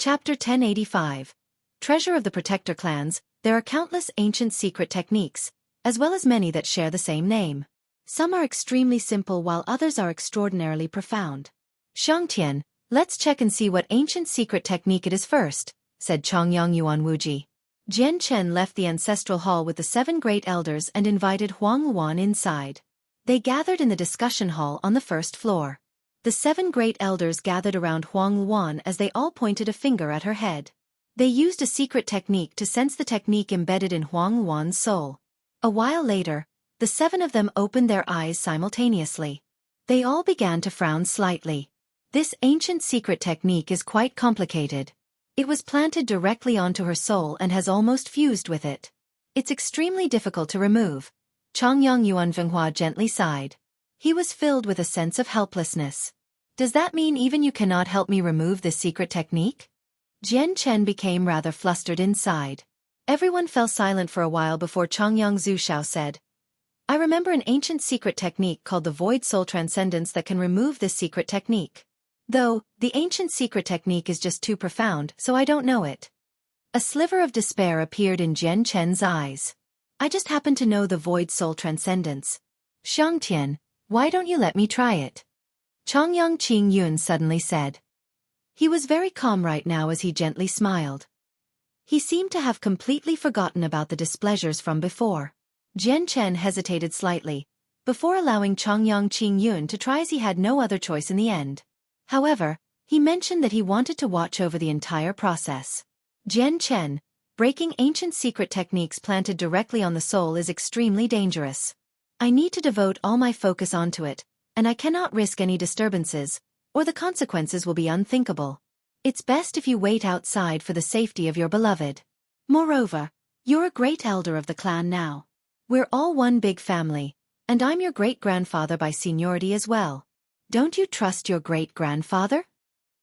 Chapter 1085. Treasure of the Protector Clans. There are countless ancient secret techniques, as well as many that share the same name. Some are extremely simple while others are extraordinarily profound. Xiangtian, let's check and see what ancient secret technique it is first, said Chongyang Yuan Wuji. Jian Chen left the ancestral hall with the 7 great elders and invited Huang Luan inside. They gathered in the discussion hall on the first floor. The 7 great elders gathered around Huang Luan as they all pointed a finger at her head. They used a secret technique to sense the technique embedded in Huang Luan's soul. A while later, the 7 of them opened their eyes simultaneously. They all began to frown slightly. This ancient secret technique is quite complicated. It was planted directly onto her soul and has almost fused with it. It's extremely difficult to remove. Chongyang Yuan Venghua gently sighed. He was filled with a sense of helplessness. Does that mean even you cannot help me remove this secret technique? Jian Chen became rather flustered inside. Everyone fell silent for a while before Chongyang Zushao said, I remember an ancient secret technique called the Void Soul Transcendence that can remove this secret technique. Though, the ancient secret technique is just too profound, so I don't know it. A sliver of despair appeared in Jian Chen's eyes. I just happen to know the Void Soul Transcendence. Xiangtian, why don't you let me try it? Chongyang Qingyun suddenly said. He was very calm right now as he gently smiled. He seemed to have completely forgotten about the displeasures from before. Jian Chen hesitated slightly, before allowing Chongyang Qingyun to try as he had no other choice in the end. However, he mentioned that he wanted to watch over the entire process. Jian Chen, breaking ancient secret techniques planted directly on the soul is extremely dangerous. I need to devote all my focus onto it, and I cannot risk any disturbances, or the consequences will be unthinkable. It's best if you wait outside for the safety of your beloved. Moreover, you're a great elder of the clan now. We're all one big family, and I'm your great-grandfather by seniority as well. Don't you trust your great-grandfather?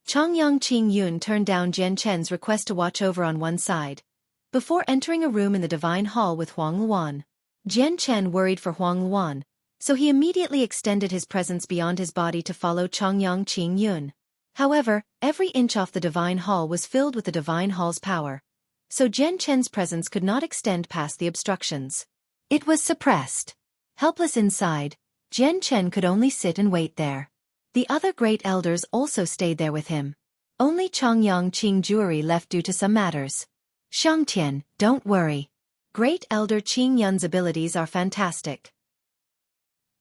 Chongyang Qingyun turned down Jian Chen's request to watch over on one side, before entering a room in the Divine Hall with Huang Luan. Jian Chen worried for Huang Luan, so he immediately extended his presence beyond his body to follow Chongyang Qingyun. However, every inch off the Divine Hall was filled with the Divine Hall's power, so Jian Chen's presence could not extend past the obstructions. It was suppressed. Helpless inside, Jian Chen could only sit and wait there. The other great elders also stayed there with him. Only Chongyang Qingjuri left due to some matters. Xiangtian, don't worry. Great Elder Qingyun's abilities are fantastic.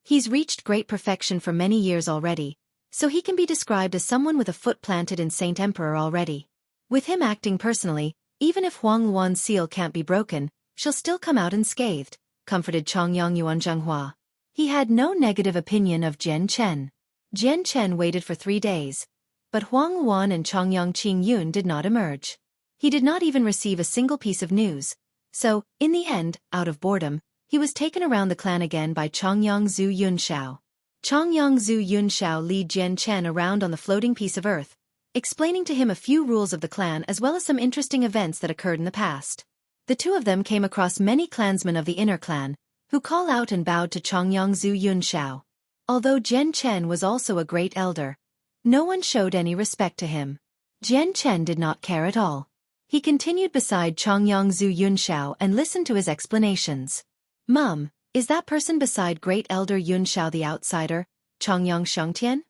He's reached great perfection for many years already, so he can be described as someone with a foot planted in Saint Emperor already. With him acting personally, even if Huang Luan's seal can't be broken, she'll still come out unscathed, comforted Chongyang Yuan Zhenghua. He had no negative opinion of Jian Chen. Jian Chen waited for 3 days, but Huang Luan and Chongyang Qingyun did not emerge. He did not even receive a single piece of news, so, in the end, out of boredom, he was taken around the clan again by Chongyang Zhu Yunshao. Chongyang Zhu Yunshao led Jian Chen around on the floating piece of earth, explaining to him a few rules of the clan as well as some interesting events that occurred in the past. The two of them came across many clansmen of the inner clan, who called out and bowed to Chongyang Zhu Yunshao. Although Jian Chen was also a great elder, no one showed any respect to him. Jian Chen did not care at all. He continued beside Chongyang Zhu Yunshao and listened to his explanations. Mum, is that person beside Great Elder Yunshao the outsider, Chongyang Xiangtian?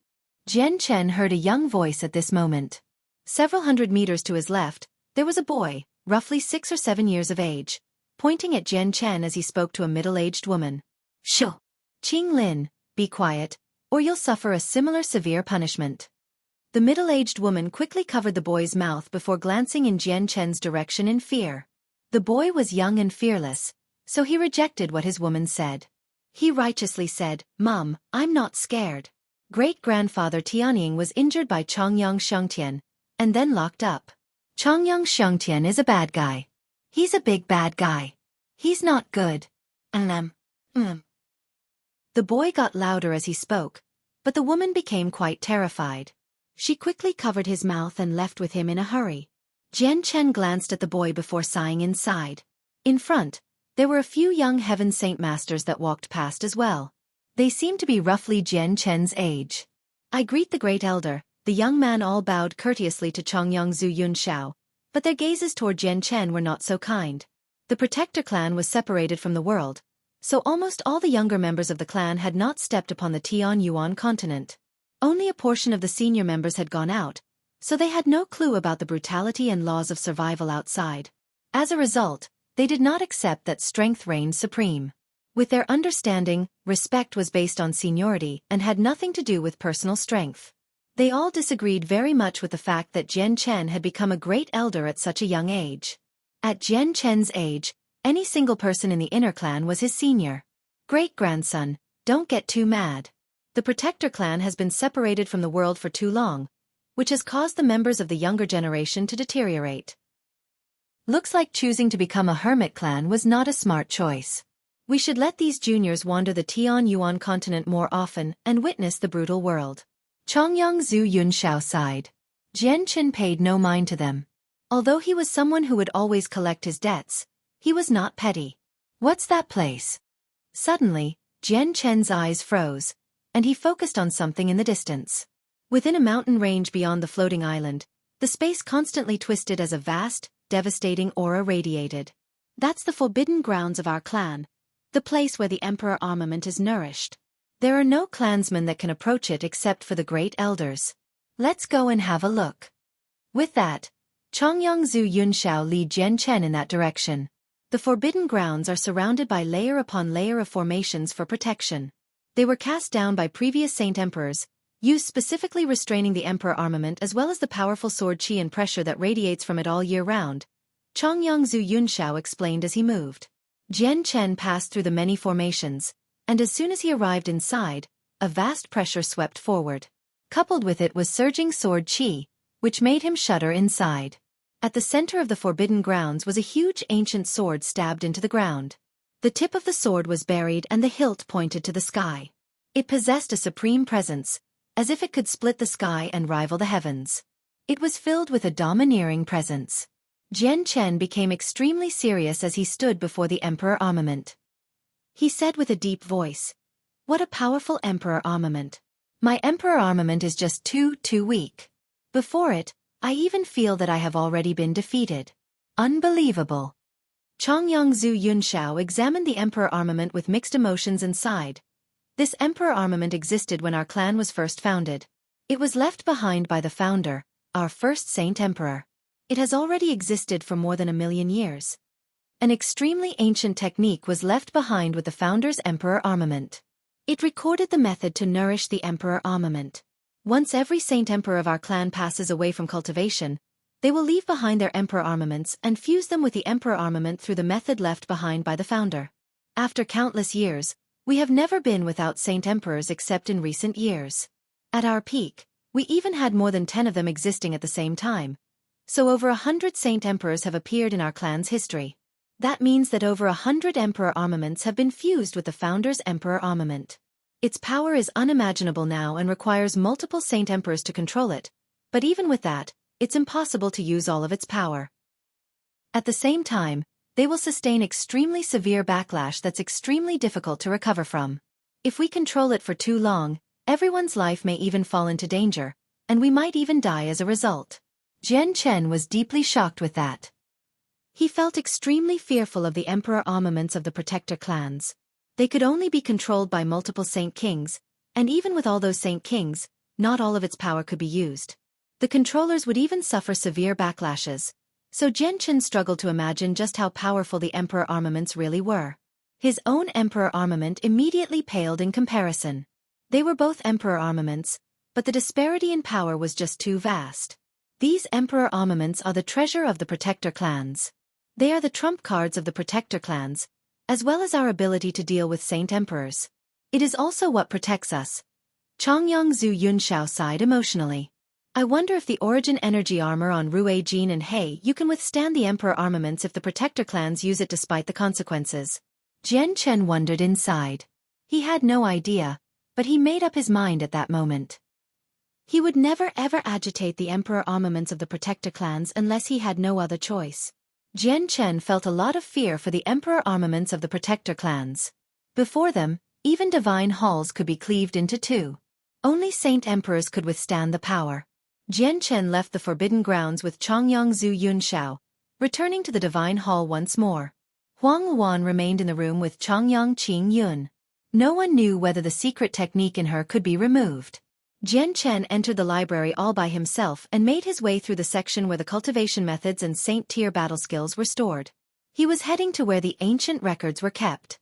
Jian Chen heard a young voice at this moment. Several hundred meters to his left, there was a boy, roughly 6 or 7 years of age, pointing at Jian Chen as he spoke to a middle-aged woman. Shoo! Qing Lin, be quiet, or you'll suffer a similar severe punishment. The middle-aged woman quickly covered the boy's mouth before glancing in Jian Chen's direction in fear. The boy was young and fearless, so he rejected what his woman said. He righteously said, Mum, I'm not scared. Great-grandfather Tianying was injured by Chongyang Xiangtian, and then locked up. Chongyang Xiangtian is a bad guy. He's a big bad guy. He's not good. The boy got louder as he spoke, but the woman became quite terrified. She quickly covered his mouth and left with him in a hurry. Jian Chen glanced at the boy before sighing inside. In front, there were a few young Heaven Saint Masters that walked past as well. They seemed to be roughly Jian Chen's age. I greet the Great Elder, the The young man all bowed courteously to Chongyang Zhu Yunxiao, but their gazes toward Jian Chen were not so kind. The protector clan was separated from the world, so almost all the younger members of the clan had not stepped upon the Tian Yuan continent. Only a portion of the senior members had gone out, so they had no clue about the brutality and laws of survival outside. As a result, they did not accept that strength reigned supreme. With their understanding, respect was based on seniority and had nothing to do with personal strength. They all disagreed very much with the fact that Jian Chen had become a great elder at such a young age. At Jian Chen's age, any single person in the inner clan was his senior. Great-grandson, don't get too mad. The protector clan has been separated from the world for too long, which has caused the members of the younger generation to deteriorate. Looks like choosing to become a hermit clan was not a smart choice. We should let these juniors wander the Tian Yuan continent more often and witness the brutal world. Chongyang Zhu Yunxiao sighed. Jian Chen paid no mind to them. Although he was someone who would always collect his debts, he was not petty. What's that place? Suddenly, Jian Chen's eyes froze, and he focused on something in the distance. Within a mountain range beyond the floating island, the space constantly twisted as a vast, devastating aura radiated. That's the forbidden grounds of our clan, the place where the emperor armament is nourished. There are no clansmen that can approach it except for the great elders. Let's go and have a look. With that, Chongyang Zhu Yunxiao led Jian Chen in that direction. The forbidden grounds are surrounded by layer upon layer of formations for protection. They were cast down by previous saint emperors, used specifically restraining the emperor armament as well as the powerful sword qi and pressure that radiates from it all year round. Chongyang Zhu Yunxiao explained as he moved. Jian Chen passed through the many formations, and as soon as he arrived inside, a vast pressure swept forward. Coupled with it was surging sword qi, which made him shudder inside. At the center of the forbidden grounds was a huge ancient sword stabbed into the ground. The tip of the sword was buried and the hilt pointed to the sky. It possessed a supreme presence, as if it could split the sky and rival the heavens. It was filled with a domineering presence. Jian Chen became extremely serious as he stood before the emperor armament. He said with a deep voice, "What a powerful emperor armament. My emperor armament is just too weak. Before it, I even feel that I have already been defeated. Unbelievable." Chongyang Zhu Yunxiao examined the emperor armament with mixed emotions and sighed. This emperor armament existed when our clan was first founded. It was left behind by the founder, our first saint emperor. It has already existed for more than 1,000,000 years. An extremely ancient technique was left behind with the founder's emperor armament. It recorded the method to nourish the emperor armament. Once every saint emperor of our clan passes away from cultivation, they will leave behind their emperor armaments and fuse them with the emperor armament through the method left behind by the founder. After countless years, we have never been without saint emperors except in recent years. At our peak, we even had more than 10 of them existing at the same time. So over 100 saint emperors have appeared in our clan's history. That means that over 100 emperor armaments have been fused with the founder's emperor armament. Its power is unimaginable now and requires multiple saint emperors to control it, but even with that, it's impossible to use all of its power. At the same time, they will sustain extremely severe backlash that's extremely difficult to recover from. If we control it for too long, everyone's life may even fall into danger, and we might even die as a result. Jian Chen was deeply shocked with that. He felt extremely fearful of the emperor armaments of the protector clans. They could only be controlled by multiple saint kings, and even with all those saint kings, not all of its power could be used. The controllers would even suffer severe backlashes, so Jian Chen struggled to imagine just how powerful the emperor armaments really were. His own emperor armament immediately paled in comparison. They were both emperor armaments, but the disparity in power was just too vast. These emperor armaments are the treasure of the protector clans. They are the trump cards of the protector clans, as well as our ability to deal with saint emperors. It is also what protects us. Chongyang Zhu Yunxiao sighed emotionally. I wonder if the origin energy armor on Rue Jin and Hei you can withstand the emperor armaments if the protector clans use it despite the consequences. Jian Chen wondered inside. He had no idea, but he made up his mind at that moment. He would never ever agitate the emperor armaments of the protector clans unless he had no other choice. Jian Chen felt a lot of fear for the emperor armaments of the protector clans. Before them, even divine halls could be cleaved into two. Only saint emperors could withstand the power. Jian Chen left the forbidden grounds with Chongyang Zhu Yunshao, returning to the divine hall once more. Huang Wan remained in the room with Chongyang Qing Yun. No one knew whether the secret technique in her could be removed. Jian Chen entered the library all by himself and made his way through the section where the cultivation methods and saint-tier battle skills were stored. He was heading to where the ancient records were kept.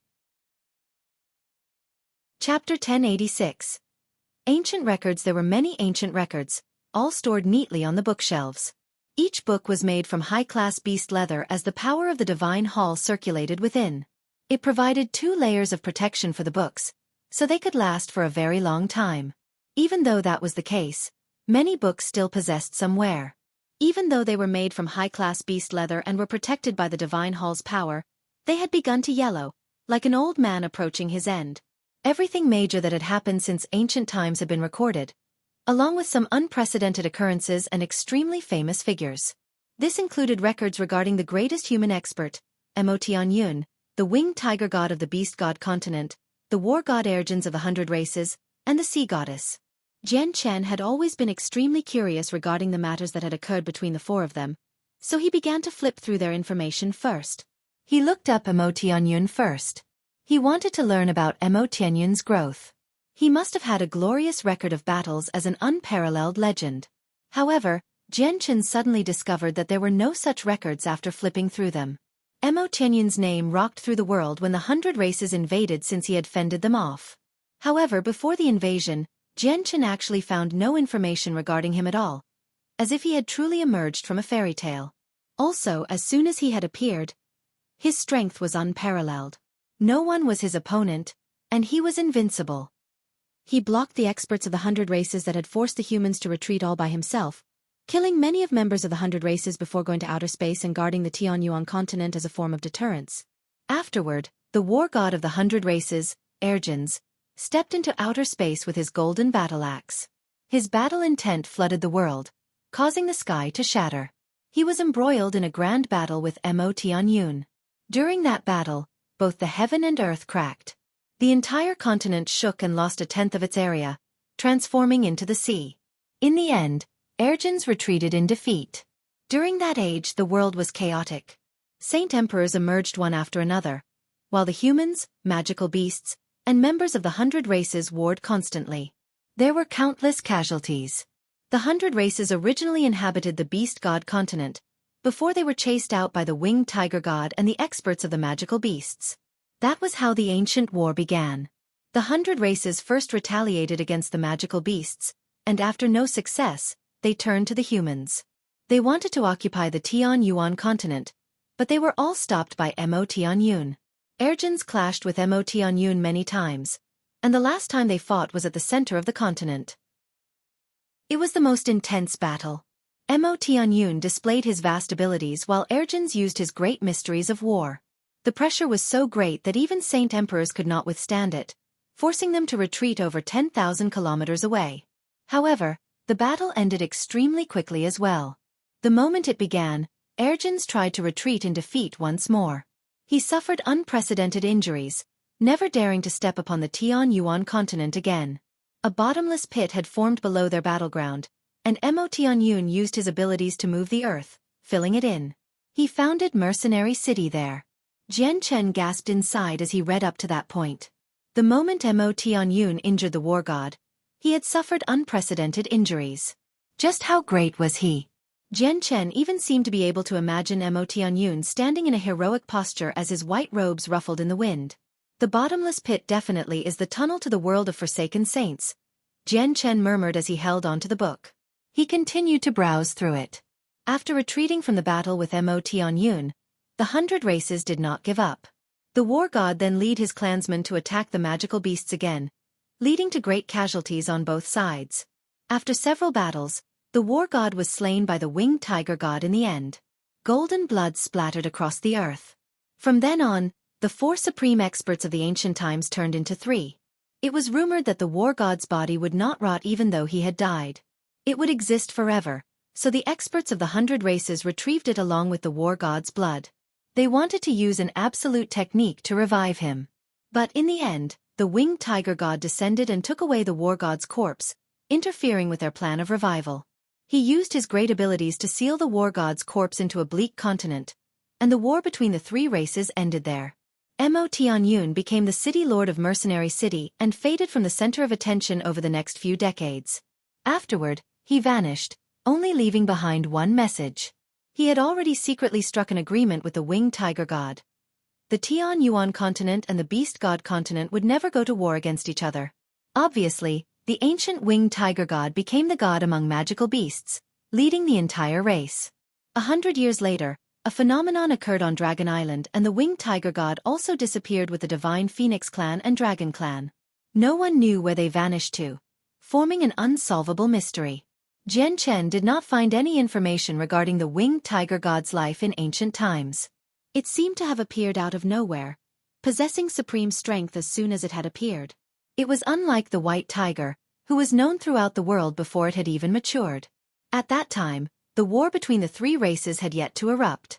Chapter 1086. Ancient records. There were many ancient records, all stored neatly on the bookshelves. Each book was made from high-class beast leather as the power of the divine hall circulated within. It provided 2 layers of protection for the books, so they could last for a very long time. Even though that was the case, many books still possessed some wear. Even though they were made from high-class beast leather and were protected by the divine hall's power, they had begun to yellow, like an old man approaching his end. Everything major that had happened since ancient times had been recorded, along with some unprecedented occurrences and extremely famous figures. This included records regarding the greatest human expert, Emotian Yun, the winged tiger god of the beast god continent, the war god Ergens of the 100 races, and the sea goddess. Jian Chen had always been extremely curious regarding the matters that had occurred between the 4 of them, so he began to flip through their information first. He looked up Emotian Yun first. He wanted to learn about Emotian Yun's growth. He must have had a glorious record of battles as an unparalleled legend. However, Jian Chen suddenly discovered that there were no such records after flipping through them. Emotian Yun's name rocked through the world when the 100 races invaded since he had fended them off. However, before the invasion, Jian Chen actually found no information regarding him at all, as if he had truly emerged from a fairy tale. Also, as soon as he had appeared, his strength was unparalleled. No one was his opponent, and he was invincible. He blocked the experts of the 100 races that had forced the humans to retreat all by himself, killing many of members of the 100 races before going to outer space and guarding the Tianyuan continent as a form of deterrence. Afterward, the war god of the 100 races, Ergens, stepped into outer space with his golden battle axe. His battle intent flooded the world, causing the sky to shatter. He was embroiled in a grand battle with Emotian Yun. During that battle, both the heaven and earth cracked. The entire continent shook and lost 1/10 of its area, transforming into the sea. In the end, Ergens retreated in defeat. During that age, the world was chaotic. Saint emperors emerged one after another, while the humans, magical beasts, and members of the 100 races warred constantly. There were countless casualties. The 100 races originally inhabited the beast god continent, before they were chased out by the winged tiger god and the experts of the magical beasts. That was how the ancient war began. The 100 races first retaliated against the magical beasts, and after no success, they turned to the humans. They wanted to occupy the Tianyuan continent, but they were all stopped by Emotian Yun. Ergens clashed with Emotian Yun many times, and the last time they fought was at the center of the continent. It was the most intense battle. Emotian Yun displayed his vast abilities while Ergens used his great mysteries of war. The pressure was so great that even saint emperors could not withstand it, forcing them to retreat over 10,000 kilometers away. However, the battle ended extremely quickly as well. The moment it began, Ergens tried to retreat in defeat once more. He suffered unprecedented injuries, never daring to step upon the Tianyuan continent again. A bottomless pit had formed below their battleground, and Emotian Yun used his abilities to move the earth, filling it in. He founded Mercenary City there. Jian Chen gasped inside as he read up to that point. The moment Emotian Yun injured the war god, he had suffered unprecedented injuries. Just how great was he? Jian Chen even seemed to be able to imagine Emotian Yun standing in a heroic posture as his white robes ruffled in the wind. The bottomless pit definitely is the tunnel to the world of forsaken saints, Jian Chen murmured as he held onto the book. He continued to browse through it. After retreating from the battle with Emotian Yun, the 100 races did not give up. The war god then led his clansmen to attack the magical beasts again, leading to great casualties on both sides. After several battles, the war god was slain by the winged tiger god in the end. Golden blood splattered across the earth. From then on, the 4 supreme experts of the ancient times turned into 3. It was rumored that the war god's body would not rot even though he had died. It would exist forever, so the experts of the 100 races retrieved it along with the war god's blood. They wanted to use an absolute technique to revive him. But in the end, the winged tiger god descended and took away the war god's corpse, interfering with their plan of revival. He used his great abilities to seal the war god's corpse into a bleak continent, and the war between the three races ended there. Mo Tianyun became the city lord of Mercenary City and faded from the center of attention over the next few decades. Afterward, he vanished, only leaving behind one message. He had already secretly struck an agreement with the winged tiger god. The Tian Yuan continent and the beast god continent would never go to war against each other. Obviously, the ancient winged tiger god became the god among magical beasts, leading the entire race. 100 years later, a phenomenon occurred on Dragon Island and the winged tiger god also disappeared with the divine Phoenix clan and Dragon clan. No one knew where they vanished to, forming an unsolvable mystery. Jian Chen did not find any information regarding the winged tiger god's life in ancient times. It seemed to have appeared out of nowhere, possessing supreme strength as soon as it had appeared. It was unlike the white tiger, who was known throughout the world before it had even matured. At that time, the war between the three races had yet to erupt.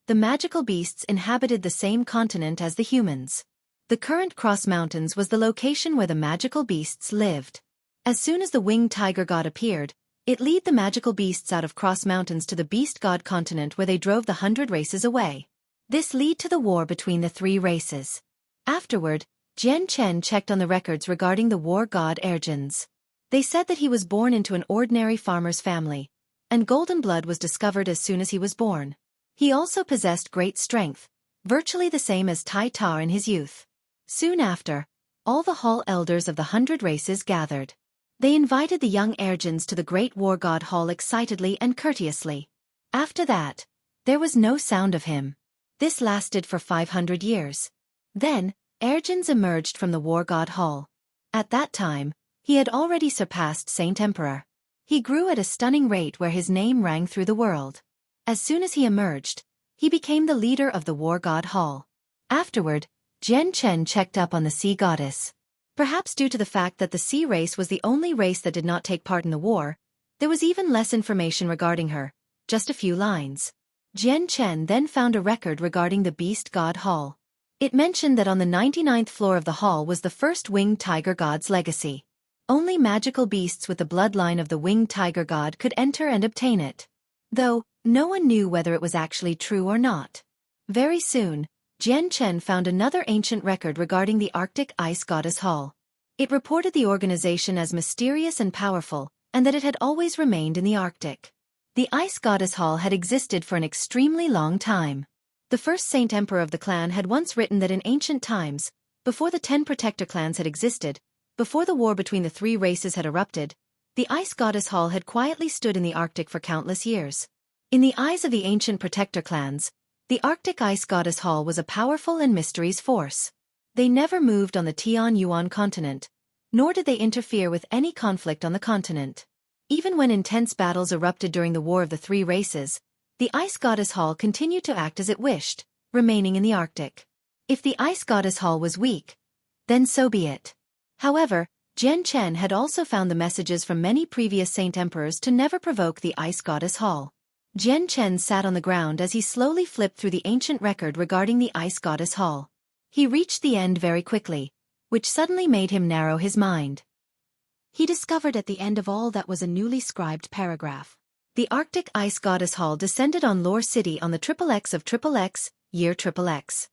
The magical beasts inhabited the same continent as the humans. The current Cross Mountains was the location where the magical beasts lived. As soon as the winged tiger god appeared, it led the magical beasts out of Cross Mountains to the beast god continent where they drove the 100 races away. This led to the war between the three races. Afterward, Jian Chen checked on the records regarding the war god Ergens. They said that he was born into an ordinary farmer's family, and golden blood was discovered as soon as he was born. He also possessed great strength, virtually the same as Tai Ta in his youth. Soon after, all the hall elders of the 100 races gathered. They invited the young Ergens to the great war god hall excitedly and courteously. After that, there was no sound of him. This lasted for 500 years. Then, Ergens emerged from the war god hall. At that time, he had already surpassed Saint Emperor. He grew at a stunning rate where his name rang through the world. As soon as he emerged, he became the leader of the war god hall. Afterward, Jian Chen checked up on the sea goddess. Perhaps due to the fact that the sea race was the only race that did not take part in the war, there was even less information regarding her, just a few lines. Jian Chen then found a record regarding the beast god hall. It mentioned that on the 99th floor of the hall was the first winged tiger god's legacy. Only magical beasts with the bloodline of the winged tiger god could enter and obtain it. Though, no one knew whether it was actually true or not. Very soon, Jian Chen found another ancient record regarding the Arctic Ice Goddess Hall. It reported the organization as mysterious and powerful, and that it had always remained in the Arctic. The Ice Goddess Hall had existed for an extremely long time. The first Saint Emperor of the clan had once written that in ancient times, before the 10 protector clans had existed, before the war between the three races had erupted, the Ice Goddess Hall had quietly stood in the Arctic for countless years. In the eyes of the ancient protector clans, the Arctic Ice Goddess Hall was a powerful and mysterious force. They never moved on the Tian Yuan continent, nor did they interfere with any conflict on the continent. Even when intense battles erupted during the War of the Three Races, the Ice Goddess Hall continued to act as it wished, remaining in the Arctic. If the Ice Goddess Hall was weak, then so be it. However, Jian Chen had also found the messages from many previous Saint Emperors to never provoke the Ice Goddess Hall. Jian Chen sat on the ground as he slowly flipped through the ancient record regarding the Ice Goddess Hall. He reached the end very quickly, which suddenly made him narrow his mind. He discovered at the end of all that was a newly scribed paragraph. The Arctic Ice Goddess Hall descended on Lore City on the XXX of XXX, year XXX.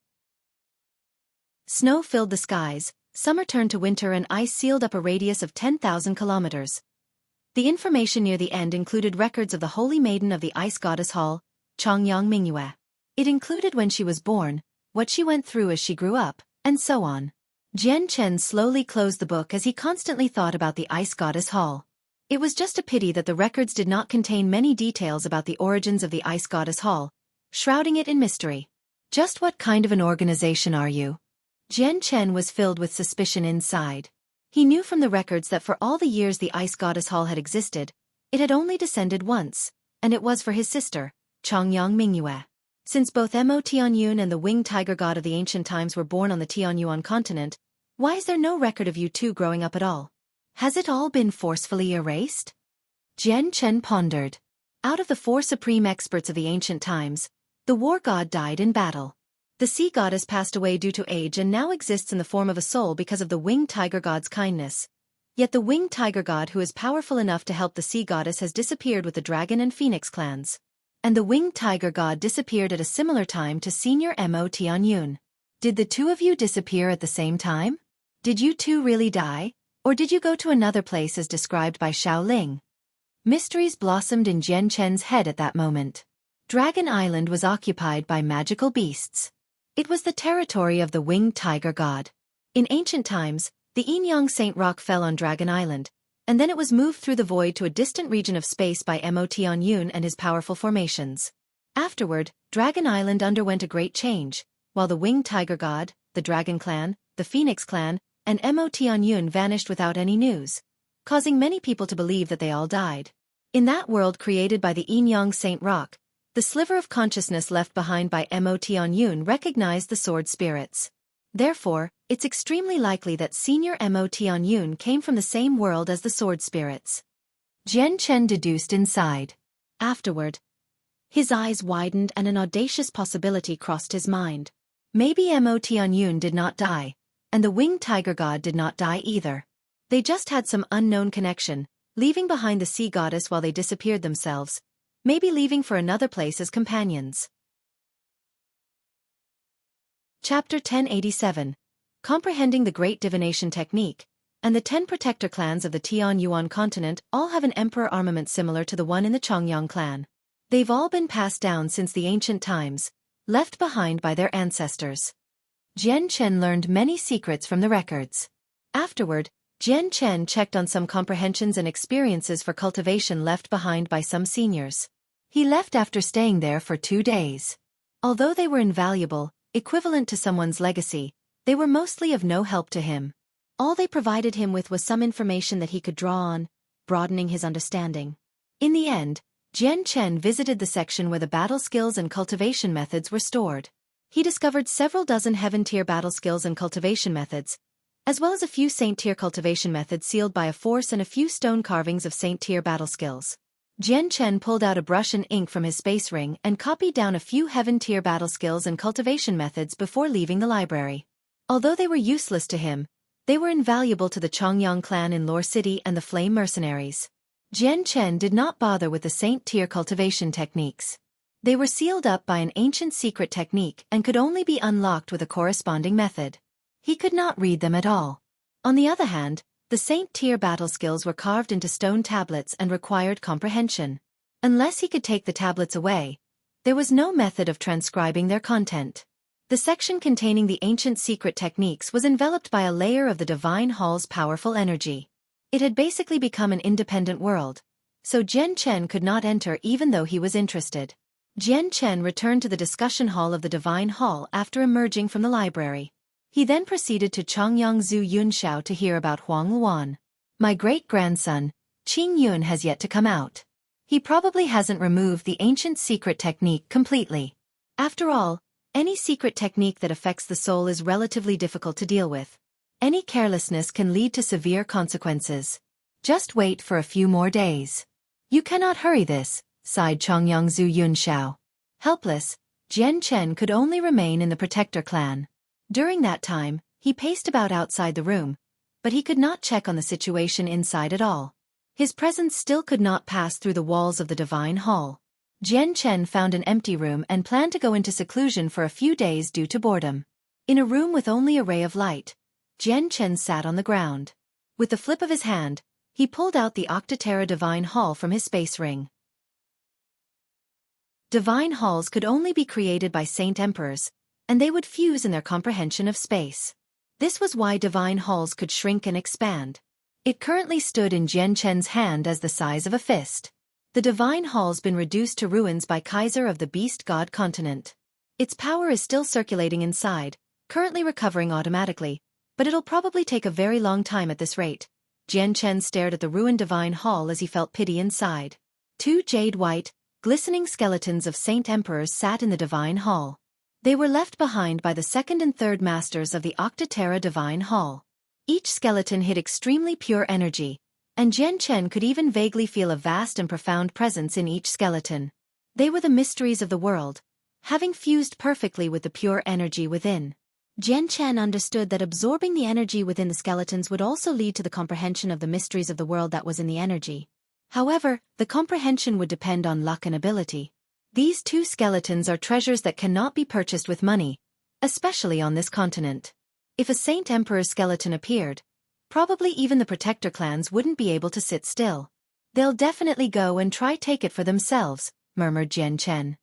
Snow filled the skies, summer turned to winter and ice sealed up a radius of 10,000 kilometers. The information near the end included records of the Holy Maiden of the Ice Goddess Hall, Chongyang Mingyue. It included when she was born, what she went through as she grew up, and so on. Jian Chen slowly closed the book as he constantly thought about the Ice Goddess Hall. It was just a pity that the records did not contain many details about the origins of the Ice Goddess Hall, shrouding it in mystery. Just what kind of an organization are you? Jian Chen was filled with suspicion inside. He knew from the records that for all the years the Ice Goddess Hall had existed, it had only descended once, and it was for his sister, Chongyang Mingyue. Since both Mo Tianyun and the winged tiger god of the ancient times were born on the Tianyuan continent, why is there no record of you two growing up at all? Has it all been forcefully erased? Jian Chen pondered. Out of the 4 supreme experts of the ancient times, the war god died in battle. The sea goddess passed away due to age and now exists in the form of a soul because of the winged tiger god's kindness. Yet the winged tiger god who is powerful enough to help the sea goddess has disappeared with the dragon and phoenix clans. And the winged tiger god disappeared at a similar time to Senior Mo Tianyun. Did the two of you disappear at the same time? Did you two really die? Or did you go to another place as described by Xiao Ling? Mysteries blossomed in Jian Chen's head at that moment. Dragon Island was occupied by magical beasts. It was the territory of the winged tiger god. In ancient times, the Yin-Yang Saint Rock fell on Dragon Island, and then it was moved through the void to a distant region of space by Mo Tianyun and his powerful formations. Afterward, Dragon Island underwent a great change, while the winged tiger god, the dragon clan, the phoenix clan, and Mo Tianyun vanished without any news, causing many people to believe that they all died. In that world created by the Yin-Yang Saint Rock, the sliver of consciousness left behind by Mo Tianyun recognized the sword spirits. Therefore, it's extremely likely that Senior Mo Tianyun came from the same world as the sword spirits. Jian Chen deduced inside. Afterward, his eyes widened and an audacious possibility crossed his mind. Maybe Mo Tianyun did not die, and the winged tiger god did not die either. They just had some unknown connection, leaving behind the sea goddess while they disappeared themselves, maybe leaving for another place as companions. Chapter 1087. Comprehending the Great Divination Technique, and the 10 protector clans of the Tianyuan continent all have an emperor armament similar to the one in the Chongyang clan. They've all been passed down since the ancient times, left behind by their ancestors. Jian Chen learned many secrets from the records. Afterward, Jian Chen checked on some comprehensions and experiences for cultivation left behind by some seniors. He left after staying there for 2 days. Although they were invaluable, equivalent to someone's legacy, they were mostly of no help to him. All they provided him with was some information that he could draw on, broadening his understanding. In the end, Jian Chen visited the section where the battle skills and cultivation methods were stored. He discovered several dozen heaven-tier battle skills and cultivation methods, as well as a few saint-tier cultivation methods sealed by a force and a few stone carvings of saint-tier battle skills. Jian Chen pulled out a brush and ink from his space ring and copied down a few heaven-tier battle skills and cultivation methods before leaving the library. Although they were useless to him, they were invaluable to the Chongyang clan in Lore City and the Flame Mercenaries. Jian Chen did not bother with the saint-tier cultivation techniques. They were sealed up by an ancient secret technique and could only be unlocked with a corresponding method. He could not read them at all. On the other hand, the saint-tier battle skills were carved into stone tablets and required comprehension. Unless he could take the tablets away, there was no method of transcribing their content. The section containing the ancient secret techniques was enveloped by a layer of the Divine Hall's powerful energy. It had basically become an independent world, so Jian Chen could not enter even though he was interested. Jian Chen returned to the discussion hall of the Divine Hall after emerging from the library. He then proceeded to Chongyang Zhu Yunxiao to hear about Huang Luan. My great-grandson, Qing Yun, has yet to come out. He probably hasn't removed the ancient secret technique completely. After all, any secret technique that affects the soul is relatively difficult to deal with. Any carelessness can lead to severe consequences. Just wait for a few more days. You cannot hurry this, sighed Chongyang Zhu Yunxiao. Helpless, Jian Chen could only remain in the protector clan. During that time, he paced about outside the room, but he could not check on the situation inside at all. His presence still could not pass through the walls of the Divine Hall. Jian Chen found an empty room and planned to go into seclusion for a few days due to boredom. In a room with only a ray of light, Jian Chen sat on the ground. With the flip of his hand, he pulled out the Octaterra Divine Hall from his space ring. Divine halls could only be created by saint emperors, and they would fuse in their comprehension of space. This was why divine halls could shrink and expand. It currently stood in Jian Chen's hand as the size of a fist. The divine hall's been reduced to ruins by Kaiser of the Beast God continent. Its power is still circulating inside, currently recovering automatically, but it'll probably take a very long time at this rate. Jian Chen stared at the ruined divine hall as he felt pity inside. 2 jade-white, glistening skeletons of saint emperors sat in the divine hall. They were left behind by the second and third masters of the Octaterra Divine Hall. Each skeleton hid extremely pure energy, and Jian Chen could even vaguely feel a vast and profound presence in each skeleton. They were the mysteries of the world, having fused perfectly with the pure energy within. Jian Chen understood that absorbing the energy within the skeletons would also lead to the comprehension of the mysteries of the world that was in the energy. However, the comprehension would depend on luck and ability. These two skeletons are treasures that cannot be purchased with money, especially on this continent. If a Saint Emperor's skeleton appeared, probably even the Protector clans wouldn't be able to sit still. They'll definitely go and try take it for themselves, murmured Jian Chen.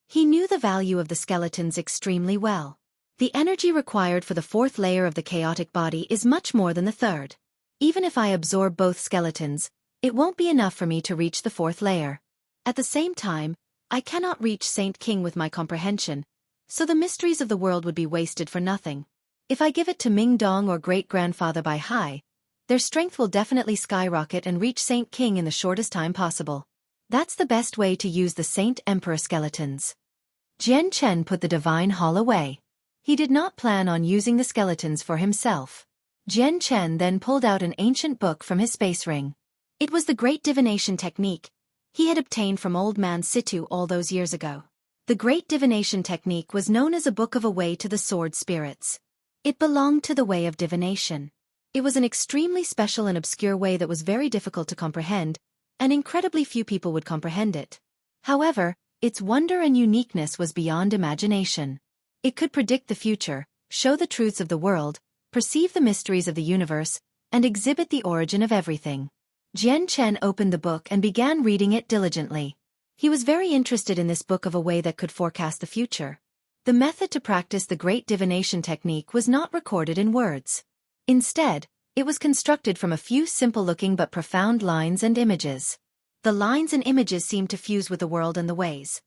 He knew the value of the skeletons extremely well. The energy required for the fourth layer of the chaotic body is much more than the third. Even if I absorb both skeletons, it won't be enough for me to reach the fourth layer. At the same time, I cannot reach Saint King with my comprehension, so the mysteries of the world would be wasted for nothing. If I give it to Ming Dong or great-grandfather Bai Hai, their strength will definitely skyrocket and reach Saint King in the shortest time possible. That's the best way to use the Saint Emperor skeletons. Jian Chen put the divine hall away. He did not plan on using the skeletons for himself. Jian Chen then pulled out an ancient book from his space ring. It was the great divination technique he had obtained from Old Man Situ all those years ago. The great divination technique was known as a book of a way to the sword spirits. It belonged to the way of divination. It was an extremely special and obscure way that was very difficult to comprehend, and incredibly few people would comprehend it. However, its wonder and uniqueness was beyond imagination. It could predict the future, show the truths of the world, perceive the mysteries of the universe, and exhibit the origin of everything. Jian Chen opened the book and began reading it diligently. He was very interested in this book of a way that could forecast the future. The method to practice the great divination technique was not recorded in words. Instead, it was constructed from a few simple-looking but profound lines and images. The lines and images seemed to fuse with the world and the ways.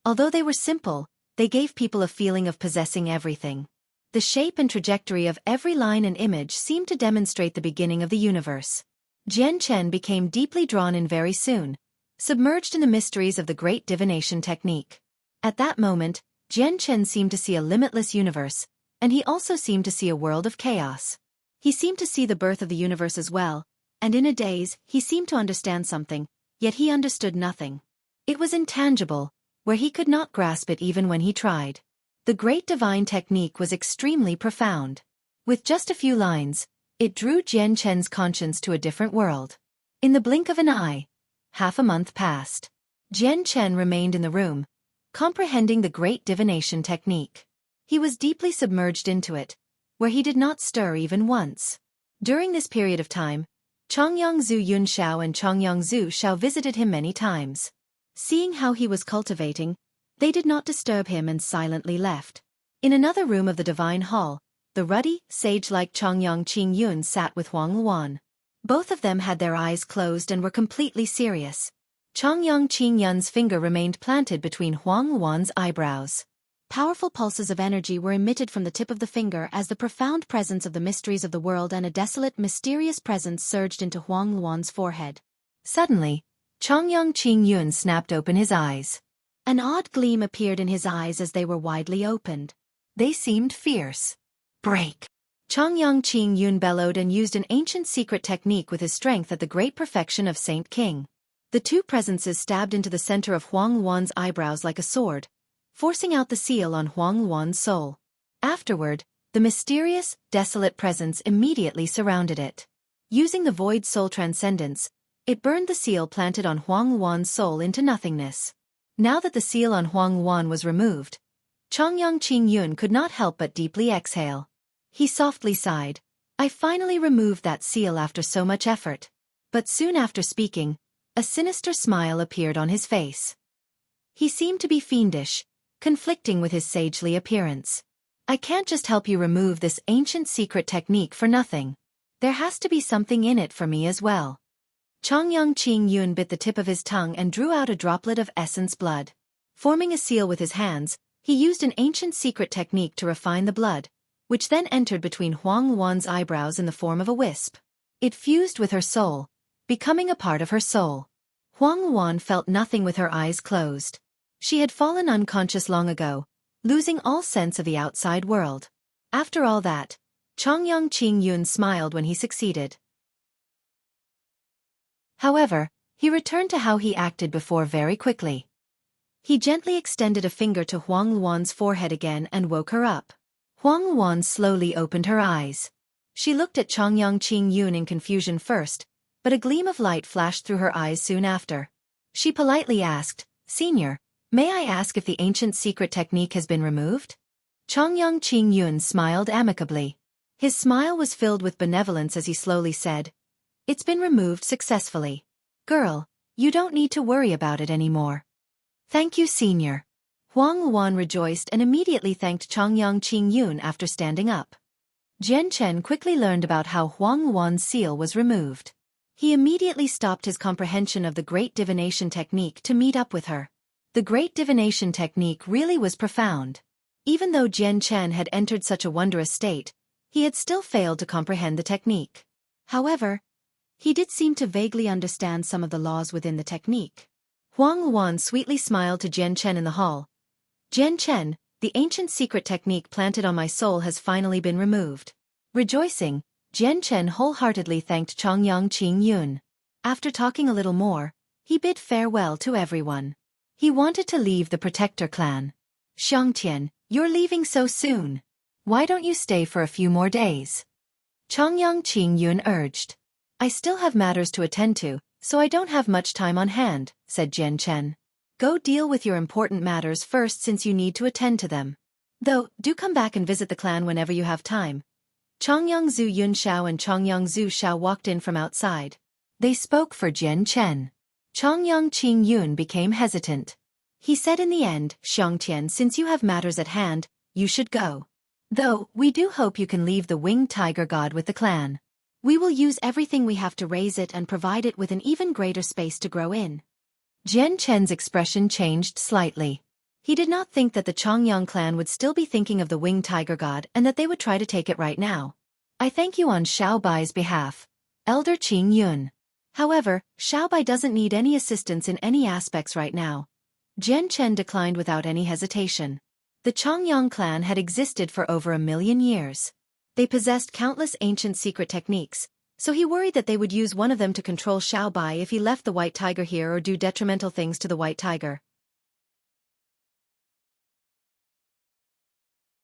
Although they were simple, they gave people a feeling of possessing everything. The shape and trajectory of every line and image seemed to demonstrate the beginning of the universe. Jian Chen became deeply drawn in very soon, submerged in the mysteries of the great divination technique. At that moment, Jian Chen seemed to see a limitless universe, and he also seemed to see a world of chaos. He seemed to see the birth of the universe as well, and in a daze, he seemed to understand something, yet he understood nothing. It was intangible, where he could not grasp it even when he tried. The great divine technique was extremely profound. With just a few lines, it drew Jian Chen's conscience to a different world. In the blink of an eye, half a month passed. Jian Chen remained in the room, comprehending the great divination technique. He was deeply submerged into it, where he did not stir even once. During this period of time, Chongyang Zhu Yunshao and Chongyang Zhu Shao visited him many times. Seeing how he was cultivating, they did not disturb him and silently left. In another room of the divine hall, the ruddy, sage-like Chongyang Qingyun sat with Huang Luan. Both of them had their eyes closed and were completely serious. Chongyang Qingyun's finger remained planted between Huang Luan's eyebrows. Powerful pulses of energy were emitted from the tip of the finger as the profound presence of the mysteries of the world and a desolate, mysterious presence surged into Huang Luan's forehead. Suddenly, Chongyang Qingyun snapped open his eyes. An odd gleam appeared in his eyes as they were widely opened. They seemed fierce. Break! Chongyang Qingyun bellowed and used an ancient secret technique with his strength at the great perfection of Saint King. The two presences stabbed into the center of Huang Luan's eyebrows like a sword, forcing out the seal on Huang Luan's soul. Afterward, the mysterious, desolate presence immediately surrounded it. Using the void soul transcendence, it burned the seal planted on Huang Luan's soul into nothingness. Now that the seal on Huang Luan was removed, Chongyang Qingyun could not help but deeply exhale. He softly sighed. I finally removed that seal after so much effort. But soon after speaking, a sinister smile appeared on his face. He seemed to be fiendish, conflicting with his sagely appearance. I can't just help you remove this ancient secret technique for nothing. There has to be something in it for me as well. Chongyang Qingyun bit the tip of his tongue and drew out a droplet of essence blood. Forming a seal with his hands, he used an ancient secret technique to refine the blood, which then entered between Huang Luan's eyebrows in the form of a wisp. It fused with her soul, becoming a part of her soul. Huang Luan felt nothing with her eyes closed. She had fallen unconscious long ago, losing all sense of the outside world. After all that, Chongyang Qingyun smiled when he succeeded. However, he returned to how he acted before very quickly. He gently extended a finger to Huang Luan's forehead again and woke her up. Huang Luan slowly opened her eyes. She looked at Changyang Qingyun in confusion first, but a gleam of light flashed through her eyes soon after. She politely asked, "Senior, may I ask if the ancient secret technique has been removed?" Changyang Qingyun smiled amicably. His smile was filled with benevolence as he slowly said, "It's been removed successfully. Girl, you don't need to worry about it anymore." "Thank you, Senior." Huang Luan rejoiced and immediately thanked Changyang Qingyun after standing up. Jian Chen quickly learned about how Huang Luan's seal was removed. He immediately stopped his comprehension of the Great Divination Technique to meet up with her. The Great Divination Technique really was profound. Even though Jian Chen had entered such a wondrous state, he had still failed to comprehend the technique. However, he did seem to vaguely understand some of the laws within the technique. Huang Luan sweetly smiled to Jian Chen in the hall. "Jian Chen, the ancient secret technique planted on my soul has finally been removed." Rejoicing, Jian Chen wholeheartedly thanked Changyang Qingyun. After talking a little more, he bid farewell to everyone. He wanted to leave the Protector clan. "Xiangtian, you're leaving so soon. Why don't you stay for a few more days?" Changyang Qingyun urged. "I still have matters to attend to, so I don't have much time on hand," said Jian Chen. "Go deal with your important matters first since you need to attend to them. Though, do come back and visit the clan whenever you have time." Changyang Zhu Yunxiao and Changyang Zhu Xiao walked in from outside. They spoke for Jian Chen. Changyang Qingyun became hesitant. He said in the end, "Xiangtian, since you have matters at hand, you should go. Though, we do hope you can leave the winged tiger god with the clan. We will use everything we have to raise it and provide it with an even greater space to grow in." Jian Chen's expression changed slightly. He did not think that the Changyang clan would still be thinking of the winged tiger god and that they would try to take it right now. "I thank you on Xiaobai's behalf, Elder Qingyun. However, Xiaobai doesn't need any assistance in any aspects right now." Jian Chen declined without any hesitation. The Changyang clan had existed for over 1,000,000 years. They possessed countless ancient secret techniques, so he worried that they would use one of them to control Xiaobai if he left the white tiger here or do detrimental things to the white tiger.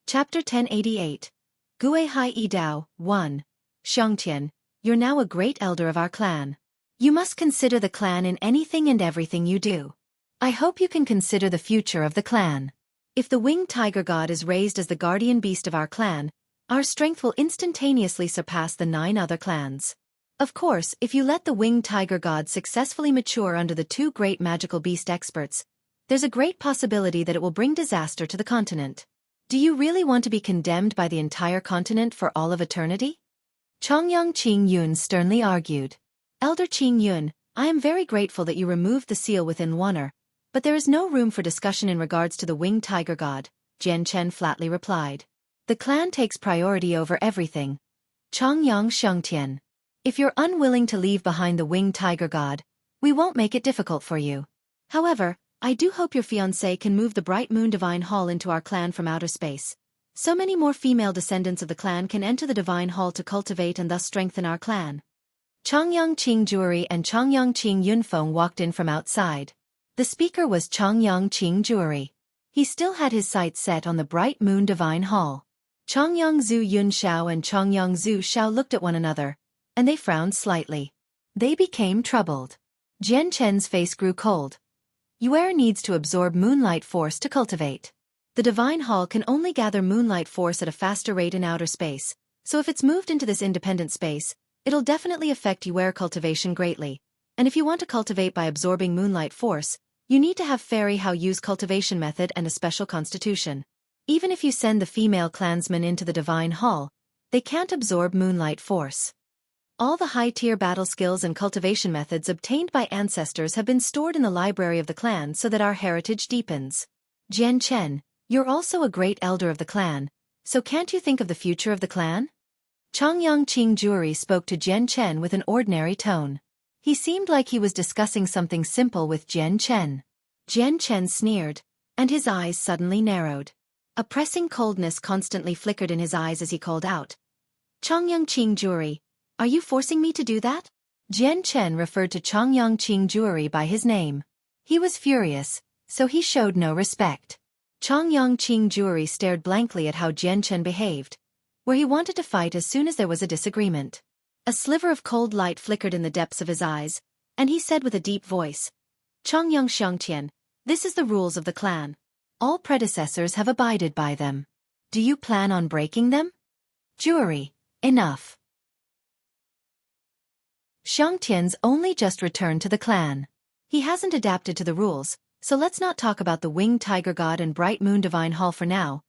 Chapter 1088. Gui Hai Yi Dao, 1. Xiangtian, you're now a great elder of our clan. You must consider the clan in anything and everything you do. I hope you can consider the future of the clan. If the winged tiger god is raised as the guardian beast of our clan, our strength will instantaneously surpass the 9 other clans. Of course, if you let the winged tiger god successfully mature under the 2 great magical beast experts, there's a great possibility that it will bring disaster to the continent. Do you really want to be condemned by the entire continent for all of eternity? Changyang Qingyun sternly argued. Elder Qingyun, I am very grateful that you removed the seal within Wonner, but there is no room for discussion in regards to the winged tiger god, Jian Chen flatly replied. The clan takes priority over everything. Changyang Xiangtian. If you're unwilling to leave behind the winged tiger god, we won't make it difficult for you. However, I do hope your fiancé can move the Bright Moon Divine Hall into our clan from outer space. So many more female descendants of the clan can enter the Divine Hall to cultivate and thus strengthen our clan. Changyang Qingjuri and Changyang Qingyunfeng walked in from outside. The speaker was Changyang Qingjuri. He still had his sights set on the Bright Moon Divine Hall. Changyang Zhu Yunxiao and Changyang Zhu Xiao looked at one another, and they frowned slightly. They became troubled. Jian Chen's face grew cold. Yuer needs to absorb moonlight force to cultivate. The Divine Hall can only gather moonlight force at a faster rate in outer space, so if it's moved into this independent space, it'll definitely affect Yuer cultivation greatly. And if you want to cultivate by absorbing moonlight force, you need to have Fairy How use cultivation method and a special constitution. Even if you send the female clansmen into the Divine Hall, they can't absorb moonlight force. All the high-tier battle skills and cultivation methods obtained by ancestors have been stored in the library of the clan so that our heritage deepens. Jian Chen, you're also a great elder of the clan, so can't you think of the future of the clan? Changyang Qingjuri spoke to Jian Chen with an ordinary tone. He seemed like he was discussing something simple with Jian Chen. Jian Chen sneered, and his eyes suddenly narrowed. A pressing coldness constantly flickered in his eyes as he called out. Changyang Qingjuri, are you forcing me to do that? Jian Chen referred to Changyang Qingjuri by his name. He was furious, so he showed no respect. Chongyang Qingjuri stared blankly at how Jian Chen behaved, where he wanted to fight as soon as there was a disagreement. A sliver of cold light flickered in the depths of his eyes, and he said with a deep voice, "Chongyang Xiangtian, this is the rules of the clan. All predecessors have abided by them. Do you plan on breaking them?" Jury, enough. Xiangtian's only just returned to the clan. He hasn't adapted to the rules, so let's not talk about the winged tiger god and bright moon divine hall for now.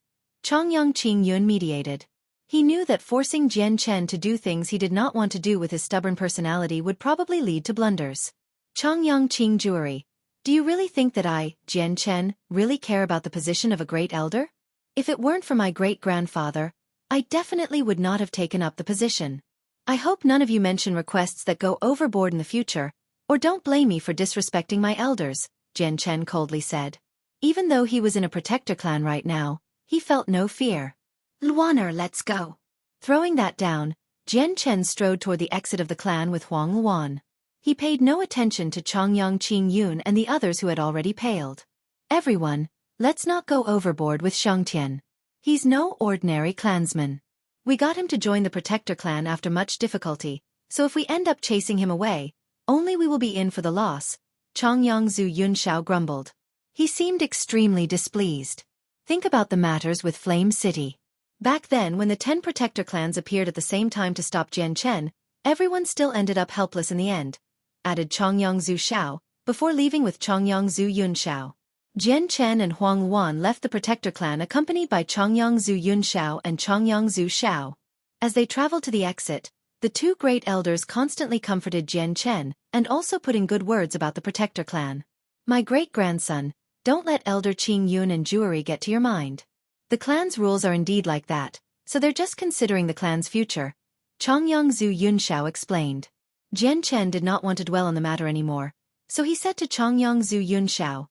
Chongyang Qingyun mediated. He knew that forcing Jian Chen to do things he did not want to do with his stubborn personality would probably lead to blunders. Chongyang Qingjuri, do you really think that I, Jian Chen, really care about the position of a great elder? If it weren't for my great-grandfather, I definitely would not have taken up the position. I hope none of you mention requests that go overboard in the future, or don't blame me for disrespecting my elders, Jian Chen coldly said. Even though he was in a protector clan right now, he felt no fear. "Luaner, let's go." Throwing that down, Jian Chen strode toward the exit of the clan with Huang Luan. He paid no attention to Chongyang Qingyun and the others who had already paled. "Everyone, let's not go overboard with Xiangtian. He's no ordinary clansman. We got him to join the protector clan after much difficulty, so if we end up chasing him away, only we will be in for the loss," Chongyang Zhu Yunshao grumbled. He seemed extremely displeased. Think about the matters with Flame City. Back then when the 10 protector clans appeared at the same time to stop Jian Chen, everyone still ended up helpless in the end, added Chongyang Zhu Shao, before leaving with Chongyang Zhu Yunshao. Jian Chen and Huang Wan left the protector clan accompanied by Chongyang Zhu Yunshao and Chongyang Zhu Shao. As they traveled to the exit, the two great elders constantly comforted Jian Chen and also put in good words about the protector clan. "My great-grandson, don't let Elder Qing Yun and Juery get to your mind. The clan's rules are indeed like that, so they're just considering the clan's future," Chongyang Zhu Yunshao explained. Jian Chen did not want to dwell on the matter anymore, so he said to Chongyang Zhu Yunshao,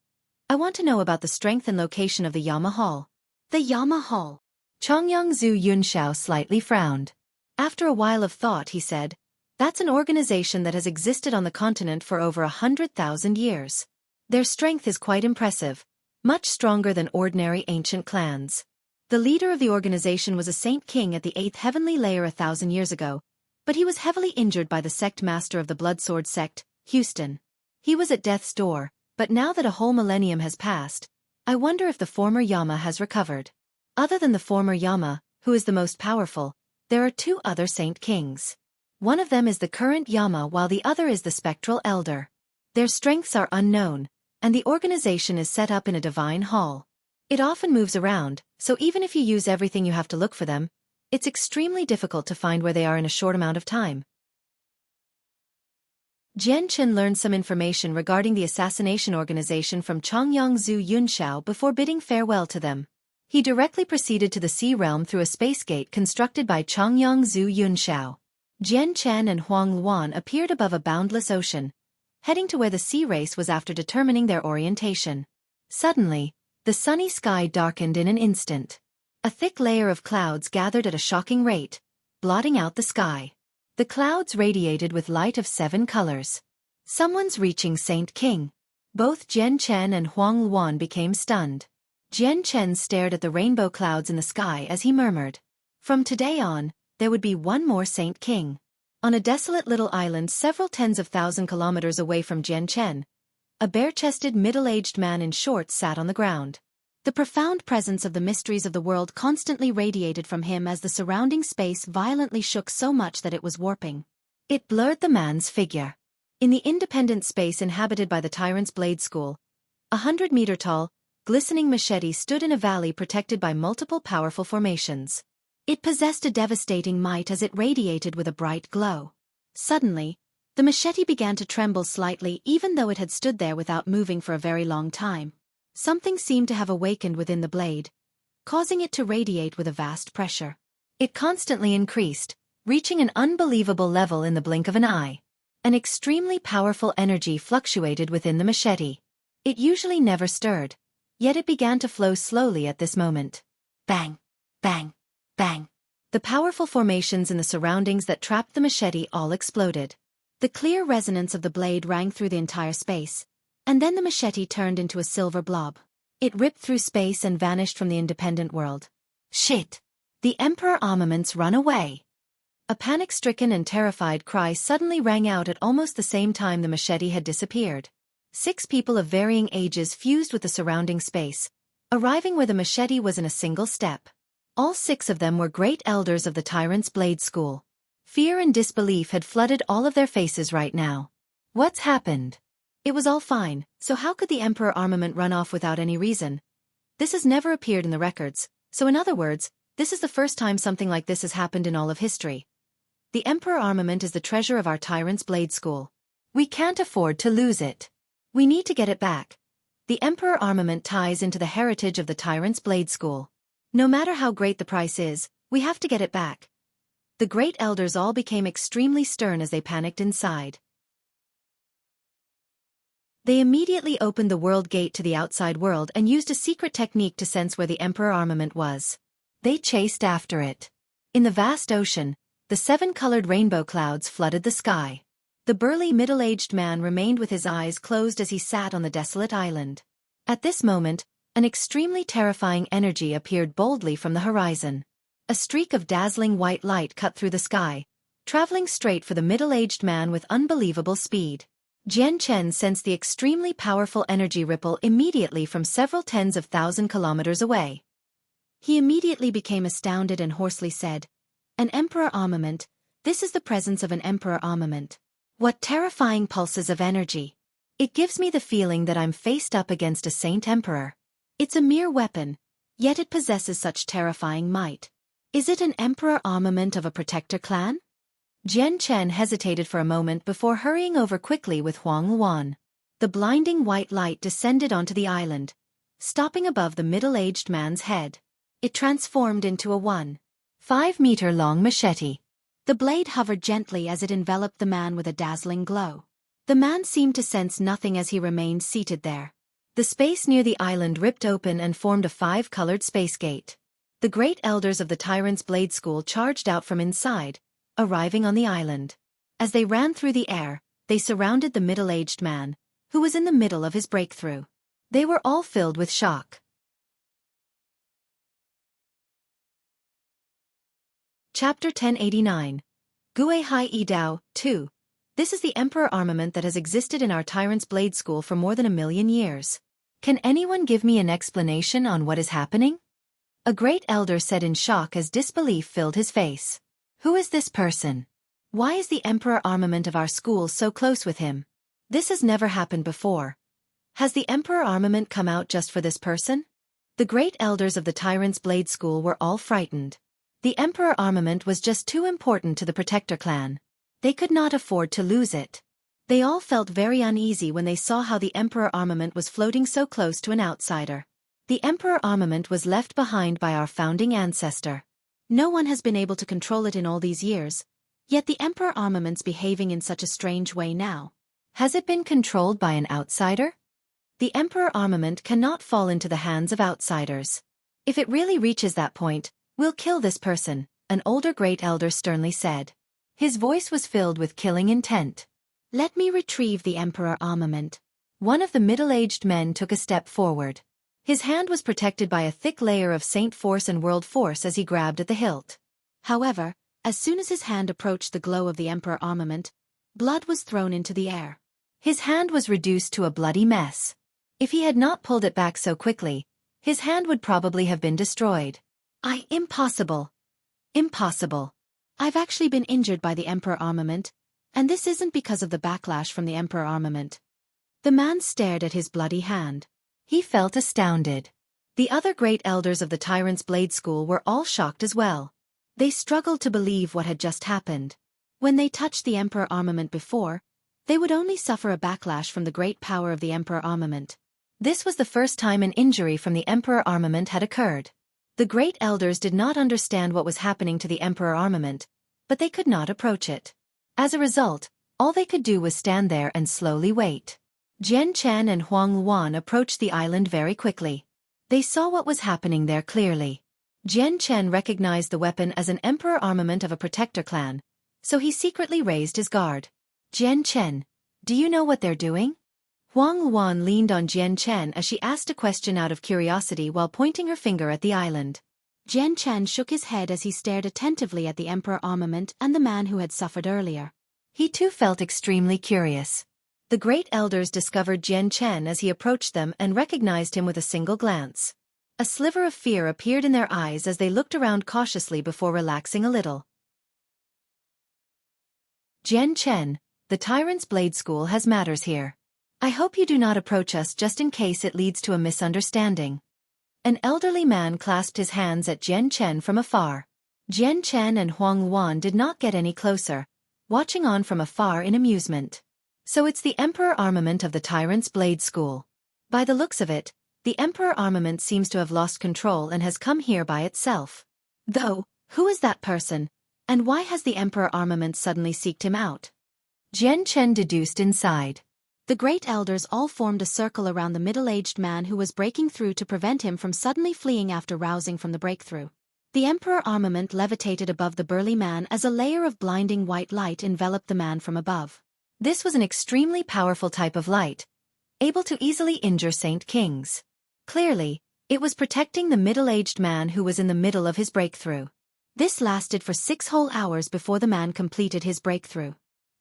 "I want to know about the strength and location of the Yama Hall." "The Yama Hall?" Chongyang Zhu Yunshao slightly frowned. After a while of thought he said, "That's an organization that has existed on the continent for over 100,000 years. Their strength is quite impressive, much stronger than ordinary ancient clans. The leader of the organization was a saint king at the 8th heavenly layer 1,000 years ago, but he was heavily injured by the sect master of the Blood Sword sect, Houston. He was at death's door, but now that a whole millennium has passed, I wonder if the former Yama has recovered. Other than the former Yama, who is the most powerful, there are 2 other saint kings. One of them is the current Yama while the other is the spectral elder. Their strengths are unknown, and the organization is set up in a divine hall. It often moves around, so even if you use everything you have to look for them, it's extremely difficult to find where they are in a short amount of time." Jian Chen learned some information regarding the assassination organization from Chongyang Zhu Yunshao before bidding farewell to them. He directly proceeded to the Sea Realm through a space gate constructed by Chongyang Zhu Yunshao. Jian Chen and Huang Luan appeared above a boundless ocean, heading to where the sea race was after determining their orientation. Suddenly, the sunny sky darkened in an instant. A thick layer of clouds gathered at a shocking rate, blotting out the sky. The clouds radiated with light of 7 colors. "Someone's reaching Saint King." Both Jian Chen and Huang Luan became stunned. Jian Chen stared at the rainbow clouds in the sky as he murmured, "From today on, there would be one more Saint King." On a desolate little island several tens of thousand kilometers away from Jian Chen, a bare-chested middle-aged man in shorts sat on the ground. The profound presence of the mysteries of the world constantly radiated from him as the surrounding space violently shook so much that it was warping. It blurred the man's figure. In the independent space inhabited by the Tyrant's Blade School, 100-meter-tall, glistening machete stood in a valley protected by multiple powerful formations. It possessed a devastating might as it radiated with a bright glow. Suddenly, the machete began to tremble slightly even though it had stood there without moving for a very long time. Something seemed to have awakened within the blade, causing it to radiate with a vast pressure. It constantly increased, reaching an unbelievable level in the blink of an eye. An extremely powerful energy fluctuated within the machete. It usually never stirred, yet it began to flow slowly at this moment. Bang! Bang! Bang! The powerful formations in the surroundings that trapped the machete all exploded. The clear resonance of the blade rang through the entire space, And then the machete turned into a silver blob. It ripped through space and vanished from the independent world. Shit! The Emperor armaments run away! A panic-stricken and terrified cry suddenly rang out at almost the same time the machete had disappeared. 6 people of varying ages fused with the surrounding space, arriving where the machete was in a single step. All 6 of them were great elders of the Tyrant's Blade School. Fear and disbelief had flooded all of their faces right now. What's happened? It was all fine, so how could the Emperor armament run off without any reason? This has never appeared in the records, so in other words, this is the first time something like this has happened in all of history. The Emperor armament is the treasure of our Tyrant's Blade School. We can't afford to lose it. We need to get it back. The Emperor armament ties into the heritage of the Tyrant's Blade School. No matter how great the price is, we have to get it back. The great elders all became extremely stern as they panicked inside. They immediately opened the world gate to the outside world and used a secret technique to sense where the Emperor armament was. They chased after it. In the vast ocean, the 7-colored rainbow clouds flooded the sky. The burly middle-aged man remained with his eyes closed as he sat on the desolate island. At this moment, an extremely terrifying energy appeared boldly from the horizon. A streak of dazzling white light cut through the sky, traveling straight for the middle-aged man with unbelievable speed. Jian Chen sensed the extremely powerful energy ripple immediately from several tens of thousand kilometers away. He immediately became astounded and hoarsely said, "An Emperor armament, this is the presence of an Emperor armament. What terrifying pulses of energy. It gives me the feeling that I'm faced up against a Saint Emperor. It's a mere weapon, yet it possesses such terrifying might. Is it an Emperor armament of a protector clan?" Jian Chen hesitated for a moment before hurrying over quickly with Huang Luan. The blinding white light descended onto the island, stopping above the middle-aged man's head. It transformed into a 1.5-meter-long machete. The blade hovered gently as it enveloped the man with a dazzling glow. The man seemed to sense nothing as he remained seated there. The space near the island ripped open and formed a 5-colored space gate. The great elders of the Tyrant's Blade School charged out from inside, arriving on the island. As they ran through the air, they surrounded the middle-aged man, who was in the middle of his breakthrough. They were all filled with shock. Chapter 1089. Gui Hai Yi Dao, 2. This is the Emperor armament that has existed in our Tyrant's Blade School for more than 1,000,000 years. Can anyone give me an explanation on what is happening? A great elder said in shock as disbelief filled his face. Who is this person? Why is the Emperor armament of our school so close with him? This has never happened before. Has the Emperor armament come out just for this person? The great elders of the Tyrant's Blade School were all frightened. The Emperor armament was just too important to the Protector clan. They could not afford to lose it. They all felt very uneasy when they saw how the Emperor armament was floating so close to an outsider. The Emperor armament was left behind by our founding ancestor. No one has been able to control it in all these years, yet the Emperor armament's behaving in such a strange way now. Has it been controlled by an outsider? The Emperor armament cannot fall into the hands of outsiders. If it really reaches that point, we'll kill this person, an older great elder sternly said. His voice was filled with killing intent. Let me retrieve the Emperor armament. One of the middle-aged men took a step forward. His hand was protected by a thick layer of Saint Force and World Force as he grabbed at the hilt. However, as soon as his hand approached the glow of the Emperor armament, blood was thrown into the air. His hand was reduced to a bloody mess. If he had not pulled it back so quickly, his hand would probably have been destroyed. Impossible. Impossible. I've actually been injured by the Emperor armament, and this isn't because of the backlash from the Emperor armament. The man stared at his bloody hand. He felt astounded. The other great elders of the Tyrant's Blade School were all shocked as well. They struggled to believe what had just happened. When they touched the Emperor armament before, they would only suffer a backlash from the great power of the Emperor armament. This was the first time an injury from the Emperor armament had occurred. The great elders did not understand what was happening to the Emperor armament, but they could not approach it. As a result, all they could do was stand there and slowly wait. Jian Chen and Huang Luan approached the island very quickly. They saw what was happening there clearly. Jian Chen recognized the weapon as an Emperor armament of a Protector clan, so he secretly raised his guard. Jian Chen, do you know what they're doing? Huang Wan leaned on Jian Chen as she asked a question out of curiosity while pointing her finger at the island. Jian Chen shook his head as he stared attentively at the Emperor armament and the man who had suffered earlier. He too felt extremely curious. The great elders discovered Jian Chen as he approached them and recognized him with a single glance. A sliver of fear appeared in their eyes as they looked around cautiously before relaxing a little. Jian Chen, the Tyrant's Blade School has matters here. I hope you do not approach us just in case it leads to a misunderstanding. An elderly man clasped his hands at Jian Chen from afar. Jian Chen and Huang Wan did not get any closer, watching on from afar in amusement. So it's the Emperor armament of the Tyrant's Blade School. By the looks of it, the Emperor armament seems to have lost control and has come here by itself. Though, who is that person, and why has the Emperor armament suddenly seeked him out? Jian Chen deduced inside. The great elders all formed a circle around the middle-aged man who was breaking through to prevent him from suddenly fleeing after rousing from the breakthrough. The Emperor armament levitated above the burly man as a layer of blinding white light enveloped the man from above. This was an extremely powerful type of light, able to easily injure Saint Kings. Clearly, it was protecting the middle-aged man who was in the middle of his breakthrough. This lasted for 6 whole hours before the man completed his breakthrough.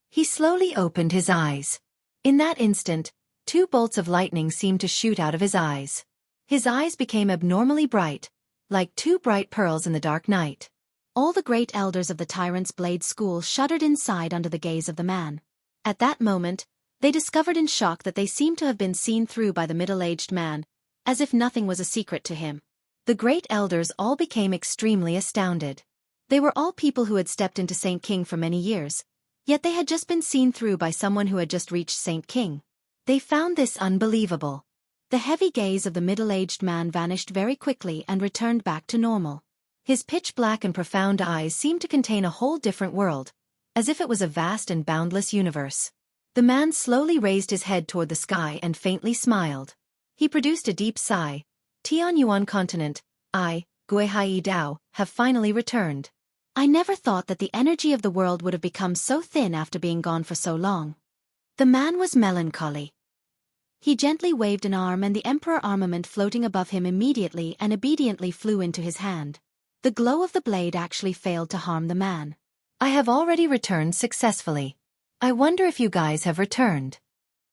He slowly opened his eyes. In that instant, 2 bolts of lightning seemed to shoot out of his eyes. His eyes became abnormally bright, like 2 bright pearls in the dark night. All the great elders of the Tyrant's Blade School shuddered inside under the gaze of the man. At that moment, they discovered in shock that they seemed to have been seen through by the middle-aged man, as if nothing was a secret to him. The great elders all became extremely astounded. They were all people who had stepped into Saint King for many years, yet they had just been seen through by someone who had just reached Saint King. They found this unbelievable. The heavy gaze of the middle-aged man vanished very quickly and returned back to normal. His pitch-black and profound eyes seemed to contain a whole different world, as if it was a vast and boundless universe. The man slowly raised his head toward the sky and faintly smiled. He produced a deep sigh. Tian Yuan continent, I, Guihai Dao, have finally returned. I never thought that the energy of the world would have become so thin after being gone for so long. The man was melancholy. He gently waved an arm and the Emperor armament floating above him immediately and obediently flew into his hand. The glow of the blade actually failed to harm the man. I have already returned successfully. I wonder if you guys have returned.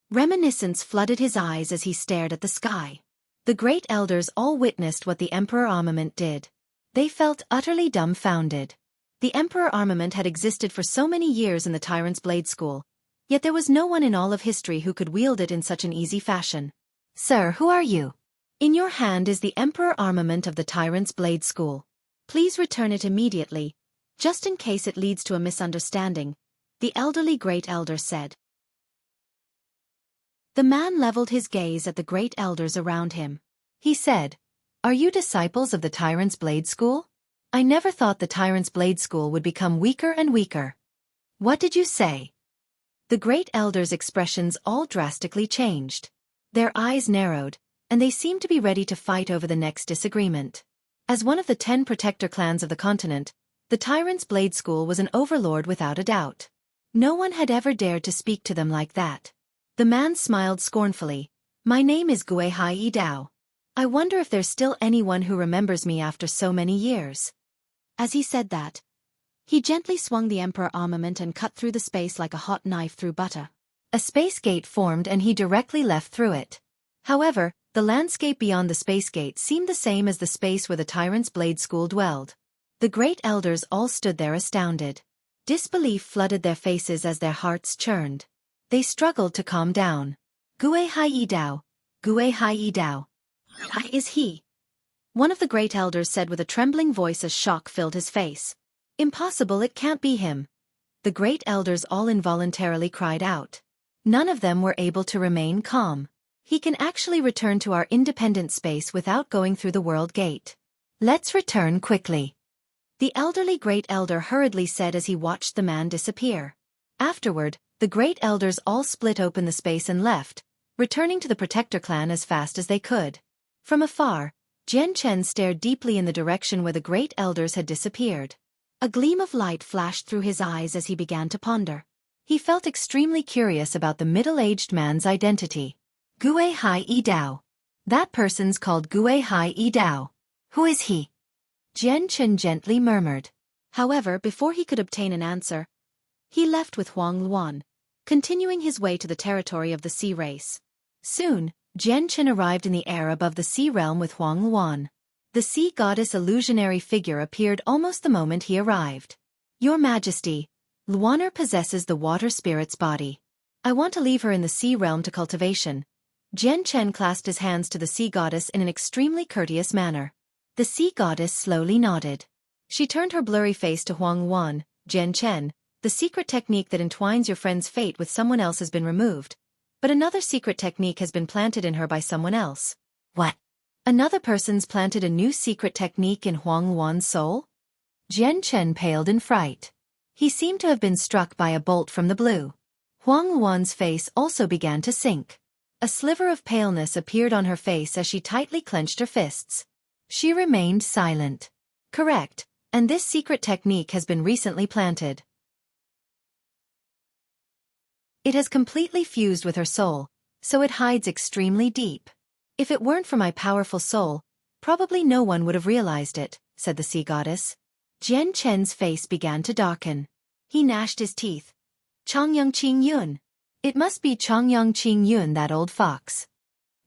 Reminiscence flooded his eyes as he stared at the sky. The great elders all witnessed what the Emperor armament did. They felt utterly dumbfounded. The Emperor armament had existed for so many years in the Tyrant's Blade School, yet there was no one in all of history who could wield it in such an easy fashion. Sir, who are you? In your hand is the Emperor armament of the Tyrant's Blade School. Please return it immediately, just in case it leads to a misunderstanding, the elderly great elder said. The man leveled his gaze at the great elders around him. He said, Are you disciples of the Tyrant's Blade School? I never thought the Tyrant's Blade School would become weaker and weaker. What did you say? The great elders' expressions all drastically changed. Their eyes narrowed, and they seemed to be ready to fight over the next disagreement. As one of the 10 protector clans of the continent, the Tyrant's Blade School was an overlord without a doubt. No one had ever dared to speak to them like that. The man smiled scornfully. My name is Guihai Dao. I wonder if there's still anyone who remembers me after so many years. As he said that, he gently swung the Emperor armament and cut through the space like a hot knife through butter. A space gate formed and he directly left through it. However, the landscape beyond the space gate seemed the same as the space where the Tyrant's Blade School dwelled. The great elders all stood there astounded. Disbelief flooded their faces as their hearts churned. They struggled to calm down. Guihai Dao, Guihai Dao. Is he? One of the great elders said with a trembling voice as shock filled his face. Impossible, it can't be him. The great elders all involuntarily cried out. None of them were able to remain calm. He can actually return to our independent space without going through the world gate. Let's return quickly. The elderly great elder hurriedly said as he watched the man disappear. Afterward, the great elders all split open the space and left, returning to the protector clan as fast as they could. From afar, Jian Chen stared deeply in the direction where the great elders had disappeared. A gleam of light flashed through his eyes as he began to ponder. He felt extremely curious about the middle-aged man's identity. Gue Hai Yi Dao. That person's called Gue Hai Yi Dao. Who is he? Jian Chen gently murmured. However, before he could obtain an answer, he left with Huang Luan, continuing his way to the territory of the sea race. Soon, Jian Chen arrived in the air above the sea realm with Huang Luan. The sea goddess illusionary figure appeared almost the moment he arrived. Your Majesty, Luaner possesses the water spirit's body. I want to leave her in the sea realm to cultivation. Jian Chen clasped his hands to the sea goddess in an extremely courteous manner. The sea goddess slowly nodded. She turned her blurry face to Huang Luan. Jian Chen, the secret technique that entwines your friend's fate with someone else has been removed, but another secret technique has been planted in her by someone else. What? Another person's planted a new secret technique in Huang Luan's soul? Jian Chen paled in fright. He seemed to have been struck by a bolt from the blue. Huang Luan's face also began to sink. A sliver of paleness appeared on her face as she tightly clenched her fists. She remained silent. Correct, and this secret technique has been recently planted. It has completely fused with her soul, so it hides extremely deep. If it weren't for my powerful soul, probably no one would have realized it, said the sea goddess. Jian Chen's face began to darken. He gnashed his teeth. Changyang Qing Yun. It must be Changyang Qing Yun, that old fox.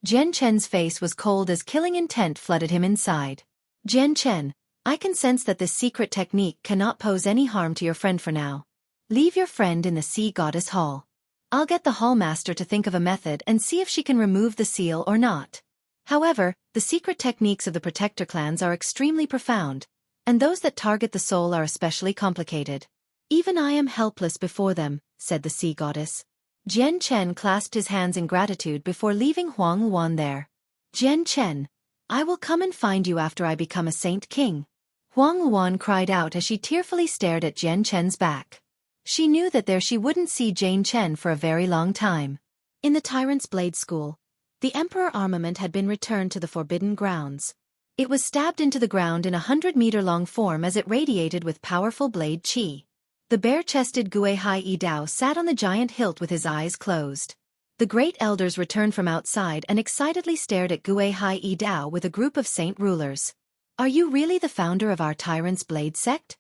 Jian Chen's face was cold as killing intent flooded him inside. Jian Chen, I can sense that this secret technique cannot pose any harm to your friend for now. Leave your friend in the sea goddess hall. I'll get the hallmaster to think of a method and see if she can remove the seal or not. However, the secret techniques of the protector clans are extremely profound, and those that target the soul are especially complicated. Even I am helpless before them, said the sea goddess. Jian Chen clasped his hands in gratitude before leaving Huang Luan there. Jian Chen, I will come and find you after I become a saint king. Huang Luan cried out as she tearfully stared at Jian Chen's back. She knew that there she wouldn't see Jian Chen for a very long time. In the Tyrant's Blade School, the Emperor armament had been returned to the Forbidden Grounds. It was stabbed into the ground in a 100-meter-long form as it radiated with powerful blade chi. The bare-chested Gue Hai Yi Dao sat on the giant hilt with his eyes closed. The great elders returned from outside and excitedly stared at Gue Hai Yi Dao with a group of saint rulers. Are you really the founder of our Tyrant's Blade sect?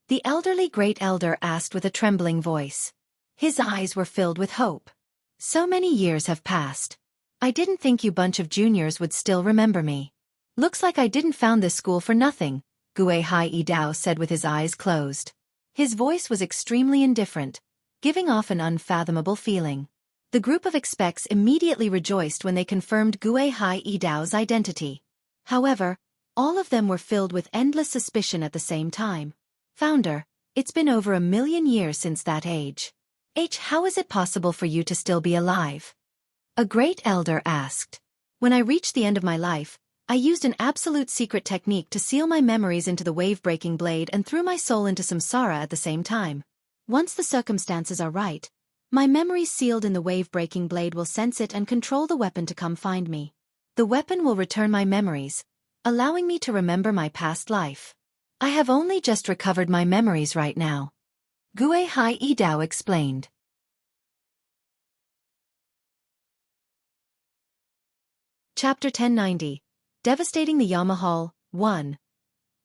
The elderly great elder asked with a trembling voice. His eyes were filled with hope. So many years have passed. I didn't think you bunch of juniors would still remember me. Looks like I didn't found this school for nothing, Gue Hai Yi Dao said with his eyes closed. His voice was extremely indifferent, giving off an unfathomable feeling. The group of expecs immediately rejoiced when they confirmed Gue Hai Yi Dao's identity. However, all of them were filled with endless suspicion at the same time. Founder, it's been over 1,000,000 years since that age. How is it possible for you to still be alive? A great elder asked. When I reached the end of my life, I used an absolute secret technique to seal my memories into the wave-breaking blade and threw my soul into samsara at the same time. Once the circumstances are right, my memories sealed in the wave-breaking blade will sense it and control the weapon to come find me. The weapon will return my memories, allowing me to remember my past life. I have only just recovered my memories right now. Gue Hai Yi Dao explained. Chapter 1090. Devastating the Yamahal, 1.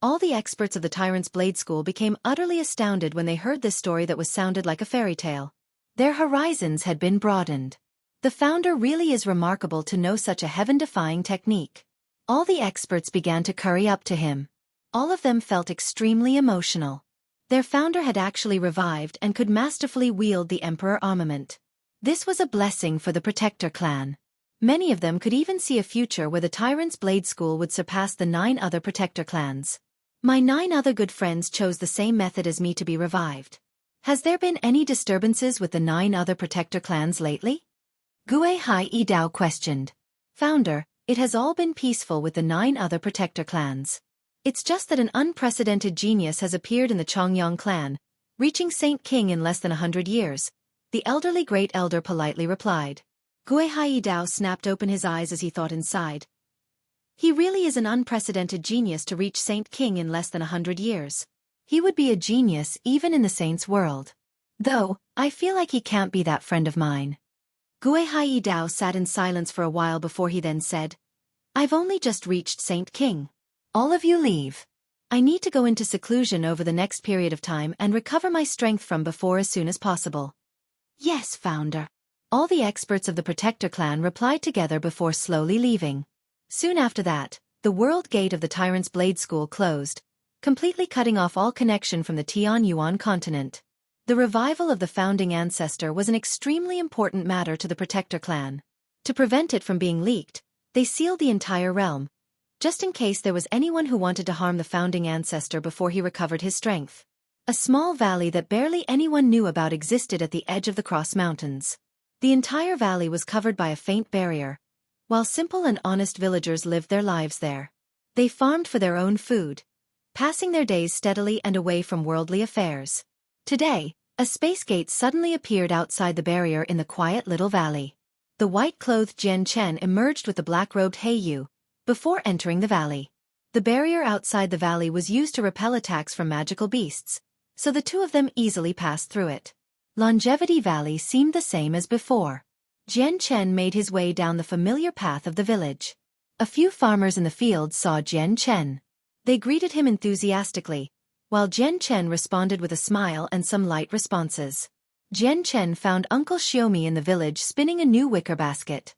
All the experts of the Tyrant's Blade School became utterly astounded when they heard this story that was sounded like a fairy tale. Their horizons had been broadened. The founder really is remarkable to know such a heaven-defying technique. All the experts began to curry up to him. All of them felt extremely emotional. Their founder had actually revived and could masterfully wield the Emperor armament. This was a blessing for the Protector clan. Many of them could even see a future where the Tyrant's Blade School would surpass the 9 other Protector clans. My 9 other good friends chose the same method as me to be revived. Has there been any disturbances with the 9 other Protector clans lately? Gue Hai Yi Dao questioned. Founder, it has all been peaceful with the 9 other Protector clans. It's just that an unprecedented genius has appeared in the Chongyang clan, reaching Saint King in less than 100 years, the elderly great elder politely replied. Gue Hai Yi Dao snapped open his eyes as he thought inside. He really is an unprecedented genius to reach Saint King in less than 100 years. He would be a genius even in the saints' world. Though, I feel like he can't be that friend of mine. Guihai Dao sat in silence for a while before he then said, I've only just reached Saint King. All of you leave. I need to go into seclusion over the next period of time and recover my strength from before as soon as possible. Yes, Founder. All the experts of the Protector clan replied together before slowly leaving. Soon after that, the world gate of the Tyrant's Blade School closed, completely cutting off all connection from the Tianyuan continent. The revival of the founding ancestor was an extremely important matter to the Protector clan. To prevent it from being leaked, they sealed the entire realm, just in case there was anyone who wanted to harm the founding ancestor before he recovered his strength. A small valley that barely anyone knew about existed at the edge of the Cross Mountains. The entire valley was covered by a faint barrier, while simple and honest villagers lived their lives there. They farmed for their own food, passing their days steadily and away from worldly affairs. Today, a space gate suddenly appeared outside the barrier in the quiet little valley. The white-clothed Jian Chen emerged with the black-robed Heiyu, before entering the valley. The barrier outside the valley was used to repel attacks from magical beasts, so the two of them easily passed through it. Longevity Valley seemed the same as before. Jian Chen made his way down the familiar path of the village. A few farmers in the fields saw Jian Chen. They greeted him enthusiastically, while Jian Chen responded with a smile and some light responses. Jian Chen found Uncle Xueqi in the village spinning a new wicker basket.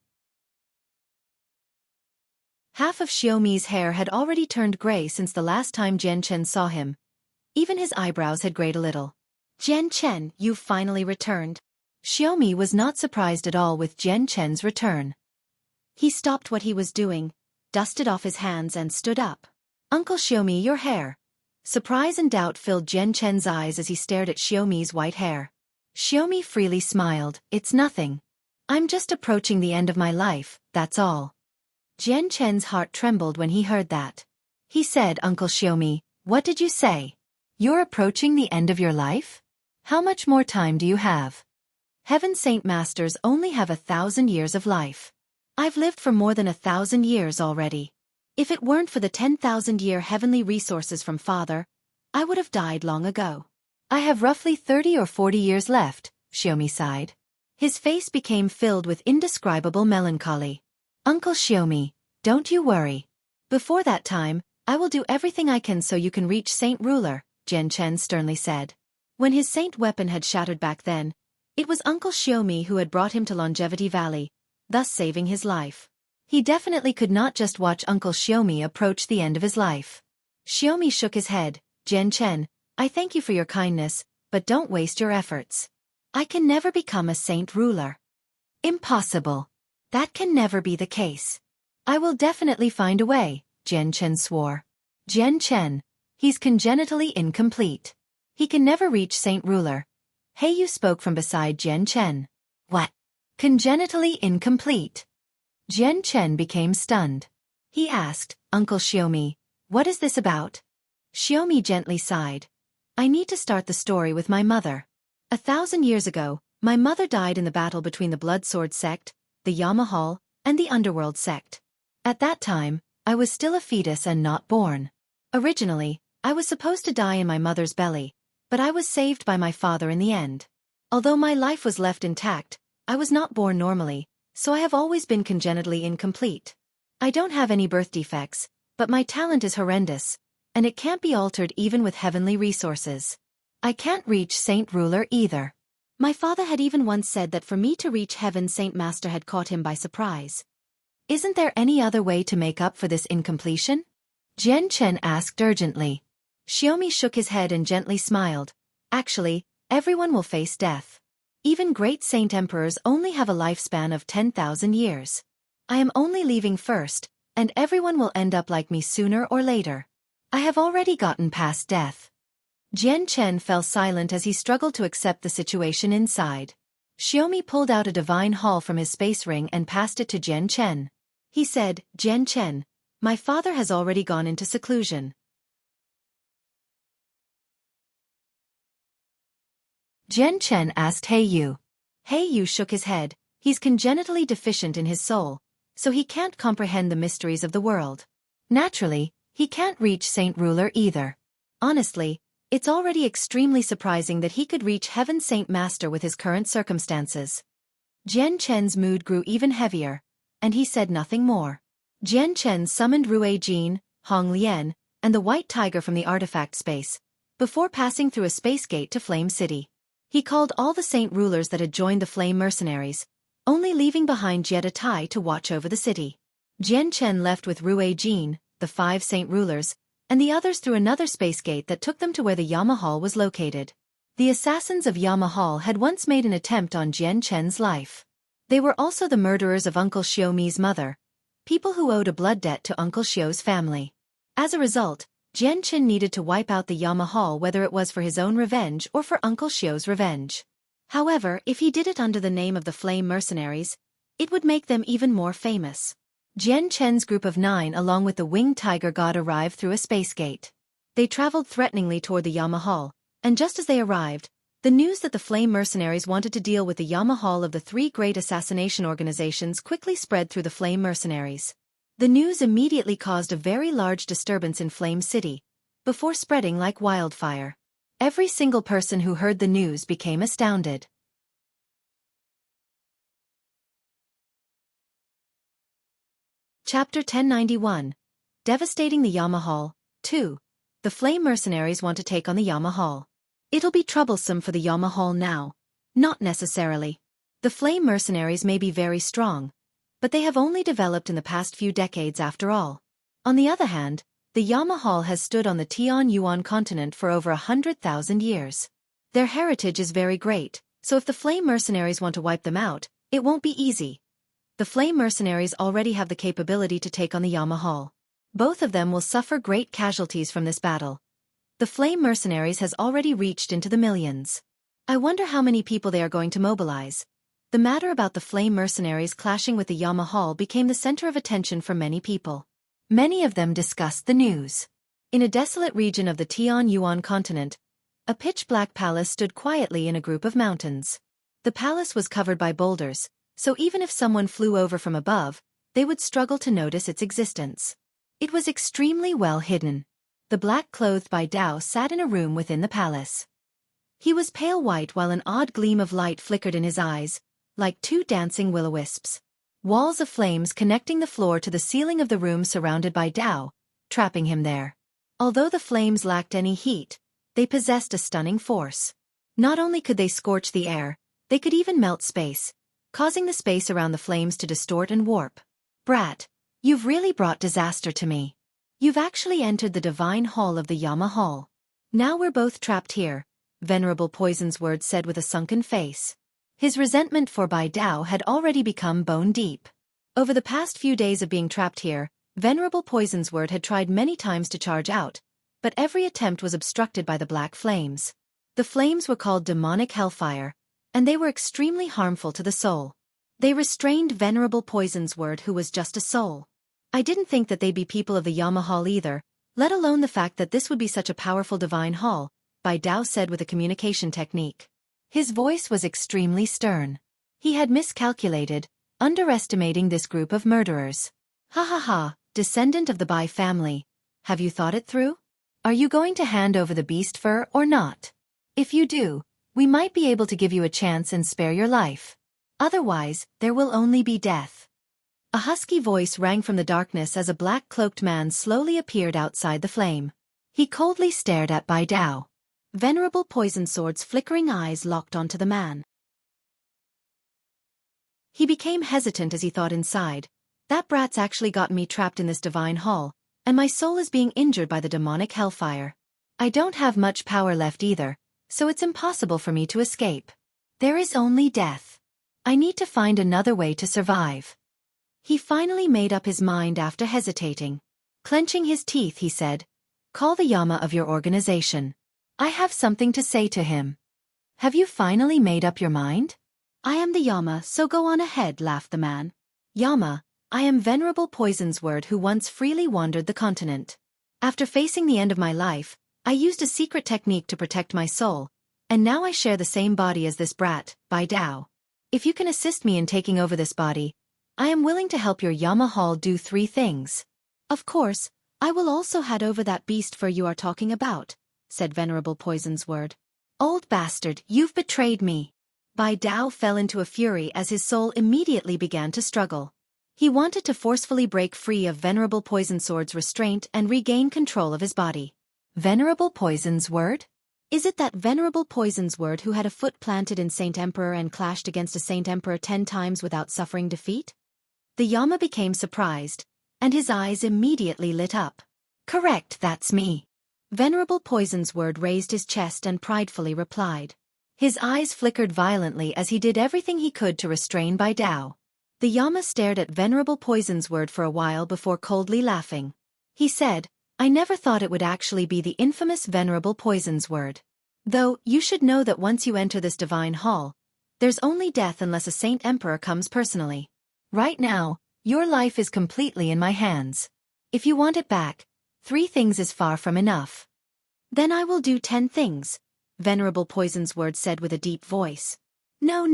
Half of Xueqi's hair had already turned gray since the last time Jian Chen saw him. Even his eyebrows had grayed a little. Jian Chen, you've finally returned. Xueqi was not surprised at all with Jian Chen's return. He stopped what he was doing, dusted off his hands and stood up. Uncle Xueqi, your hair. Surprise and doubt filled Jian Chen's eyes as he stared at Xueqi's white hair. Xueqi freely smiled, it's nothing. I'm just approaching the end of my life, that's all. Jian Chen's heart trembled when he heard that. He said, Uncle Xueqi, what did you say? You're approaching the end of your life? How much more time do you have? Heaven Saint Masters only have 1,000 years of life. I've lived for more than 1,000 years already. If it weren't for the 10,000-year heavenly resources from Father, I would have died long ago. I have roughly 30 or 40 years left, Xueqi sighed. His face became filled with indescribable melancholy. Uncle Xueqi, don't you worry. Before that time, I will do everything I can so you can reach Saint Ruler, Jian Chen sternly said. When his saint weapon had shattered back then, it was Uncle Xueqi who had brought him to Longevity Valley, thus saving his life. He definitely could not just watch Uncle Xueqi approach the end of his life. Xueqi shook his head, Jian Chen, I thank you for your kindness, but don't waste your efforts. I can never become a saint ruler. Impossible. That can never be the case. I will definitely find a way, Jian Chen swore. Jian Chen, he's congenitally incomplete. He can never reach Saint Ruler. Heiyu spoke from beside Jian Chen. What? Congenitally incomplete? Jian Chen became stunned. He asked, Uncle Xueqi, what is this about? Xueqi gently sighed. I need to start the story with my mother. 1,000 years ago, my mother died in the battle between the Blood Sword sect, the Yamahal, and the Underworld sect. At that time, I was still a fetus and not born. Originally, I was supposed to die in my mother's belly, but I was saved by my father in the end. Although my life was left intact, I was not born normally, so I have always been congenitally incomplete. I don't have any birth defects, but my talent is horrendous, and it can't be altered even with heavenly resources. I can't reach Saint Ruler either. My father had even once said that for me to reach heaven, Saint Master had caught him by surprise. Isn't there any other way to make up for this incompletion? Jian Chen asked urgently. Xueqi shook his head and gently smiled. Actually, everyone will face death. Even great saint emperors only have a lifespan of 10,000 years. I am only leaving first, and everyone will end up like me sooner or later. I have already gotten past death. Jian Chen fell silent as he struggled to accept the situation inside. Xueqi pulled out a divine hall from his space ring and passed it to Jian Chen. He said, Jian Chen, my father has already gone into seclusion. Jian Chen asked Heiyu. Heiyu shook his head. He's congenitally deficient in his soul, so he can't comprehend the mysteries of the world. Naturally, he can't reach Saint Ruler either. Honestly, it's already extremely surprising that he could reach Heaven Saint Master with his current circumstances. Jian Chen's mood grew even heavier, and he said nothing more. Jian Chen summoned Rue Jin, Hong Lian, and the white tiger from the artifact space, before passing through a space gate to Flame City. He called all the saint rulers that had joined the Flame Mercenaries, only leaving behind Jetta Tai to watch over the city. Jian Chen left with Rue Jin, the 5 saint rulers, and the others through another space gate that took them to where the Yama Hall was located. The assassins of Yama Hall had once made an attempt on Jian Chen's life. They were also the murderers of Uncle Xiaomi's mother, people who owed a blood debt to Uncle Xiao's family. As a result, Jian Chen needed to wipe out the Yama Hall, whether it was for his own revenge or for Uncle Xiao's revenge. However, if he did it under the name of the Flame Mercenaries, it would make them even more famous. Jian Chen's group of 9 along with the winged tiger god arrived through a space gate. They traveled threateningly toward the Yama Hall, and just as they arrived, the news that the Flame Mercenaries wanted to deal with the Yama Hall of the 3 great assassination organizations quickly spread through the Flame Mercenaries. The news immediately caused a very large disturbance in Flame City, before spreading like wildfire. Every single person who heard the news became astounded. Chapter 1091. Devastating the Yama Hall. 2. The Flame Mercenaries want to take on the Yama Hall. It'll be troublesome for the Yama Hall now. Not necessarily. The Flame Mercenaries may be very strong, but they have only developed in the past few decades after all. On the other hand, the Yama Hall has stood on the Tian Yuan continent for over 100,000 years. Their heritage is very great, so if the Flame Mercenaries want to wipe them out, it won't be easy. The Flame Mercenaries already have the capability to take on the Yama Hall. Both of them will suffer great casualties from this battle. The Flame Mercenaries has already reached into the millions. I wonder how many people they are going to mobilize. The matter about the Flame Mercenaries clashing with the Yama Hall became the center of attention for many people. Many of them discussed the news. In a desolate region of the Tian Yuan continent, a pitch-black palace stood quietly in a group of mountains. The palace was covered by boulders, so even if someone flew over from above, they would struggle to notice its existence. It was extremely well hidden. The black-clothed Bai Dao sat in a room within the palace. He was pale white while an odd gleam of light flickered in his eyes, like 2 dancing will-o-wisps. Walls of flames connecting the floor to the ceiling of the room surrounded Bai Dao, trapping him there. Although the flames lacked any heat, they possessed a stunning force. Not only could they scorch the air, they could even melt space, causing the space around the flames to distort and warp. Brat, you've really brought disaster to me. You've actually entered the divine hall of the Yama Hall. Now we're both trapped here, Venerable Poison's Word said with a sunken face. His resentment for Bai Dao had already become bone deep. Over the past few days of being trapped here, Venerable Poison's Word had tried many times to charge out, but every attempt was obstructed by the black flames. The flames were called demonic hellfire, and they were extremely harmful to the soul. They restrained Venerable Poison's Word, who was just a soul. I didn't think that they'd be people of the Yama Hall either, let alone the fact that this would be such a powerful divine hall, Bai Dao said with a communication technique. His voice was extremely stern. He had miscalculated, underestimating this group of murderers. Ha ha ha, descendant of the Bai family. Have you thought it through? Are you going to hand over the beast fur or not? If you do, we might be able to give you a chance and spare your life. Otherwise, there will only be death. A husky voice rang from the darkness as a black-cloaked man slowly appeared outside the flame. He coldly stared at Bai Dao. Venerable Poison Sword's flickering eyes locked onto the man. He became hesitant as he thought inside. That brat's actually got me trapped in this divine hall, and my soul is being injured by the demonic hellfire. I don't have much power left either, so it's impossible for me to escape. There is only death. I need to find another way to survive. He finally made up his mind after hesitating. Clenching his teeth, he said, "Call the Yama of your organization. I have something to say to him." "Have you finally made up your mind?" "I am the Yama, so go on ahead," laughed the man. "Yama, I am Venerable Poison's Word who once freely wandered the continent. After facing the end of my life, I used a secret technique to protect my soul, and now I share the same body as this brat, Bai Dao. If you can assist me in taking over this body, I am willing to help your Yama Hall do 3 things. Of course, I will also hand over that beast fur you are talking about," said Venerable Poison's Word. "Old bastard, you've betrayed me. Bai Dao fell into a fury as his soul immediately began to struggle. He wanted to forcefully break free of Venerable Poison Sword's restraint and regain control of his body. Venerable Poison's Word? Is it that Venerable Poison's Word who had a foot planted in Saint Emperor and clashed against a Saint Emperor 10 times without suffering defeat? The Yama became surprised, and his eyes immediately lit up. Correct, that's me. Venerable Poison's Word raised his chest and pridefully replied. His eyes flickered violently as he did everything he could to restrain Bai Dao. The Yama stared at Venerable Poison's Word for a while before coldly laughing. He said, I never thought it would actually be the infamous Venerable Poison's Word. Though, you should know that once you enter this divine hall, there's only death unless a Saint Emperor comes personally. Right now, your life is completely in my hands. If you want it back, 3 things is far from enough. Then I will do 10 things, Venerable Poison's Word said with a deep voice. No,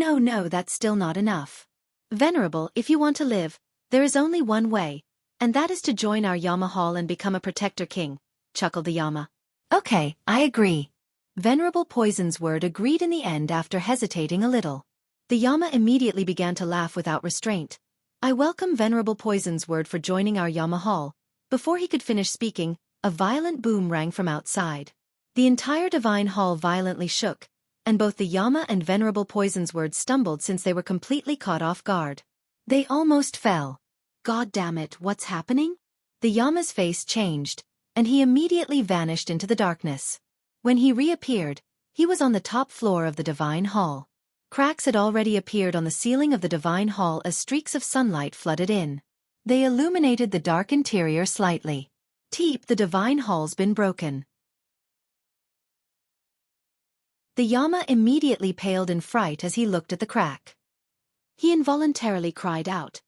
that's still not enough. Venerable, if you want to live, there is only one way, and that is to join our Yama Hall and become a Protector King, chuckled the Yama. Okay, I agree. Venerable Poison's Word agreed in the end after hesitating a little. The Yama immediately began to laugh without restraint. I welcome Venerable Poison's Word for joining our Yama Hall. Before he could finish speaking, a violent boom rang from outside. The entire divine hall violently shook, and both the Yama and Venerable Poison's Word stumbled since they were completely caught off guard. They almost fell. God damn it, what's happening? The Yama's face changed, and he immediately vanished into the darkness. When he reappeared, he was on the top floor of the divine hall. Cracks had already appeared on the ceiling of the divine hall as streaks of sunlight flooded in. They illuminated the dark interior slightly. Teep, the divine hall's been broken. The Yama immediately paled in fright as he looked at the crack. He involuntarily cried out.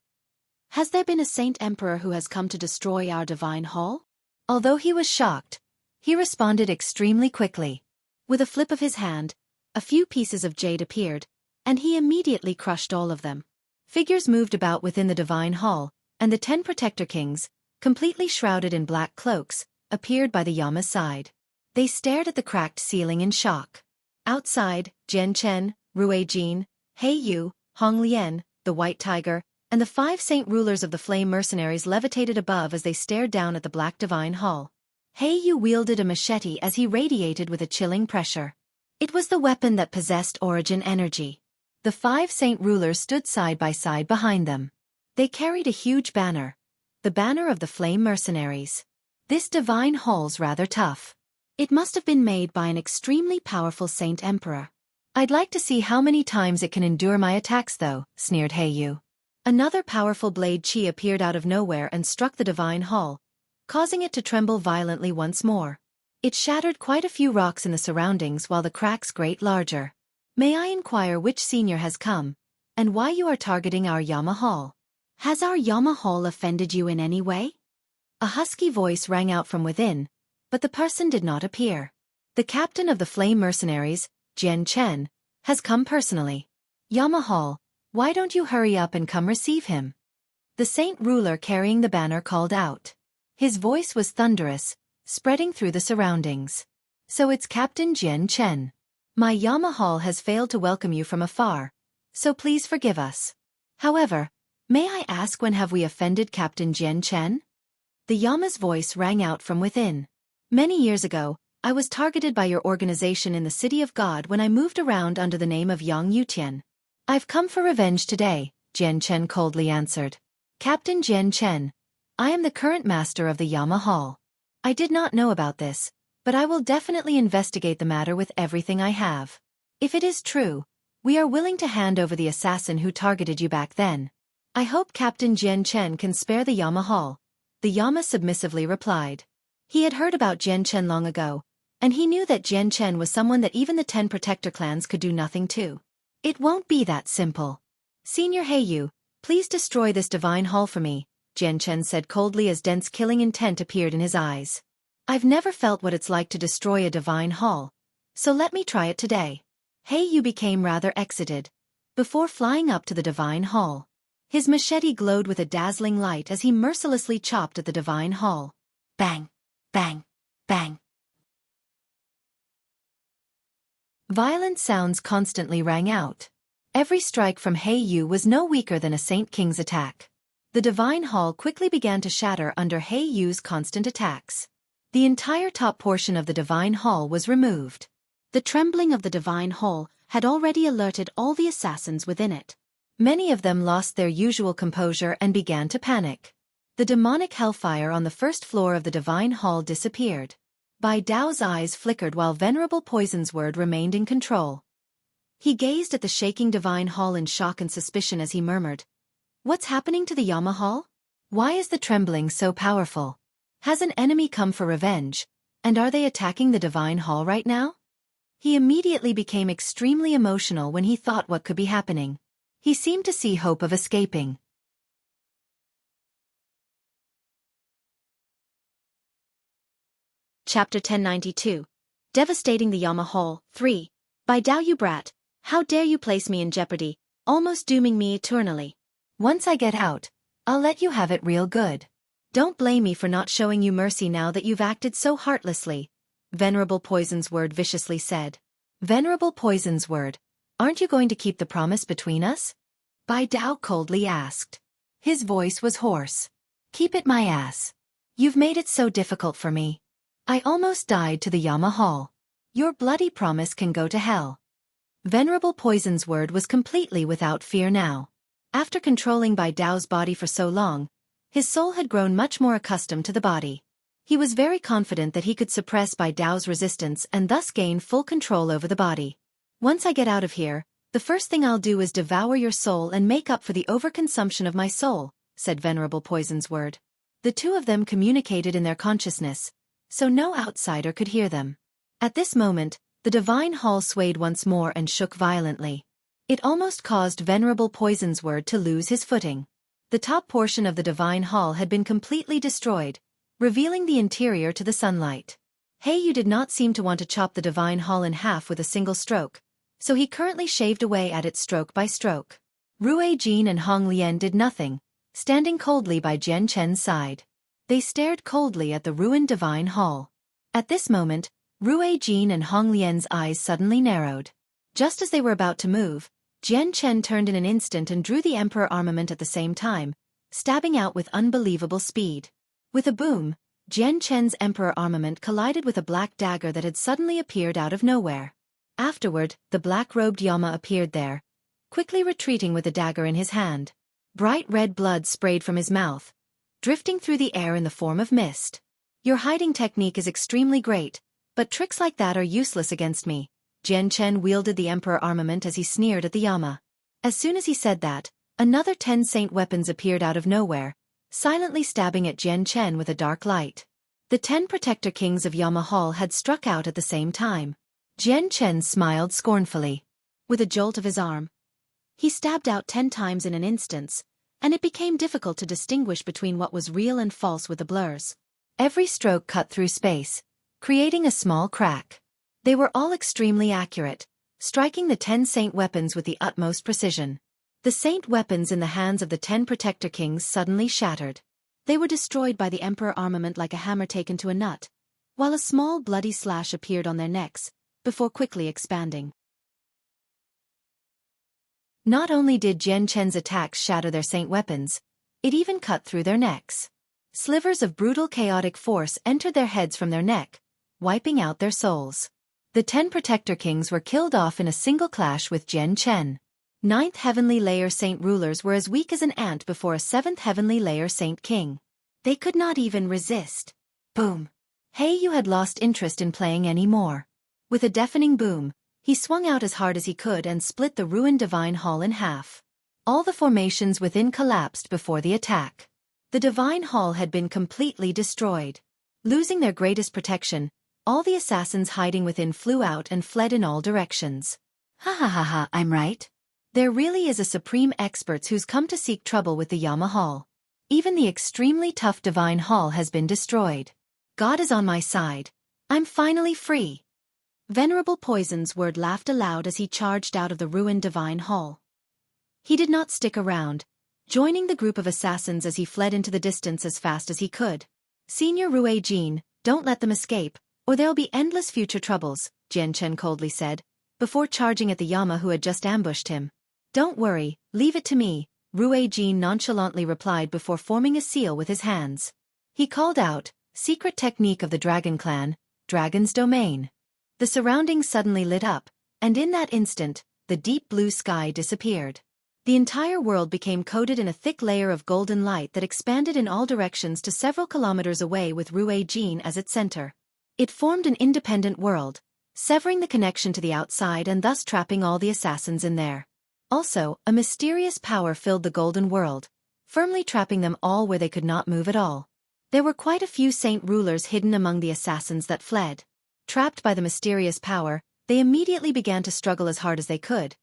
Has there been a Saint Emperor who has come to destroy our divine hall? Although he was shocked, he responded extremely quickly. With a flip of his hand, a few pieces of jade appeared, and he immediately crushed all of them. Figures moved about within the divine hall, and the 10 Protector Kings, completely shrouded in black cloaks, appeared by the Yama's side. They stared at the cracked ceiling in shock. Outside, Jian Chen, Rui Jin, He Yu, Hong Lian, the White Tiger, and the 5 saint rulers of the flame mercenaries levitated above as they stared down at the black divine hall. He Yu wielded a machete as he radiated with a chilling pressure. It was the weapon that possessed origin energy. The 5 saint rulers stood side by side behind them. They carried a huge banner, the banner of the flame mercenaries. This divine hall's rather tough. It must have been made by an extremely powerful Saint Emperor. I'd like to see how many times it can endure my attacks though, sneered He Yu. Another powerful blade chi appeared out of nowhere and struck the divine hall, causing it to tremble violently once more. It shattered quite a few rocks in the surroundings while the cracks great larger. May I inquire which senior has come, and why you are targeting our Yama Hall? Has our Yama Hall offended you in any way? A husky voice rang out from within, but the person did not appear. The captain of the flame mercenaries, Jian Chen, has come personally. Yama Hall, why don't you hurry up and come receive him? The saint ruler carrying the banner called out. His voice was thunderous, spreading through the surroundings. So it's Captain Jian Chen. My Yama Hall has failed to welcome you from afar, so please forgive us. However, may I ask when have we offended Captain Jian Chen? The Yama's voice rang out from within. Many years ago, I was targeted by your organization in the City of God when I moved around under the name of Yang Yutian. I've come for revenge today, Jian Chen coldly answered. Captain Jian Chen, I am the current master of the Yama Hall. I did not know about this, but I will definitely investigate the matter with everything I have. If it is true, we are willing to hand over the assassin who targeted you back then. I hope Captain Jian Chen can spare the Yama Hall, the Yama submissively replied. He had heard about Jian Chen long ago, and he knew that Jian Chen was someone that even the 10 Protector clans could do nothing to. It won't be that simple. Senior He Yu, please destroy this divine hall for me, Jian Chen said coldly as dense killing intent appeared in his eyes. I've never felt what it's like to destroy a divine hall, so let me try it today. He Yu became rather excited, before flying up to the divine hall. His machete glowed with a dazzling light as he mercilessly chopped at the divine hall. Bang! Bang! Bang! Violent sounds constantly rang out. Every strike from He Yu was no weaker than a Saint King's attack. The Divine Hall quickly began to shatter under He Yu's constant attacks. The entire top portion of the Divine Hall was removed. The trembling of the Divine Hall had already alerted all the assassins within it. Many of them lost their usual composure and began to panic. The demonic hellfire on the first floor of the Divine Hall disappeared. Bai Dao's eyes flickered while Venerable Poison's Word remained in control. He gazed at the shaking Divine Hall in shock and suspicion as he murmured, "What's happening to the Yama Hall? Why is the trembling so powerful? Has an enemy come for revenge, and are they attacking the Divine Hall right now?" He immediately became extremely emotional when he thought what could be happening. He seemed to see hope of escaping. Chapter 1092. Devastating the Yama Hall, 3. Bai Dao, you brat, how dare you place me in jeopardy, almost dooming me eternally. Once I get out, I'll let you have it real good. Don't blame me for not showing you mercy now that you've acted so heartlessly, Venerable Poison's Word viciously said. Venerable Poison's Word, aren't you going to keep the promise between us? Bai Dao coldly asked. His voice was hoarse. Keep it my ass. You've made it so difficult for me. I almost died to the Yama Hall. Your bloody promise can go to hell. Venerable Poison's Word was completely without fear now. After controlling Bai Dao's body for so long, his soul had grown much more accustomed to the body. He was very confident that he could suppress Bai Dao's resistance and thus gain full control over the body. Once I get out of here, the first thing I'll do is devour your soul and make up for the overconsumption of my soul, said Venerable Poison's Word. The two of them communicated in their consciousness, so no outsider could hear them. At this moment, the Divine Hall swayed once more and shook violently. It almost caused Venerable Poison's Word to lose his footing. The top portion of the Divine Hall had been completely destroyed, revealing the interior to the sunlight. He Yu did not seem to want to chop the Divine Hall in half with a single stroke, so he currently shaved away at it stroke by stroke. Rui Jin and Hong Lian did nothing, standing coldly by Jian Chen's side. They stared coldly at the ruined Divine Hall. At this moment, Rui Jin and Hong Lian's eyes suddenly narrowed. Just as they were about to move, Jian Chen turned in an instant and drew the Emperor armament at the same time, stabbing out with unbelievable speed. With a boom, Jian Chen's Emperor armament collided with a black dagger that had suddenly appeared out of nowhere. Afterward, the black-robed Yama appeared there, quickly retreating with a dagger in his hand. Bright red blood sprayed from his mouth, drifting through the air in the form of mist. Your hiding technique is extremely great, but tricks like that are useless against me. Jian Chen wielded the Emperor armament as he sneered at the Yama. As soon as he said that, another 10 saint weapons appeared out of nowhere, silently stabbing at Jian Chen with a dark light. The 10 protector kings of Yama Hall had struck out at the same time. Jian Chen smiled scornfully. With a jolt of his arm, he stabbed out 10 times in an instant, and it became difficult to distinguish between what was real and false with the blurs. Every stroke cut through space, creating a small crack. They were all extremely accurate, striking the 10 saint weapons with the utmost precision. The saint weapons in the hands of the 10 protector kings suddenly shattered. They were destroyed by the Emperor armament like a hammer taken to a nut, while a small bloody slash appeared on their necks, before quickly expanding. Not only did Jian Chen's attacks shatter their saint weapons, it even cut through their necks. Slivers of brutal chaotic force entered their heads from their neck, wiping out their souls. The 10 protector kings were killed off in a single clash with Jian Chen. 9th heavenly layer saint rulers were as weak as an ant before a 7th heavenly layer saint king. They could not even resist. Boom! He Yu had lost interest in playing any more. With a deafening boom, he swung out as hard as he could and split the ruined Divine Hall in half. All the formations within collapsed before the attack. The Divine Hall had been completely destroyed. Losing their greatest protection, all the assassins hiding within flew out and fled in all directions. Ha ha ha ha, I'm right. There really is a supreme expert who's come to seek trouble with the Yama Hall. Even the extremely tough Divine Hall has been destroyed. God is on my side. I'm finally free. Venerable Poison's Word laughed aloud as he charged out of the ruined Divine Hall. He did not stick around, joining the group of assassins as he fled into the distance as fast as he could. Senior Rui Jin, don't let them escape, or there'll be endless future troubles, Jian Chen coldly said, before charging at the Yama who had just ambushed him. Don't worry, leave it to me, Xueqi nonchalantly replied before forming a seal with his hands. He called out, "Secret technique of the Dragon Clan, Dragon's Domain." The surroundings suddenly lit up, and in that instant, the deep blue sky disappeared. The entire world became coated in a thick layer of golden light that expanded in all directions to several kilometers away with Xueqi as its center. It formed an independent world, severing the connection to the outside and thus trapping all the assassins in there. Also, a mysterious power filled the golden world, firmly trapping them all where they could not move at all. There were quite a few saint rulers hidden among the assassins that fled. Trapped by the mysterious power, they immediately began to struggle as hard as they could.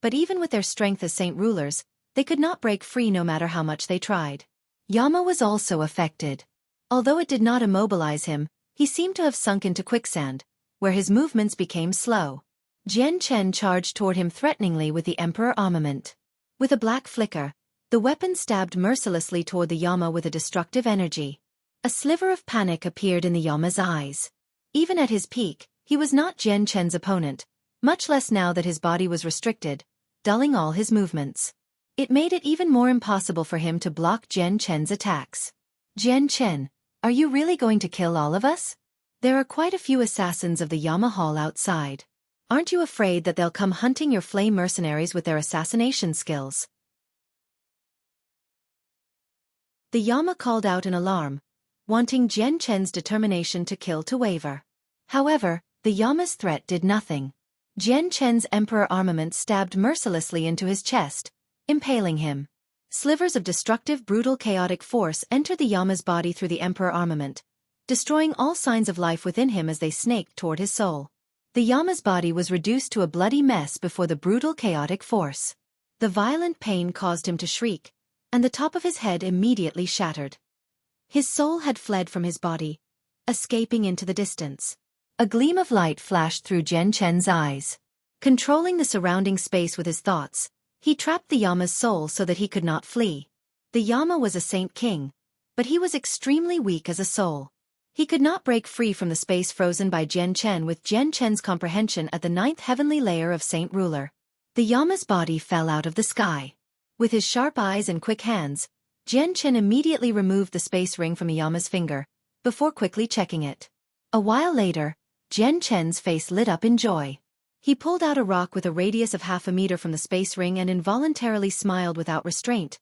But even with their strength as saint rulers, they could not break free no matter how much they tried. Yama was also affected. Although it did not immobilize him, he seemed to have sunk into quicksand, where his movements became slow. Jian Chen charged toward him threateningly with the Emperor armament. With a black flicker, the weapon stabbed mercilessly toward the Yama with a destructive energy. A sliver of panic appeared in the Yama's eyes. Even at his peak, he was not Jian Chen's opponent, much less now that his body was restricted, dulling all his movements. It made it even more impossible for him to block Jian Chen's attacks. "Jian Chen, are you really going to kill all of us? There are quite a few assassins of the Yama Hall outside. Aren't you afraid that they'll come hunting your flame mercenaries with their assassination skills?" The Yama called out in alarm, wanting Jian Chen's determination to kill to waver. However, the Yama's threat did nothing. Jian Chen's Emperor armament stabbed mercilessly into his chest, impaling him. Slivers of destructive, brutal, chaotic force entered the Yama's body through the Emperor armament, destroying all signs of life within him as they snaked toward his soul. The Yama's body was reduced to a bloody mess before the brutal, chaotic force. The violent pain caused him to shriek, and the top of his head immediately shattered. His soul had fled from his body, escaping into the distance. A gleam of light flashed through Jian Chen's eyes. Controlling the surrounding space with his thoughts, he trapped the Yama's soul so that he could not flee. The Yama was a saint king, but he was extremely weak as a soul. He could not break free from the space frozen by Jian Chen with Jian Chen's comprehension at the 9th heavenly layer of saint ruler. The Yama's body fell out of the sky. With his sharp eyes and quick hands, Jian Chen immediately removed the space ring from the Yama's finger, before quickly checking it. A while later, Jian Chen's face lit up in joy. He pulled out a rock with a radius of 0.5 meter from the space ring and involuntarily smiled without restraint.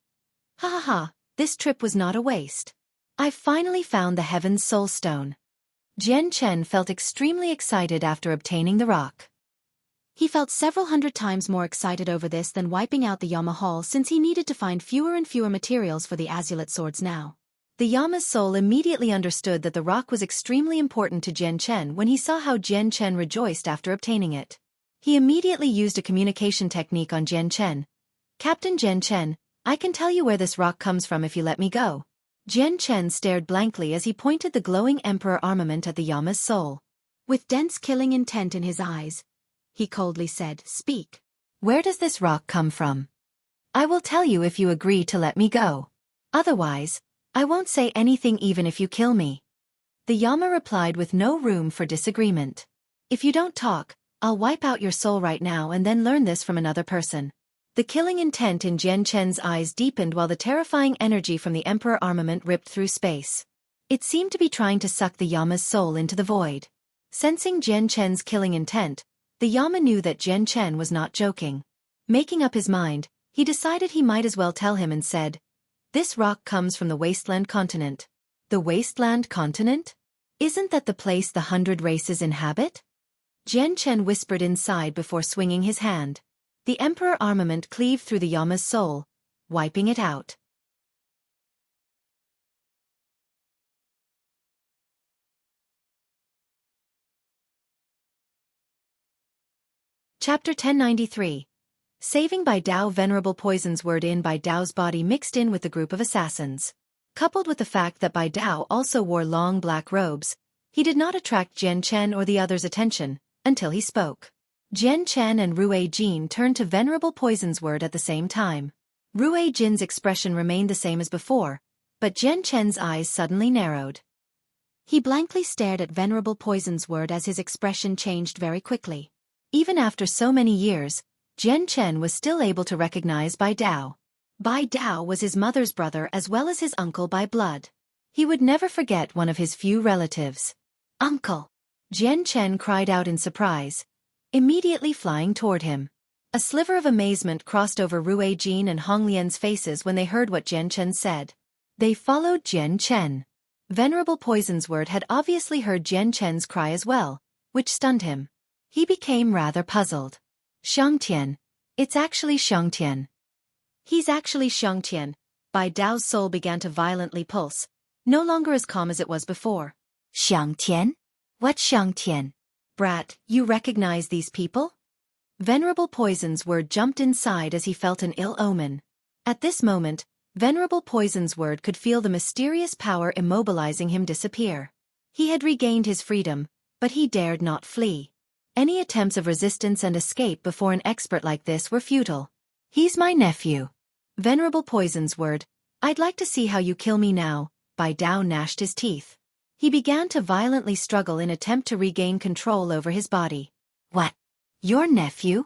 "Ha ha ha, this trip was not a waste. I finally found the Heaven's Soul Stone." Jian Chen felt extremely excited after obtaining the rock. He felt several hundred times more excited over this than wiping out the Yama Hall since he needed to find fewer and fewer materials for the azulate swords now. The Yama's soul immediately understood that the rock was extremely important to Jian Chen when he saw how Jian Chen rejoiced after obtaining it. He immediately used a communication technique on Jian Chen. "Captain Jian Chen, I can tell you where this rock comes from if you let me go." Jian Chen stared blankly as he pointed the glowing Emperor armament at the Yama's soul. With dense killing intent in his eyes, he coldly said, "Speak. Where does this rock come from? I will tell you if you agree to let me go. Otherwise, I won't say anything even if you kill me." The Yama replied with no room for disagreement. "If you don't talk, I'll wipe out your soul right now and then learn this from another person." The killing intent in Jian Chen's eyes deepened while the terrifying energy from the Emperor armament ripped through space. It seemed to be trying to suck the Yama's soul into the void. Sensing Jian Chen's killing intent, the Yama knew that Jian Chen was not joking. Making up his mind, he decided he might as well tell him and said, "This rock comes from the Wasteland Continent." "The Wasteland Continent? Isn't that the place the 100 races inhabit?" Jian Chen whispered inside before swinging his hand. The Emperor armament cleaved through the Yama's soul, wiping it out. Chapter 1093. Saving by Dao. Venerable Poison's word in Bai Dao's body mixed in with the group of assassins. Coupled with the fact that Bai Dao also wore long black robes, he did not attract Jian Chen or the others' attention, until he spoke. Jian Chen and Xueqi turned to Venerable Poison's word at the same time. Xueqi's expression remained the same as before, but Jian Chen's eyes suddenly narrowed. He blankly stared at Venerable Poison's word as his expression changed very quickly. Even after so many years, Jian Chen was still able to recognize Bai Dao. Bai Dao was his mother's brother as well as his uncle by blood. He would never forget one of his few relatives. "Uncle!" Jian Chen cried out in surprise, immediately flying toward him. A sliver of amazement crossed over Rue Jin and Hong Lian's faces when they heard what Jian Chen said. They followed Jian Chen. Venerable Poison's Word had obviously heard Jian Chen's cry as well, which stunned him. He became rather puzzled. "Xiangtian. It's actually Xiangtian." "He's actually Xiangtian." Bai Dao's soul began to violently pulse, no longer as calm as it was before. "Xiangtian? What Xiangtian? Brat, you recognize these people?" Venerable Poison's Word jumped inside as he felt an ill omen. At this moment, Venerable Poison's Word could feel the mysterious power immobilizing him disappear. He had regained his freedom, but he dared not flee. Any attempts of resistance and escape before an expert like this were futile. "He's my nephew." Venerable Poison's Word, "I'd like to see how you kill me now." Bai Dao gnashed his teeth. He began to violently struggle in attempt to regain control over his body. "What? Your nephew?"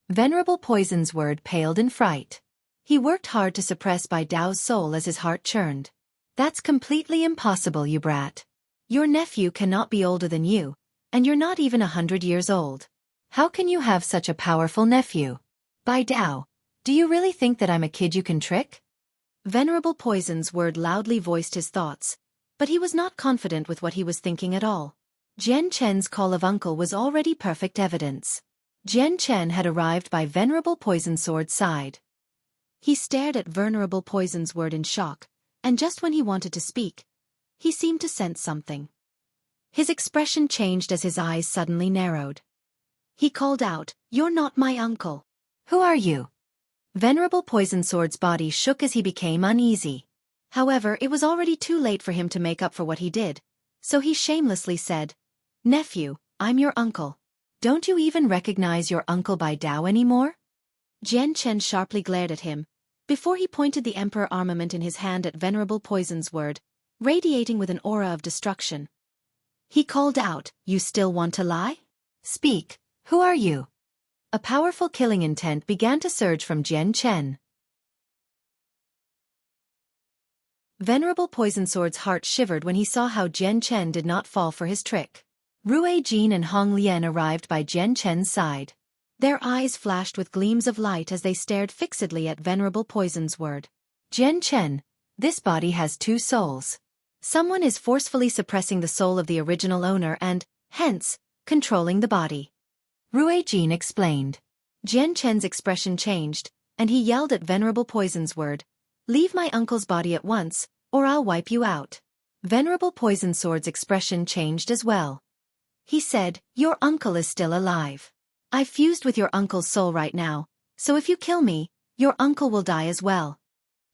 Venerable Poison's Word paled in fright. He worked hard to suppress Bai Dao's soul as his heart churned. "That's completely impossible, you brat. Your nephew cannot be older than you, and you're not even 100 years old. How can you have such a powerful nephew? Bai Dao, do you really think that I'm a kid you can trick?" Venerable Poison's Word loudly voiced his thoughts, but he was not confident with what he was thinking at all. Jian Chen's call of uncle was already perfect evidence. Jian Chen had arrived by Venerable Poison's Sword's side. He stared at Venerable Poison's Word in shock, and just when he wanted to speak, he seemed to sense something. His expression changed as his eyes suddenly narrowed. He called out, "You're not my uncle. Who are you?" Venerable Poison Sword's body shook as he became uneasy. However, it was already too late for him to make up for what he did, so he shamelessly said, "Nephew, I'm your uncle. Don't you even recognize your uncle Bai Dao anymore?" Jian Chen sharply glared at him, before he pointed the Emperor armament in his hand at Venerable Poison's Word, radiating with an aura of destruction. He called out, "You still want to lie? Speak, who are you?" A powerful killing intent began to surge from Jian Chen. Venerable Poison Sword's heart shivered when he saw how Jian Chen did not fall for his trick. Rue Jin and Hong Lian arrived by Jian Chen's side. Their eyes flashed with gleams of light as they stared fixedly at Venerable Poison's Word. "Jian Chen, this body has two souls. Someone is forcefully suppressing the soul of the original owner and, hence, controlling the body." Rue Jin explained. Jian Chen's expression changed, and he yelled at Venerable Poison's Word, "Leave my uncle's body at once, or I'll wipe you out." Venerable Poison Sword's expression changed as well. He said, "Your uncle is still alive. I've fused with your uncle's soul right now, so if you kill me, your uncle will die as well."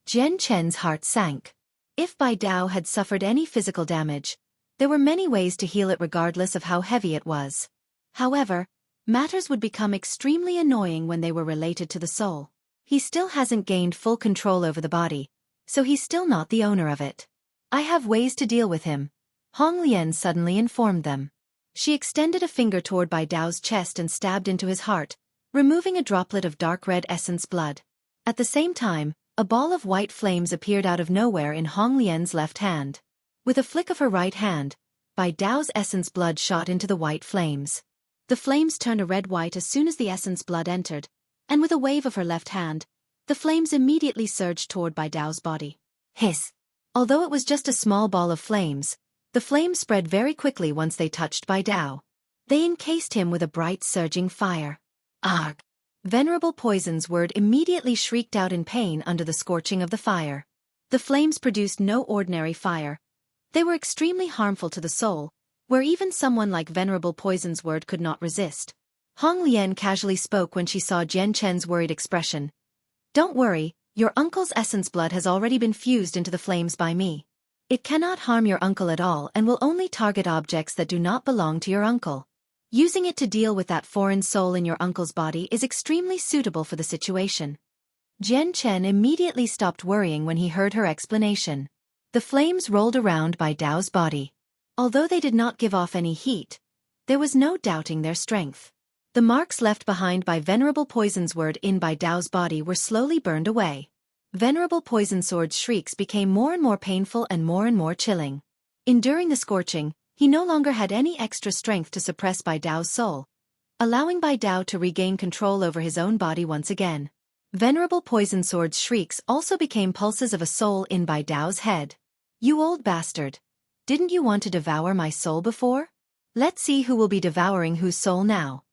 Jian Chen's heart sank. If Bai Dao had suffered any physical damage, there were many ways to heal it regardless of how heavy it was. However, matters would become extremely annoying when they were related to the soul. He still hasn't gained full control over the body, so he's still not the owner of it. "I have ways to deal with him," Hong Lian suddenly informed them. She extended a finger toward Bai Dao's chest and stabbed into his heart, removing a droplet of dark red essence blood. At the same time, a ball of white flames appeared out of nowhere in Hong Lian's left hand. With a flick of her right hand, Bai Dao's essence blood shot into the white flames. The flames turned a red-white as soon as the essence blood entered, and with a wave of her left hand, the flames immediately surged toward Bai Dao's body. Hiss! Although it was just a small ball of flames, the flames spread very quickly once they touched Bai Dao. They encased him with a bright surging fire. Arg! Venerable Poison's Word immediately shrieked out in pain under the scorching of the fire. The flames produced no ordinary fire. They were extremely harmful to the soul, where even someone like Venerable Poison's Word could not resist. Hong Lian casually spoke when she saw Jian Chen's worried expression. "Don't worry, your uncle's essence blood has already been fused into the flames by me. It cannot harm your uncle at all and will only target objects that do not belong to your uncle. Using it to deal with that foreign soul in your uncle's body is extremely suitable for the situation." Jian Chen immediately stopped worrying when he heard her explanation. The flames rolled around Bai Dao's body. Although they did not give off any heat, there was no doubting their strength. The marks left behind by Venerable Poison Sword in Bai Dao's body were slowly burned away. Venerable Poison Sword's shrieks became more and more painful and more chilling. Enduring the scorching, he no longer had any extra strength to suppress Bai Dao's soul, allowing Bai Dao to regain control over his own body once again. Venerable Poison Sword's shrieks also became pulses of a soul in Bai Dao's head. "You old bastard! Didn't you want to devour my soul before? Let's see who will be devouring whose soul now."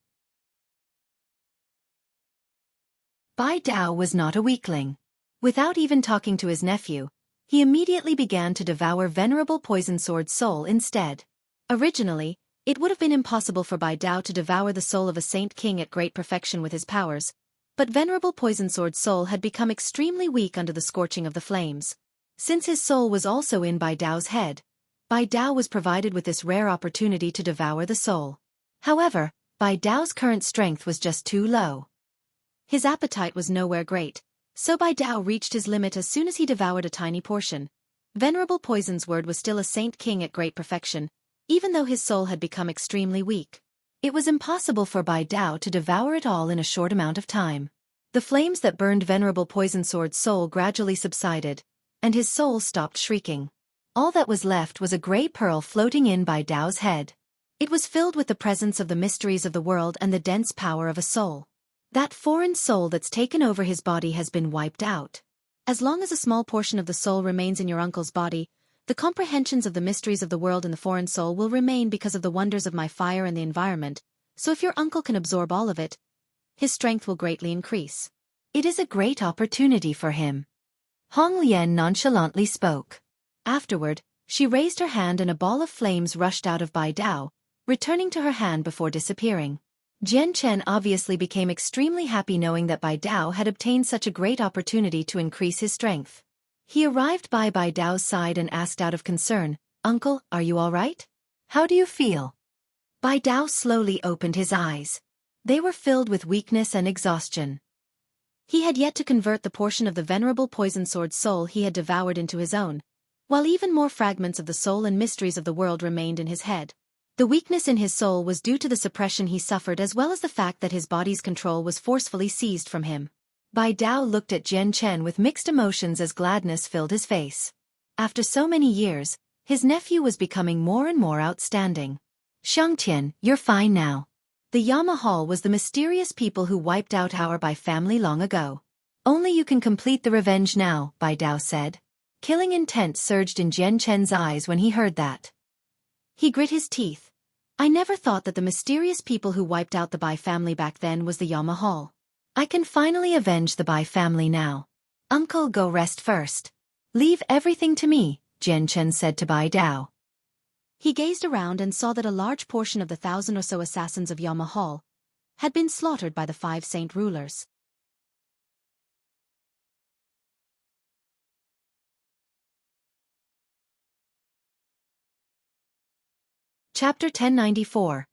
Bai Dao was not a weakling. Without even talking to his nephew, he immediately began to devour Venerable Poison Sword's soul instead. Originally, it would have been impossible for Bai Dao to devour the soul of a Saint King at great perfection with his powers, but Venerable Poison Sword's soul had become extremely weak under the scorching of the flames. Since his soul was also in Bai Dao's head, Bai Dao was provided with this rare opportunity to devour the soul. However, Bai Dao's current strength was just too low. His appetite was nowhere great, so Bai Dao reached his limit as soon as he devoured a tiny portion. Venerable Poison Sword was still a Saint King at great perfection, even though his soul had become extremely weak. It was impossible for Bai Dao to devour it all in a short amount of time. The flames that burned Venerable Poison Sword's soul gradually subsided, and his soul stopped shrieking. All that was left was a grey pearl floating in Bai Dao's head. It was filled with the presence of the mysteries of the world and the dense power of a soul. That foreign soul that's taken over his body has been wiped out. As long as a small portion of the soul remains in your uncle's body, the comprehensions of the mysteries of the world and the foreign soul will remain because of the wonders of my fire and the environment, so if your uncle can absorb all of it, his strength will greatly increase. It is a great opportunity for him." Hong Lian nonchalantly spoke. Afterward, she raised her hand and a ball of flames rushed out of Bai Dao, returning to her hand before disappearing. Jian Chen obviously became extremely happy knowing that Bai Dao had obtained such a great opportunity to increase his strength. He arrived by Bai Dao's side and asked out of concern, "Uncle, are you all right? How do you feel?" Bai Dao slowly opened his eyes. They were filled with weakness and exhaustion. He had yet to convert the portion of the Venerable Poison Sword's soul he had devoured into his own, while even more fragments of the soul and mysteries of the world remained in his head. The weakness in his soul was due to the suppression he suffered as well as the fact that his body's control was forcefully seized from him. Bai Dao looked at Jian Chen with mixed emotions as gladness filled his face. After so many years, his nephew was becoming more and more outstanding. "Xiangtian, you're fine now. The Yama Hall was the mysterious people who wiped out our Bai family long ago. Only you can complete the revenge now," Bai Dao said. Killing intent surged in Jian Chen's eyes when he heard that. He grit his teeth. "I never thought that the mysterious people who wiped out the Bai family back then was the Yama Hall. I can finally avenge the Bai family now. Uncle, go rest first. Leave everything to me," Jian Chen said to Bai Dao. He gazed around and saw that a large portion of the 1,000 or so assassins of Yama Hall had been slaughtered by the 5 saint rulers. Chapter 1094.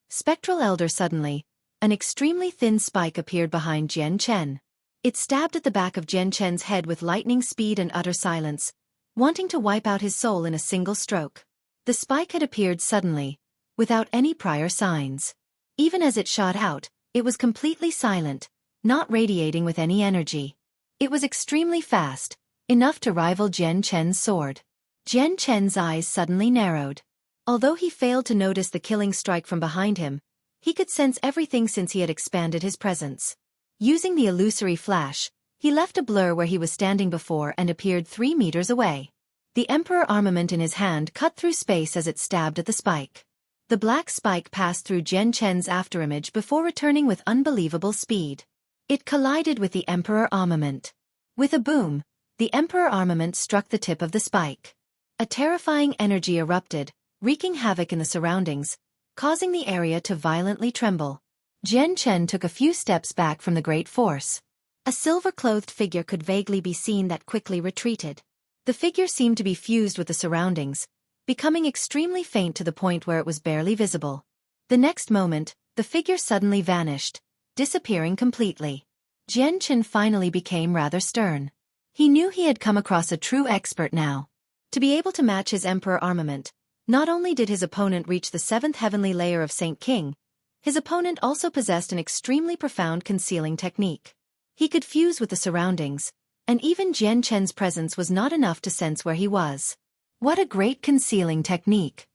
Spectral Elder. Suddenly, an extremely thin spike appeared behind Jian Chen. It stabbed at the back of Jian Chen's head with lightning speed and utter silence, wanting to wipe out his soul in a single stroke. The spike had appeared suddenly, without any prior signs. Even as it shot out, it was completely silent, not radiating with any energy. It was extremely fast, enough to rival Jian Chen's sword. Jian Chen's eyes suddenly narrowed. Although he failed to notice the killing strike from behind him, he could sense everything since he had expanded his presence. Using the illusory flash, he left a blur where he was standing before and appeared 3 meters away. The Emperor armament in his hand cut through space as it stabbed at the spike. The black spike passed through Jian Chen's afterimage before returning with unbelievable speed. It collided with the Emperor armament. With a boom, the Emperor armament struck the tip of the spike. A terrifying energy erupted, wreaking havoc in the surroundings, causing the area to violently tremble. Jian Chen took a few steps back from the great force. A silver-clothed figure could vaguely be seen that quickly retreated. The figure seemed to be fused with the surroundings, becoming extremely faint to the point where it was barely visible. The next moment, the figure suddenly vanished, disappearing completely. Jian Chen finally became rather stern. He knew he had come across a true expert now. To be able to match his Emperor armament, not only did his opponent reach the 7th heavenly layer of Saint King, His opponent also possessed an extremely profound concealing technique. He could fuse with the surroundings, and even Jian Chen's presence was not enough to sense where he was. What a great concealing technique!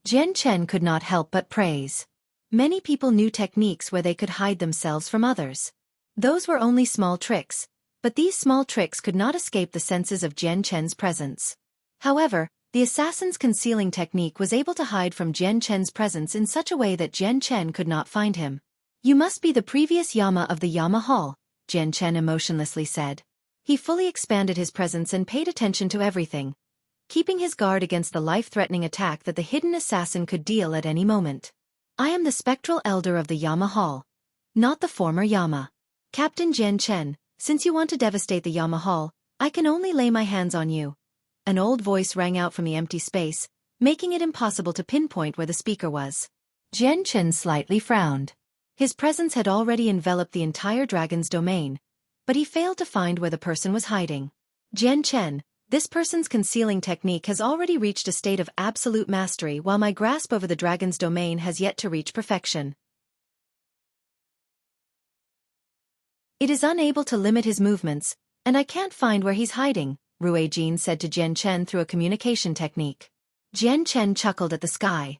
Jian Chen could not help but praise. Many people knew techniques where they could hide themselves from others. Those were only small tricks, but these small tricks could not escape the senses of Jian Chen's presence. However, the assassin's concealing technique was able to hide from Jian Chen's presence in such a way that Jian Chen could not find him. "You must be the previous Yama of the Yama Hall," Jian Chen emotionlessly said. He fully expanded his presence and paid attention to everything, keeping his guard against the life-threatening attack that the hidden assassin could deal at any moment. "I am the spectral elder of the Yama Hall, not the former Yama. Captain Jian Chen, since you want to devastate the Yama Hall, I can only lay my hands on you." An old voice rang out from the empty space, making it impossible to pinpoint where the speaker was. Jian Chen slightly frowned. His presence had already enveloped the entire dragon's domain, but he failed to find where the person was hiding. "Jian Chen, this person's concealing technique has already reached a state of absolute mastery, while my grasp over the dragon's domain has yet to reach perfection. It is unable to limit his movements, and I can't find where he's hiding," Xueqi said to Jian Chen through a communication technique. Jian Chen chuckled at the sky.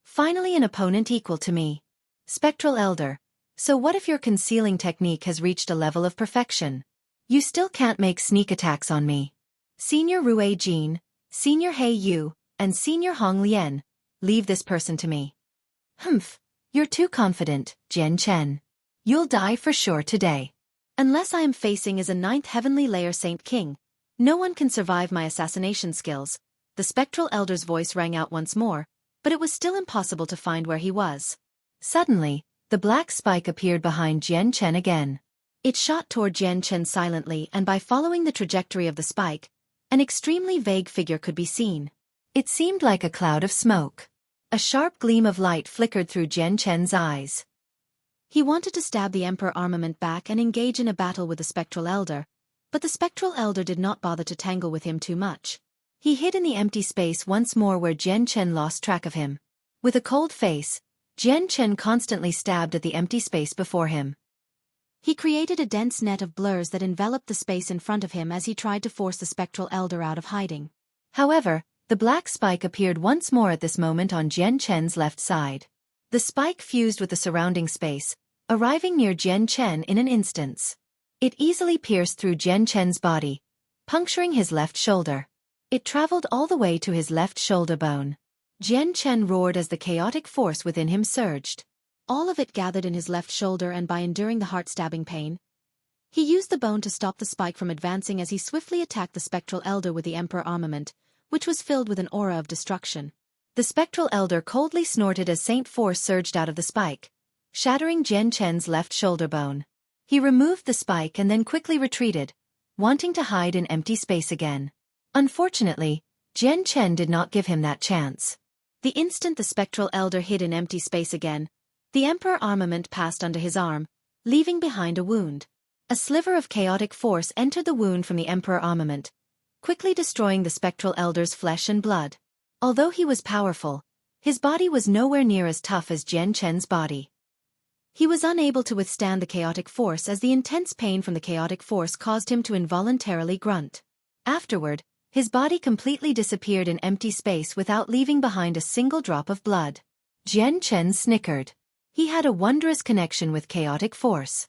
"Finally an opponent equal to me. Spectral Elder, so what if your concealing technique has reached a level of perfection? You still can't make sneak attacks on me. Senior Xueqi, Senior He Yu, and Senior Hong Lian, leave this person to me." "Humph, you're too confident, Jian Chen. You'll die for sure today. Unless I am facing as a 9th heavenly layer Saint King, no one can survive my assassination skills." The spectral elder's voice rang out once more, but it was still impossible to find where he was. Suddenly, the black spike appeared behind Jian Chen again. It shot toward Jian Chen silently, and by following the trajectory of the spike, an extremely vague figure could be seen. It seemed like a cloud of smoke. A sharp gleam of light flickered through Jian Chen's eyes. He wanted to stab the Emperor Armament back and engage in a battle with the Spectral Elder, but the Spectral Elder did not bother to tangle with him too much. He hid in the empty space once more where Jian Chen lost track of him. With a cold face, Jian Chen constantly stabbed at the empty space before him. He created a dense net of blurs that enveloped the space in front of him as he tried to force the Spectral Elder out of hiding. However, the black spike appeared once more at this moment on Jian Chen's left side. The spike fused with the surrounding space, arriving near Jian Chen in an instant. It easily pierced through Jian Chen's body, puncturing his left shoulder. It traveled all the way to his left shoulder bone. Jian Chen roared as the chaotic force within him surged. All of it gathered in his left shoulder, and by enduring the heart-stabbing pain, he used the bone to stop the spike from advancing as he swiftly attacked the Spectral Elder with the Emperor Armament, which was filled with an aura of destruction. The Spectral Elder coldly snorted as Saint Force surged out of the spike, shattering Jian Chen's left shoulder bone. He removed the spike and then quickly retreated, wanting to hide in empty space again. Unfortunately, Jian Chen did not give him that chance. The instant the Spectral Elder hid in empty space again, the Emperor Armament passed under his arm, leaving behind a wound. A sliver of chaotic force entered the wound from the Emperor Armament, quickly destroying the Spectral Elder's flesh and blood. Although he was powerful, his body was nowhere near as tough as Jian Chen's body. He was unable to withstand the chaotic force as the intense pain from the chaotic force caused him to involuntarily grunt. Afterward, his body completely disappeared in empty space without leaving behind a single drop of blood. Jian Chen snickered. He had a wondrous connection with chaotic force.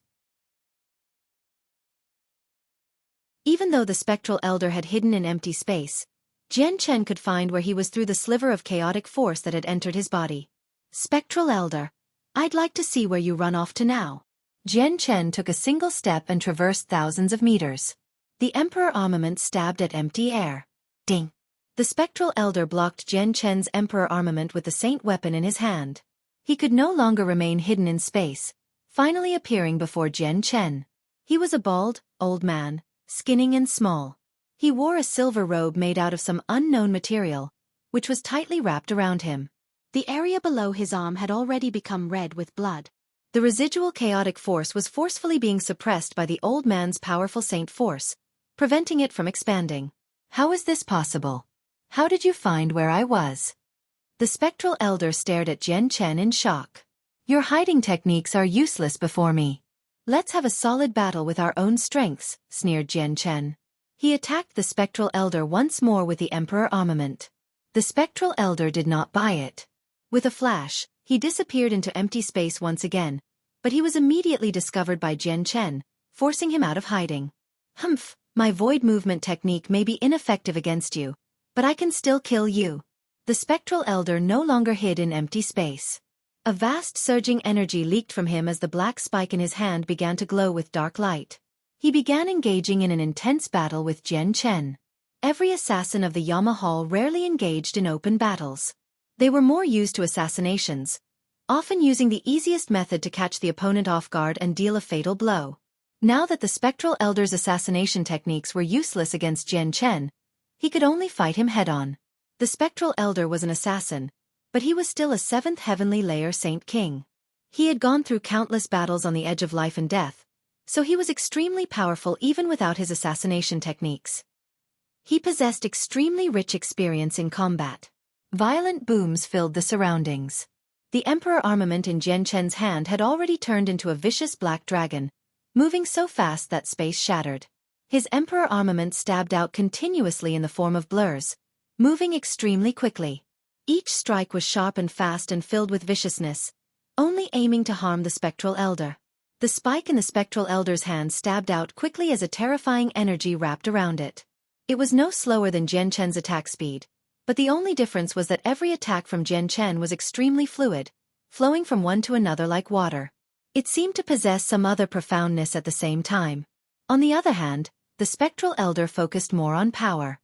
Even though the Spectral Elder had hidden in empty space, Jian Chen could find where he was through the sliver of chaotic force that had entered his body. "Spectral Elder, I'd like to see where you run off to now." Jian Chen took a single step and traversed thousands of meters. The Emperor Armament stabbed at empty air. Ding! The Spectral Elder blocked Jian Chen's Emperor Armament with the Saint weapon in his hand. He could no longer remain hidden in space, finally appearing before Jian Chen. He was a bald, old man, skinning and small. He wore a silver robe made out of some unknown material, which was tightly wrapped around him. The area below his arm had already become red with blood. The residual chaotic force was forcefully being suppressed by the old man's powerful Saint force, preventing it from expanding. "How is this possible? How did you find where I was?" The Spectral Elder stared at Jian Chen in shock. Your hiding techniques are useless before me. Let's have a solid battle with our own strengths, sneered Jian Chen. He attacked the spectral elder once more with the Emperor armament. The spectral elder did not buy it. With a flash, he disappeared into empty space once again, but he was immediately discovered by Jian Chen, forcing him out of hiding. Humph, my void movement technique may be ineffective against you, but I can still kill you. The spectral elder no longer hid in empty space. A vast surging energy leaked from him as the black spike in his hand began to glow with dark light. He began engaging in an intense battle with Jian Chen. Every assassin of the Yama Hall rarely engaged in open battles. They were more used to assassinations, often using the easiest method to catch the opponent off guard and deal a fatal blow. Now that the spectral elder's assassination techniques were useless against Jian Chen, he could only fight him head-on. The spectral elder was an assassin, but he was still a 7th heavenly layer Saint King. He had gone through countless battles on the edge of life and death, so he was extremely powerful even without his assassination techniques. He possessed extremely rich experience in combat. Violent booms filled the surroundings. The Emperor armament in Jian Chen's hand had already turned into a vicious black dragon, moving so fast that space shattered. His Emperor armament stabbed out continuously in the form of blurs, moving extremely quickly. Each strike was sharp and fast and filled with viciousness, only aiming to harm the spectral elder. The spike in the spectral elder's hand stabbed out quickly as a terrifying energy wrapped around it. It was no slower than Jian Chen's attack speed, but the only difference was that every attack from Jian Chen was extremely fluid, flowing from one to another like water. It seemed to possess some other profoundness at the same time. On the other hand, the spectral elder focused more on power.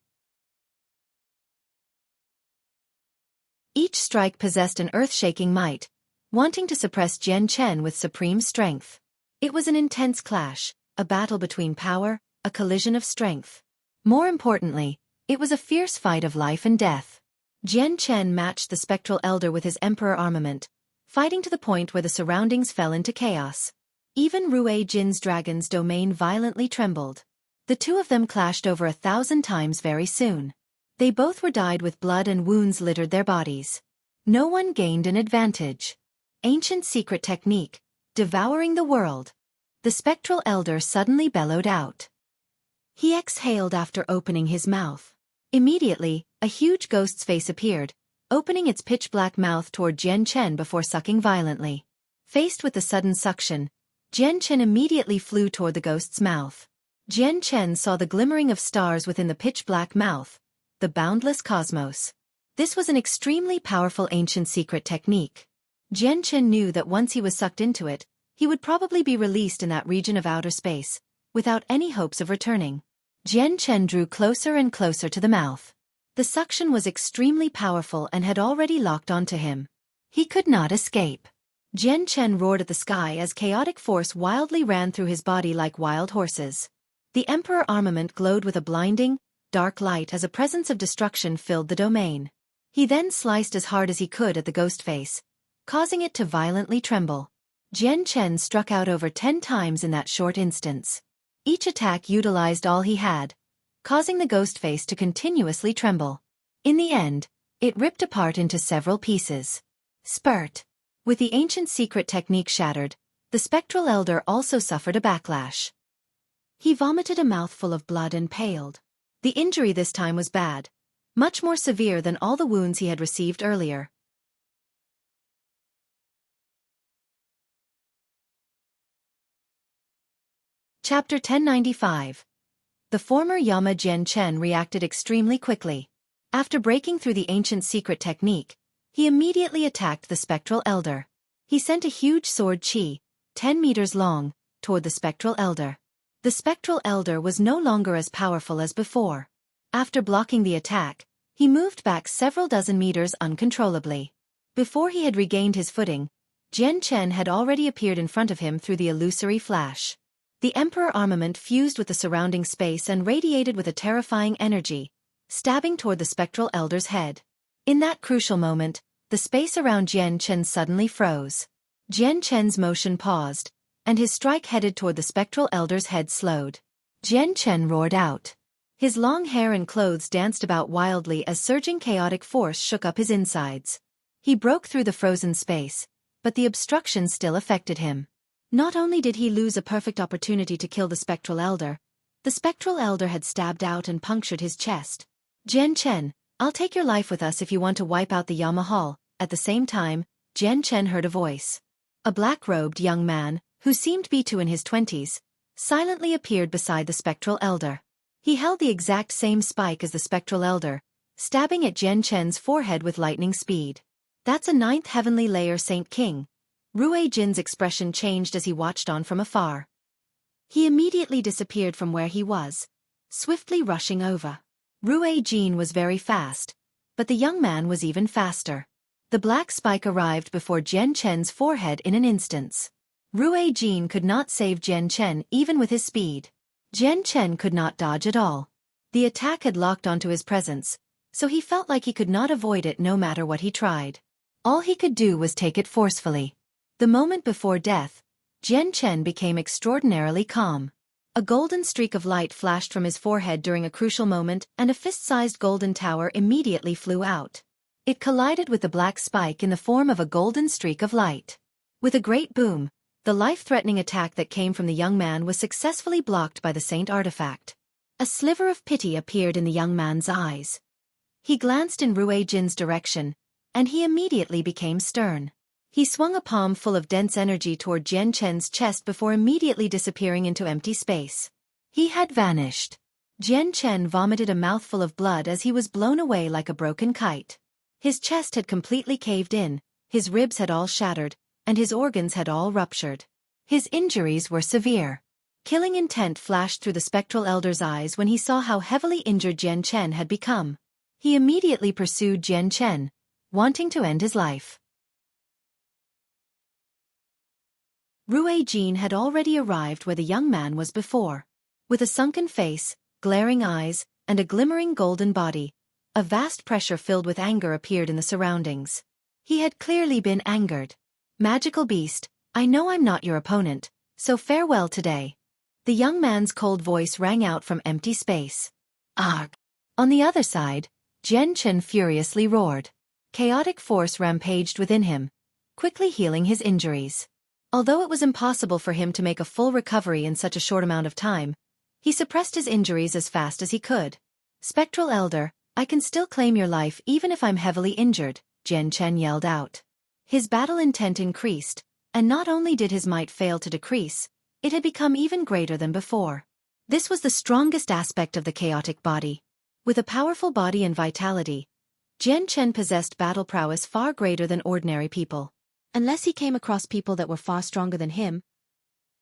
Each strike possessed an earth-shaking might, wanting to suppress Jian Chen with supreme strength. It was an intense clash, a battle between power, a collision of strength. More importantly, it was a fierce fight of life and death. Jian Chen matched the spectral elder with his Emperor armament, fighting to the point where the surroundings fell into chaos. Even Rue Jin's dragon's domain violently trembled. The two of them clashed over 1,000 times very soon. They both were dyed with blood and wounds littered their bodies. No one gained an advantage. Ancient secret technique, devouring the world. The spectral elder suddenly bellowed out. He exhaled after opening his mouth. Immediately, a huge ghost's face appeared, opening its pitch-black mouth toward Jian Chen before sucking violently. Faced with the sudden suction, Jian Chen immediately flew toward the ghost's mouth. Jian Chen saw the glimmering of stars within the pitch-black mouth, the boundless cosmos. This was an extremely powerful ancient secret technique. Jian Chen knew that once he was sucked into it, he would probably be released in that region of outer space, without any hopes of returning. Jian Chen drew closer and closer to the mouth. The suction was extremely powerful and had already locked onto him. He could not escape. Jian Chen roared at the sky as chaotic force wildly ran through his body like wild horses. The Emperor armament glowed with a blinding, dark light as a presence of destruction filled the domain. He then sliced as hard as he could at the ghost face, causing it to violently tremble. Jian Chen struck out over 10 times in that short instance. Each attack utilized all he had, causing the ghost face to continuously tremble. In the end, it ripped apart into several pieces. Spurt. With the ancient secret technique shattered, the spectral elder also suffered a backlash. He vomited a mouthful of blood and paled. The injury this time was bad, much more severe than all the wounds he had received earlier. Chapter 1095. The former Yama Jian Chen reacted extremely quickly. After breaking through the ancient secret technique, he immediately attacked the spectral elder. He sent a huge sword chi, 10 meters long, toward the spectral elder. The spectral elder was no longer as powerful as before. After blocking the attack, he moved back several dozen meters uncontrollably. Before he had regained his footing, Jian Chen had already appeared in front of him through the illusory flash. The Emperor armament fused with the surrounding space and radiated with a terrifying energy, stabbing toward the spectral elder's head. In that crucial moment, the space around Jian Chen suddenly froze. Jian Chen's motion paused, and his strike headed toward the spectral elder's head slowed. Jian Chen roared out. His long hair and clothes danced about wildly as surging chaotic force shook up his insides. He broke through the frozen space, but the obstruction still affected him. Not only did he lose a perfect opportunity to kill the spectral elder, the spectral elder had stabbed out and punctured his chest. Jian Chen, I'll take your life with us if you want to wipe out the Yama Hall. At the same time, Jian Chen heard a voice. A black-robed young man, who seemed to be in his 20s, silently appeared beside the spectral elder. He held the exact same spike as the spectral elder, stabbing at Jian Chen's forehead with lightning speed. That's a 9th heavenly layer Saint King. Rue Jin's expression changed as he watched on from afar. He immediately disappeared from where he was, swiftly rushing over. Rue Jin was very fast, but the young man was even faster. The black spike arrived before Jian Chen's forehead in an instant. Rue Jin could not save Jian Chen even with his speed. Jian Chen could not dodge at all. The attack had locked onto his presence, so he felt like he could not avoid it no matter what he tried. All he could do was take it forcefully. The moment before death, Jian Chen became extraordinarily calm. A golden streak of light flashed from his forehead during a crucial moment, and a fist-sized golden tower immediately flew out. It collided with the black spike in the form of a golden streak of light. With a great boom, the life-threatening attack that came from the young man was successfully blocked by the Saint artifact. A sliver of pity appeared in the young man's eyes. He glanced in Rue Jin's direction, and he immediately became stern. He swung a palm full of dense energy toward Jian Chen's chest before immediately disappearing into empty space. He had vanished. Jian Chen vomited a mouthful of blood as he was blown away like a broken kite. His chest had completely caved in, his ribs had all shattered, and his organs had all ruptured. His injuries were severe. Killing intent flashed through the spectral elder's eyes when he saw how heavily injured Jian Chen had become. He immediately pursued Jian Chen, wanting to end his life. Rue Jin had already arrived where the young man was before. With a sunken face, glaring eyes, and a glimmering golden body, a vast pressure filled with anger appeared in the surroundings. He had clearly been angered. Magical beast, I know I'm not your opponent, so farewell today. The young man's cold voice rang out from empty space. Arg! On the other side, Jian Chen furiously roared. Chaotic force rampaged within him, quickly healing his injuries. Although it was impossible for him to make a full recovery in such a short amount of time, he suppressed his injuries as fast as he could. Spectral Elder, I can still claim your life even if I'm heavily injured, Jian Chen yelled out. His battle intent increased, and not only did his might fail to decrease, it had become even greater than before. This was the strongest aspect of the chaotic body. With a powerful body and vitality, Jian Chen possessed battle prowess far greater than ordinary people. Unless he came across people that were far stronger than him,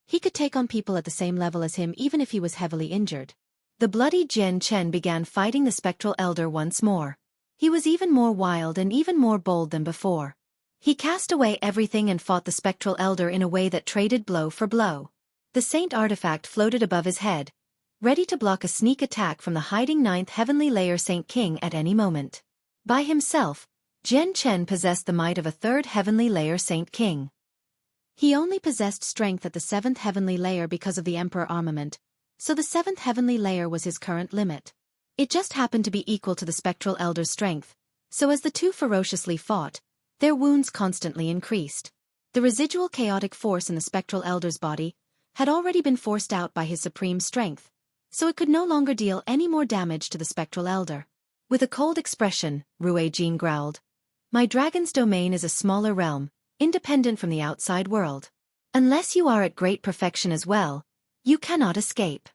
he could take on people at the same level as him even if he was heavily injured. The bloody Jian Chen began fighting the spectral elder once more. He was even more wild and even more bold than before. He cast away everything and fought the spectral elder in a way that traded blow for blow. The Saint artifact floated above his head, ready to block a sneak attack from the hiding 9th heavenly layer Saint King at any moment. By himself, Jian Chen possessed the might of a 3rd heavenly layer Saint King. He only possessed strength at the 7th heavenly layer because of the Emperor armament, so the 7th heavenly layer was his current limit. It just happened to be equal to the spectral elder's strength, so as the two ferociously fought, their wounds constantly increased. The residual chaotic force in the spectral elder's body had already been forced out by his supreme strength, so it could no longer deal any more damage to the spectral elder. With a cold expression, Rue Jin growled, "My dragon's domain is a smaller realm, independent from the outside world. Unless you are at great perfection as well, you cannot escape.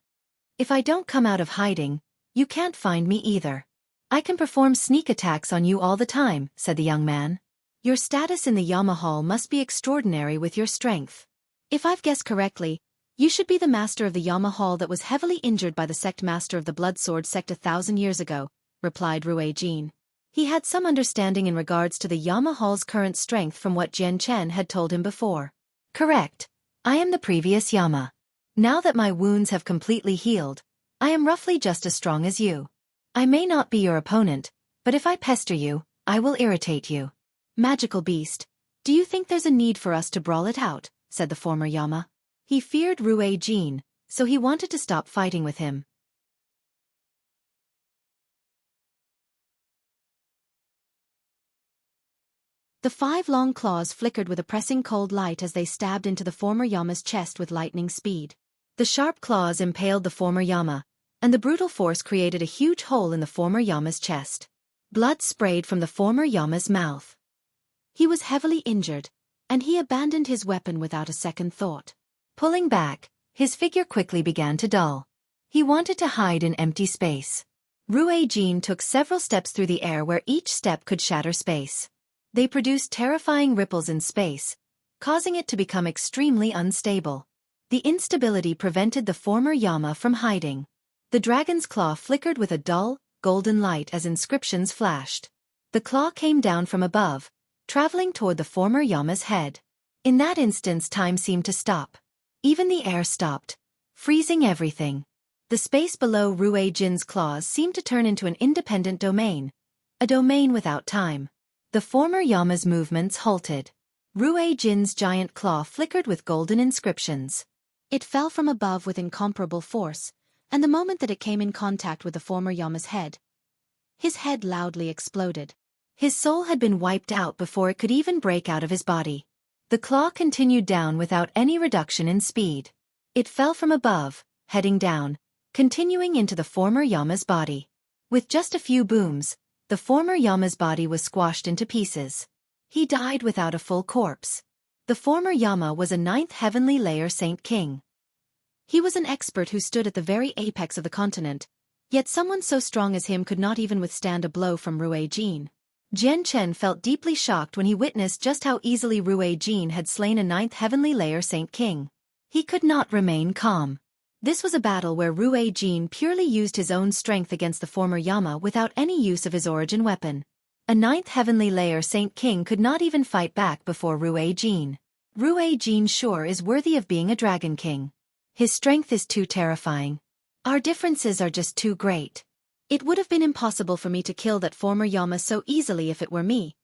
If I don't come out of hiding, you can't find me either. I can perform sneak attacks on you all the time," said the young man. "Your status in the Yama Hall must be extraordinary with your strength. If I've guessed correctly, you should be the master of the Yama Hall that was heavily injured by the sect master of the Blood Sword sect 1,000 years ago," replied Rue Jin. He had some understanding in regards to the Yama Hall's current strength from what Jian Chen had told him before. "Correct. I am the previous Yama. Now that my wounds have completely healed, I am roughly just as strong as you. I may not be your opponent, but if I pester you, I will irritate you. Magical beast, do you think there's a need for us to brawl it out?" said the former Yama. He feared Rue Jin, so he wanted to stop fighting with him. The 5 long claws flickered with a pressing cold light as they stabbed into the former Yama's chest with lightning speed. The sharp claws impaled the former Yama, and the brutal force created a huge hole in the former Yama's chest. Blood sprayed from the former Yama's mouth. He was heavily injured, and he abandoned his weapon without a second thought. Pulling back, his figure quickly began to dull. He wanted to hide in empty space. Ruijin took several steps through the air where each step could shatter space. They produced terrifying ripples in space, causing it to become extremely unstable. The instability prevented the former Yama from hiding. The dragon's claw flickered with a dull, golden light as inscriptions flashed. The claw came down from above, traveling toward the former Yama's head. In that instance, time seemed to stop. Even the air stopped, freezing everything. The space below Ruijin's claws seemed to turn into an independent domain, a domain without time. The former Yama's movements halted. Ruijin's giant claw flickered with golden inscriptions. It fell from above with incomparable force, and the moment that it came in contact with the former Yama's head, his head loudly exploded. His soul had been wiped out before it could even break out of his body. The claw continued down without any reduction in speed. It fell from above, heading down, continuing into the former Yama's body. With just a few booms, the former Yama's body was squashed into pieces. He died without a full corpse. The former Yama was a 9th heavenly layer Saint King. He was an expert who stood at the very apex of the continent, yet someone so strong as him could not even withstand a blow from Ruijin. Jian Chen felt deeply shocked when he witnessed just how easily Ruijin had slain a 9th heavenly layer Saint King. He could not remain calm. This was a battle where Ruijin purely used his own strength against the former Yama without any use of his origin weapon. A 9th heavenly layer Saint King could not even fight back before Ruijin. Ruijin sure is worthy of being a Dragon King. His strength is too terrifying. Our differences are just too great. It would have been impossible for me to kill that former Yama so easily if it were me.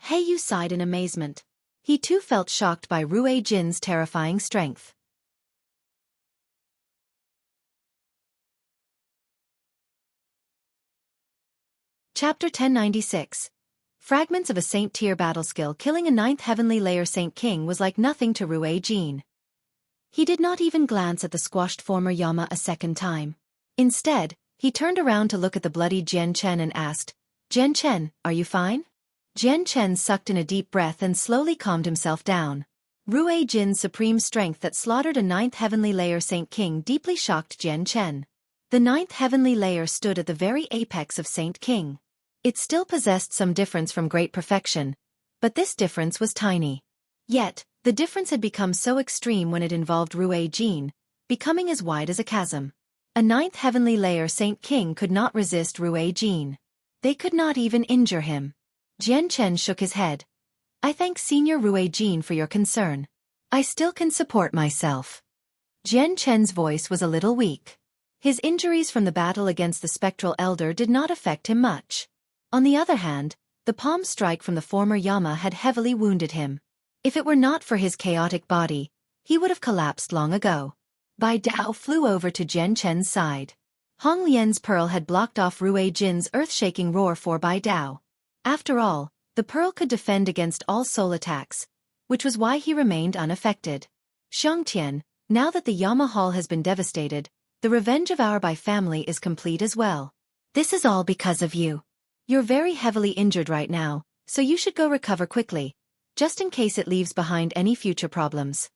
Heiyu sighed in amazement. He too felt shocked by Ruijin's terrifying strength. Chapter 1096. Fragments of a Saint tier battle skill. Killing a 9th heavenly layer Saint King was like nothing to Ruijin. He did not even glance at the squashed former Yama a second time. Instead, he turned around to look at the bloody Jian Chen and asked, "Jian Chen, are you fine?" Jian Chen sucked in a deep breath and slowly calmed himself down. Ruijin's supreme strength that slaughtered a 9th heavenly layer Saint King deeply shocked Jian Chen. The 9th heavenly layer stood at the very apex of Saint King. It still possessed some difference from great perfection, but this difference was tiny. Yet, the difference had become so extreme when it involved Ruijin, becoming as wide as a chasm. A 9th heavenly layer Saint King could not resist Ruijin. They could not even injure him. Jian Chen shook his head. "I thank Senior Ruijin for your concern. I still can support myself." Jian Chen's voice was a little weak. His injuries from the battle against the spectral elder did not affect him much. On the other hand, the palm strike from the former Yama had heavily wounded him. If it were not for his chaotic body, he would have collapsed long ago. Bai Dao flew over to Jian Chen's side. Hong Lian's pearl had blocked off Ruijin's earth-shaking roar for Bai Dao. After all, the pearl could defend against all soul attacks, which was why he remained unaffected. Xiangtian, now that the Yama Hall has been devastated, the revenge of our Bai family is complete as well. This is all because of you. You're very heavily injured right now, so you should go recover quickly, just in case it leaves behind any future problems.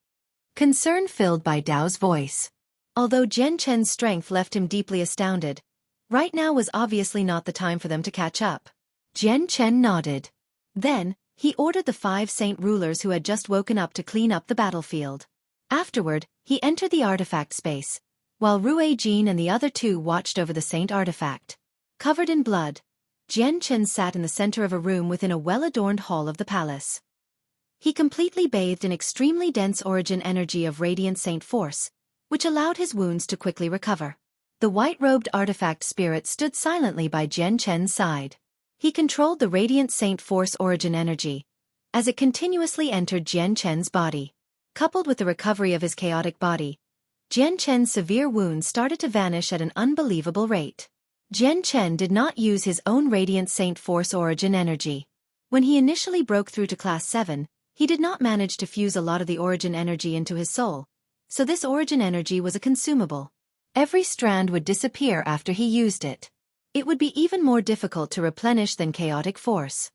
Concern filled Bai Dao's voice. Although Jian Chen's strength left him deeply astounded, right now was obviously not the time for them to catch up. Jian Chen nodded. Then, he ordered the 5 saint rulers who had just woken up to clean up the battlefield. Afterward, he entered the artifact space, while Ruijin and the other 2 watched over the saint artifact. Covered in blood, Jian Chen sat in the center of a room within a well-adorned hall of the palace. He completely bathed in extremely dense origin energy of radiant saint force, which allowed his wounds to quickly recover. The white-robed artifact spirit stood silently by Jian Chen's side. He controlled the radiant saint force origin energy, as it continuously entered Jian Chen's body. Coupled with the recovery of his chaotic body, Jian Chen's severe wounds started to vanish at an unbelievable rate. Jian Chen did not use his own radiant saint force origin energy. When he initially broke through to Class 7, he did not manage to fuse a lot of the origin energy into his soul, so this origin energy was a consumable. Every strand would disappear after he used it. It would be even more difficult to replenish than chaotic force.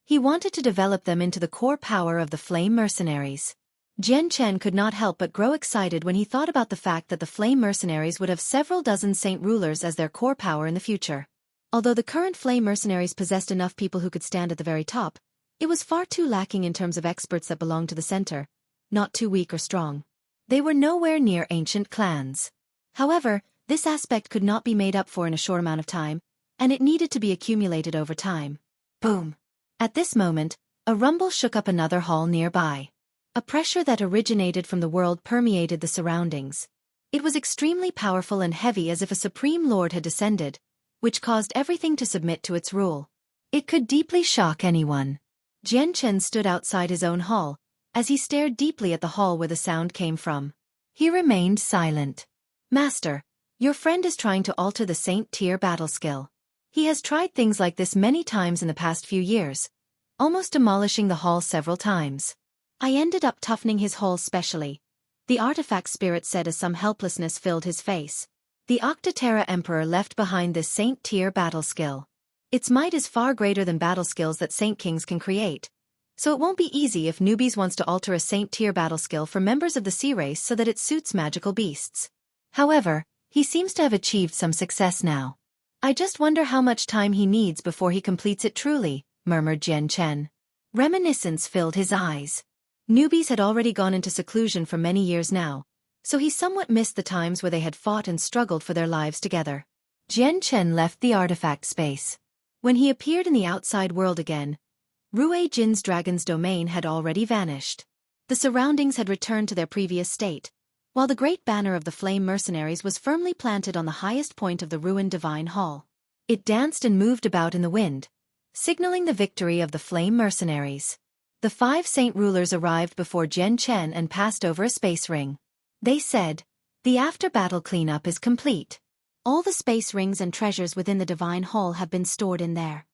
He wanted to develop them into the core power of the Flame Mercenaries. Jian Chen could not help but grow excited when he thought about the fact that the Flame Mercenaries would have several dozen Saint Rulers as their core power in the future. Although the current Flame Mercenaries possessed enough people who could stand at the very top, it was far too lacking in terms of experts that belonged to the center, not too weak or strong. They were nowhere near ancient clans. However, this aspect could not be made up for in a short amount of time, and it needed to be accumulated over time. Boom! At this moment, a rumble shook up another hall nearby. A pressure that originated from the world permeated the surroundings. It was extremely powerful and heavy, as if a supreme lord had descended, which caused everything to submit to its rule. It could deeply shock anyone. Jian Chen stood outside his own hall, as he stared deeply at the hall where the sound came from. He remained silent. Master, your friend is trying to alter the Saint tier battle skill. He has tried things like this many times in the past few years, almost demolishing the hall several times. I ended up toughening his hull specially, the artifact spirit said as some helplessness filled his face. The Octaterra Emperor left behind this Saint tier battle skill. Its might is far greater than battle skills that Saint Kings can create, so it won't be easy if newbies wants to alter a Saint tier battle skill for members of the sea race so that it suits magical beasts. However, he seems to have achieved some success now. I just wonder how much time he needs before he completes it truly, murmured Jian Chen. Reminiscence filled his eyes. Newbies had already gone into seclusion for many years now, so he somewhat missed the times where they had fought and struggled for their lives together. Jian Chen left the artifact space. When he appeared in the outside world again, Rue Jin's dragon's domain had already vanished. The surroundings had returned to their previous state, while the great banner of the Flame Mercenaries was firmly planted on the highest point of the ruined Divine Hall. It danced and moved about in the wind, signaling the victory of the Flame Mercenaries. The 5 Saint Rulers arrived before Jian Chen and passed over a space ring. They said, "The after-battle cleanup is complete. All the space rings and treasures within the Divine Hall have been stored in there."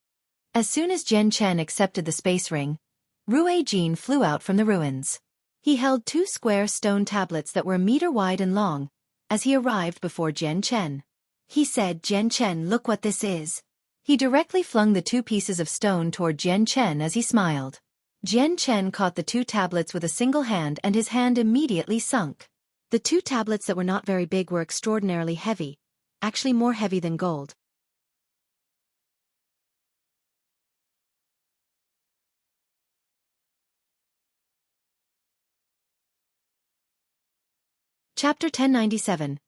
As soon as Jian Chen accepted the space ring, Rue Jin flew out from the ruins. He held 2 square stone tablets that were a meter wide and long, as he arrived before Jian Chen. He said, "Jian Chen, look what this is." He directly flung the 2 pieces of stone toward Jian Chen as he smiled. Jian Chen caught the 2 tablets with a single hand and his hand immediately sunk. The 2 tablets that were not very big were extraordinarily heavy, actually more heavy than gold. Chapter 1097.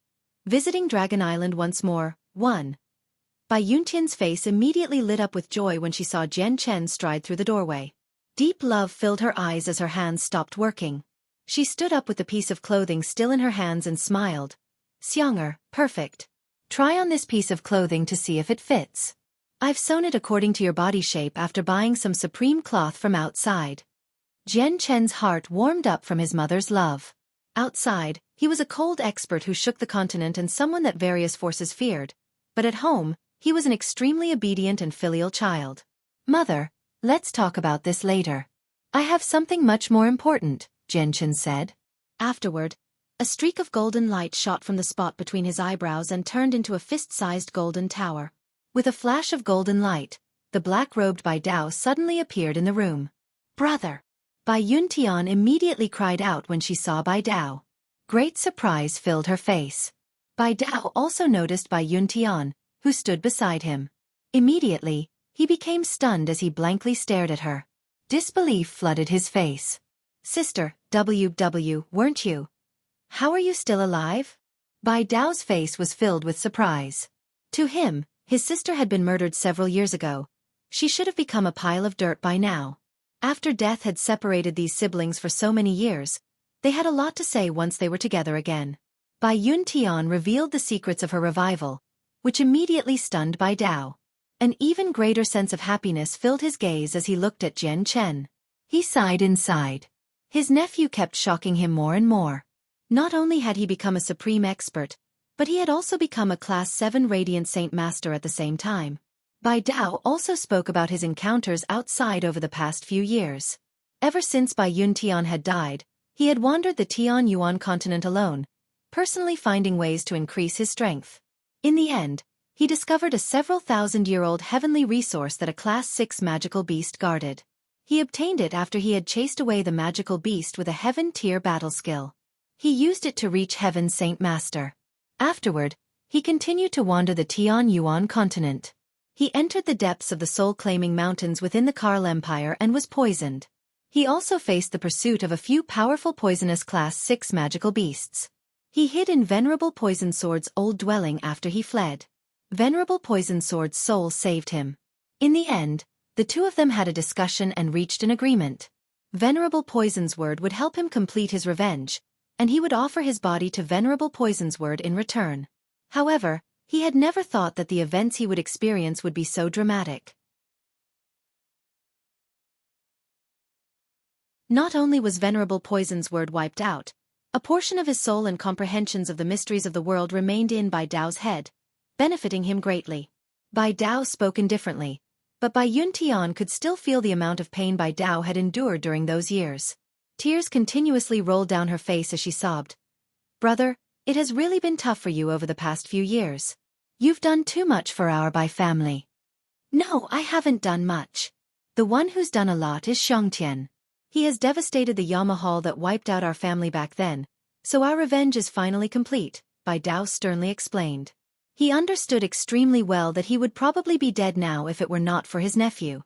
Visiting Dragon Island once more, 1. Bai Yuntian's face immediately lit up with joy when she saw Jian Chen stride through the doorway. Deep love filled her eyes as her hands stopped working. She stood up with the piece of clothing still in her hands and smiled. "Xianger, perfect. Try on this piece of clothing to see if it fits. I've sewn it according to your body shape after buying some supreme cloth from outside." Jian Chen's heart warmed up from his mother's love. Outside, he was a cold expert who shook the continent and someone that various forces feared, but at home, he was an extremely obedient and filial child. "Mother, let's talk about this later. I have something much more important," Jian Chen said. Afterward, a streak of golden light shot from the spot between his eyebrows and turned into a fist-sized golden tower. With a flash of golden light, the black-robed Bai Dao suddenly appeared in the room. "Brother!" Bai Yuntian immediately cried out when she saw Bai Dao. Great surprise filled her face. Bai Dao also noticed Bai Yuntian, who stood beside him. Immediately, he became stunned as he blankly stared at her. Disbelief flooded his face. "Sister, weren't you? How are you still alive?" Bai Dao's face was filled with surprise. To him, his sister had been murdered several years ago. She should have become a pile of dirt by now. After death had separated these siblings for so many years, they had a lot to say once they were together again. Bai Yuntian revealed the secrets of her revival, which immediately stunned Bai Dao. An even greater sense of happiness filled his gaze as he looked at Jian Chen. He sighed inside. His nephew kept shocking him more and more. Not only had he become a supreme expert, but he had also become a Class 7 Radiant Saint Master at the same time. Bai Dao also spoke about his encounters outside over the past few years. Ever since Bai Yuntian had died, he had wandered the Tianyuan continent alone, personally finding ways to increase his strength. In the end, he discovered a several thousand-year-old heavenly resource that a Class 6 magical beast guarded. He obtained it after he had chased away the magical beast with a Heaven-tier battle skill. He used it to reach Heaven's Saint Master. Afterward, he continued to wander the Tianyuan continent. He entered the depths of the soul-claiming mountains within the Karl Empire and was poisoned. He also faced the pursuit of a few powerful poisonous Class 6 magical beasts. He hid in Venerable Poison Sword's old dwelling after he fled. Venerable Poison Sword's soul saved him. In the end, the two of them had a discussion and reached an agreement. Venerable Poison Sword would help him complete his revenge, and he would offer his body to Venerable Poison Sword in return. However, he had never thought that the events he would experience would be so dramatic. Not only was Venerable Poison's word wiped out, a portion of his soul and comprehensions of the mysteries of the world remained in Bai Dao's head, benefiting him greatly. Bai Dao spoke indifferently, but Bai Yuntian could still feel the amount of pain Bai Dao had endured during those years. Tears continuously rolled down her face as she sobbed. "Brother, it has really been tough for you over the past few years. You've done too much for our Bai family." "No, I haven't done much. The one who's done a lot is Xiangtian. He has devastated the Yama Hall that wiped out our family back then, so our revenge is finally complete," Bai Dao sternly explained. He understood extremely well that he would probably be dead now if it were not for his nephew.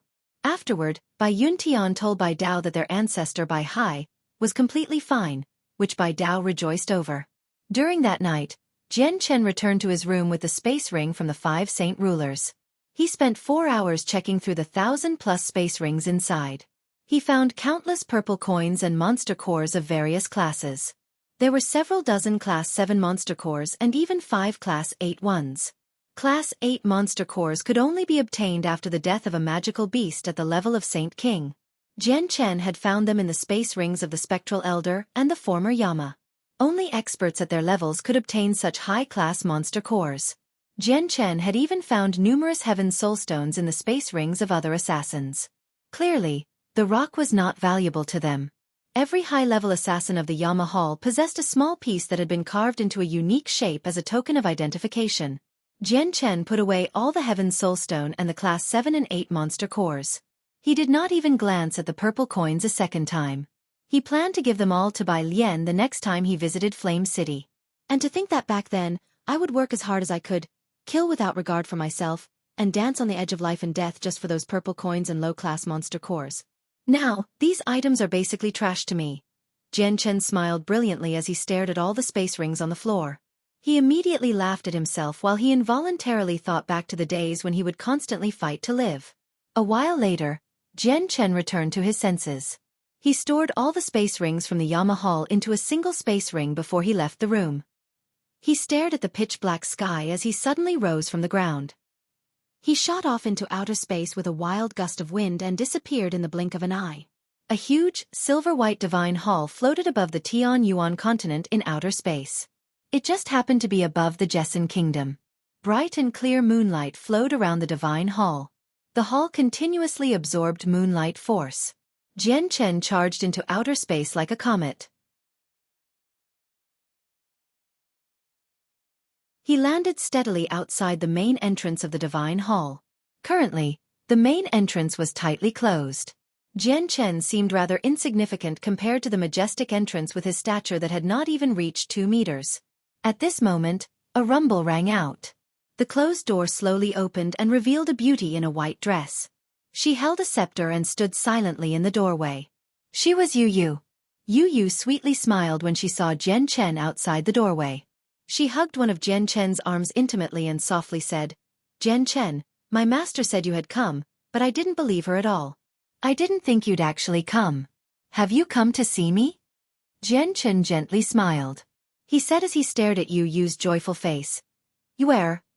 Afterward, Bai Yuntian told Bai Dao that their ancestor Bai Hai was completely fine, which Bai Dao rejoiced over. During that night, Jian Chen returned to his room with the space ring from the 5 saint rulers. He spent 4 hours checking through the 1,000+ space rings inside. He found countless purple coins and monster cores of various classes. There were several dozen Class 7 monster cores and even 5 Class 8 ones. Class 8 monster cores could only be obtained after the death of a magical beast at the level of Saint King. Jian Chen had found them in the space rings of the Spectral Elder and the former Yama. Only experts at their levels could obtain such high-class monster cores. Jian Chen had even found numerous Heaven Soulstones in the space rings of other assassins. Clearly, the rock was not valuable to them. Every high-level assassin of the Yama Hall possessed a small piece that had been carved into a unique shape as a token of identification. Jian Chen put away all the Heaven Soulstone and the Class 7 and 8 monster cores. He did not even glance at the purple coins a second time. He planned to give them all to Bai Lian the next time he visited Flame City. And to think that back then, I would work as hard as I could, kill without regard for myself, and dance on the edge of life and death just for those purple coins and low-class monster cores. Now, these items are basically trash to me. Jian Chen smiled brilliantly as he stared at all the space rings on the floor. He immediately laughed at himself while he involuntarily thought back to the days when he would constantly fight to live. A while later, Jian Chen returned to his senses. He stored all the space rings from the Yama Hall into a single space ring before he left the room. He stared at the pitch-black sky as he suddenly rose from the ground. He shot off into outer space with a wild gust of wind and disappeared in the blink of an eye. A huge, silver-white divine hall floated above the Tianyuan continent in outer space. It just happened to be above the Jessen Kingdom. Bright and clear moonlight flowed around the divine hall. The hall continuously absorbed moonlight force. Jian Chen charged into outer space like a comet. He landed steadily outside the main entrance of the divine hall. Currently, the main entrance was tightly closed. Jian Chen seemed rather insignificant compared to the majestic entrance with his stature that had not even reached 2 meters. At this moment, a rumble rang out. The closed door slowly opened and revealed a beauty in a white dress. She held a scepter and stood silently in the doorway. She was Yu Yu. Yu Yu sweetly smiled when she saw Jian Chen outside the doorway. She hugged one of Jian Chen's arms intimately and softly said, "Jian Chen, my master said you had come, but I didn't believe her at all. I didn't think you'd actually come. Have you come to see me?" Jian Chen gently smiled. He said as he stared at Yu Yu's joyful face,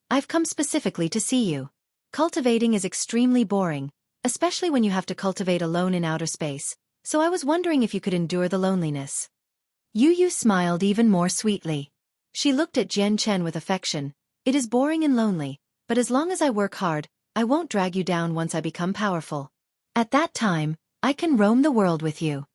I've come specifically to see you. Cultivating is extremely boring, especially when you have to cultivate alone in outer space, so I was wondering if you could endure the loneliness." Yu Yu smiled even more sweetly. She looked at Jian Chen with affection. It is boring and lonely, but as long as I work hard, I won't drag you down once I become powerful. At that time, I can roam the world with you.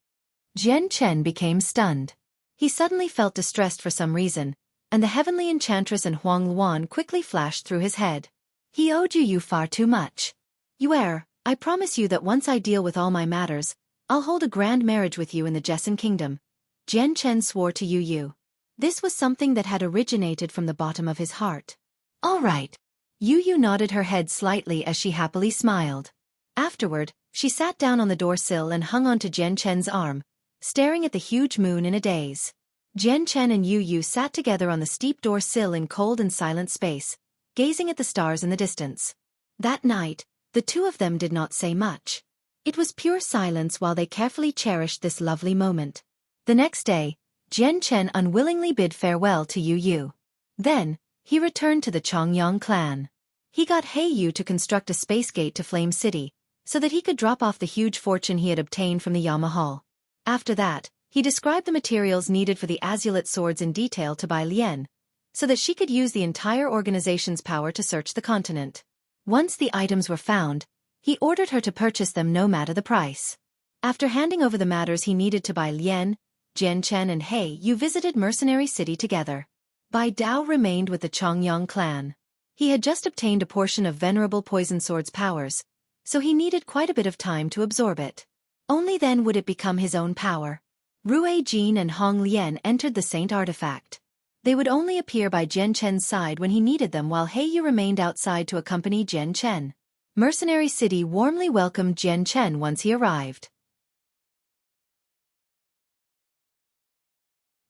Jian Chen became stunned. He suddenly felt distressed for some reason, and the heavenly enchantress and Huang Luan quickly flashed through his head. He owed you far too much. Yue, I promise you that once I deal with all my matters, I'll hold a grand marriage with you in the Jessen kingdom. Jian Chen swore to Yu. This was something that had originated from the bottom of his heart. All right. Yu nodded her head slightly as she happily smiled. Afterward, she sat down on the door-sill and hung onto Jian Chen's arm, staring at the huge moon in a daze. Jian Chen and Yu sat together on the steep door-sill in cold and silent space, gazing at the stars in the distance. That night, the two of them did not say much. It was pure silence while they carefully cherished this lovely moment. The next day, Jian Chen unwillingly bid farewell to Yu. Then, he returned to the Chongyang clan. He got Yu to construct a space gate to Flame City, so that he could drop off the huge fortune he had obtained from the Yamahal. After that, he described the materials needed for the azulate swords in detail to Bai Lian, so that she could use the entire organization's power to search the continent. Once the items were found, he ordered her to purchase them no matter the price. After handing over the matters he needed to Bai Lian, Jian Chen and Yu visited Mercenary City together. Bai Dao remained with the Chongyang clan. He had just obtained a portion of Venerable Poison Sword's powers, so he needed quite a bit of time to absorb it. Only then would it become his own power. Rue Jin and Hong Lian entered the Saint Artifact. They would only appear by Jian Chen's side when he needed them while Yu remained outside to accompany Jian Chen. Mercenary City warmly welcomed Jian Chen once he arrived.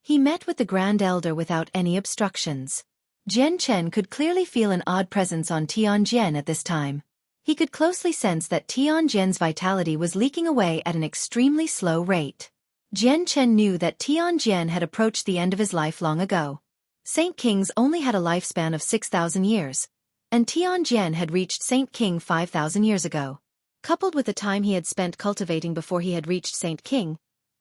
He met with the Grand Elder without any obstructions. Jian Chen could clearly feel an odd presence on Tianjian at this time. He could closely sense that Tianjian's vitality was leaking away at an extremely slow rate. Jian Chen knew that Tianjian had approached the end of his life long ago. Saint Kings only had a lifespan of 6,000 years, and Tianjian had reached Saint King 5,000 years ago. Coupled with the time he had spent cultivating before he had reached Saint King,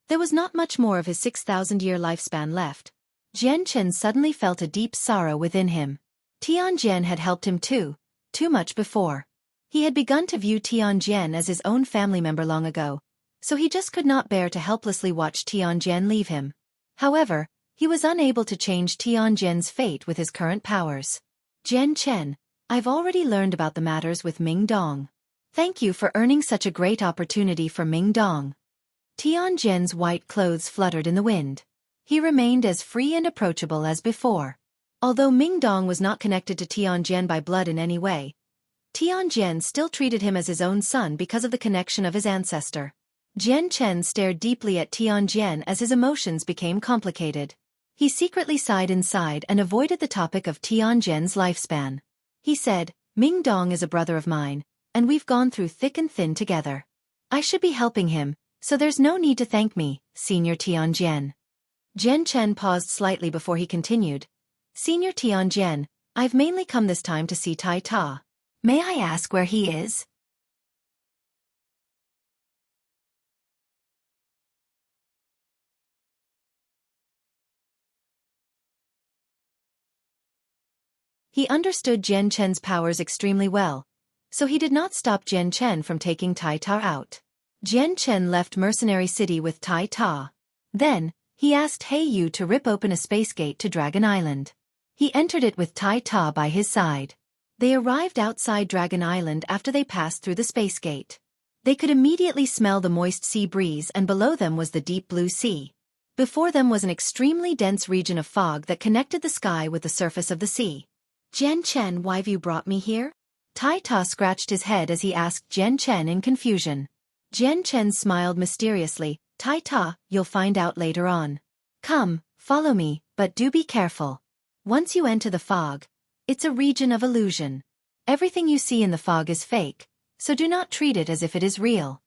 there was not much more of his 6,000-year lifespan left. Jian Chen suddenly felt a deep sorrow within him. Tianjian had helped him too much before. He had begun to view Tianjian as his own family member long ago, so he just could not bear to helplessly watch Tianjian leave him. However, he was unable to change Tianjian's fate with his current powers. Jian Chen, I've already learned about the matters with Ming Dong. Thank you for earning such a great opportunity for Ming Dong. Tianjian's white clothes fluttered in the wind. He remained as free and approachable as before. Although Ming Dong was not connected to Tianjian by blood in any way, Tianjian still treated him as his own son because of the connection of his ancestor. Jian Chen stared deeply at Tianjian as his emotions became complicated. He secretly sighed inside and avoided the topic of Tianjian's lifespan. He said, Ming Dong is a brother of mine, and we've gone through thick and thin together. I should be helping him, so there's no need to thank me, Senior Tianjian. Jian Chen paused slightly before he continued. Senior Tianjian, I've mainly come this time to see Tai Ta. May I ask where he is? He understood Jian Chen's powers extremely well, so he did not stop Jian Chen from taking Tai Ta out. Jian Chen left Mercenary City with Tai Ta. Then, he asked Yu to rip open a space gate to Dragon Island. He entered it with Tai Ta by his side. They arrived outside Dragon Island after they passed through the space gate. They could immediately smell the moist sea breeze and below them was the deep blue sea. Before them was an extremely dense region of fog that connected the sky with the surface of the sea. Jian Chen, why've you brought me here? Tai Ta scratched his head as he asked Jian Chen in confusion. Jian Chen smiled mysteriously. Tai Ta, you'll find out later on. Come, follow me, but do be careful. Once you enter the fog, it's a region of illusion. Everything you see in the fog is fake, so do not treat it as if it is real.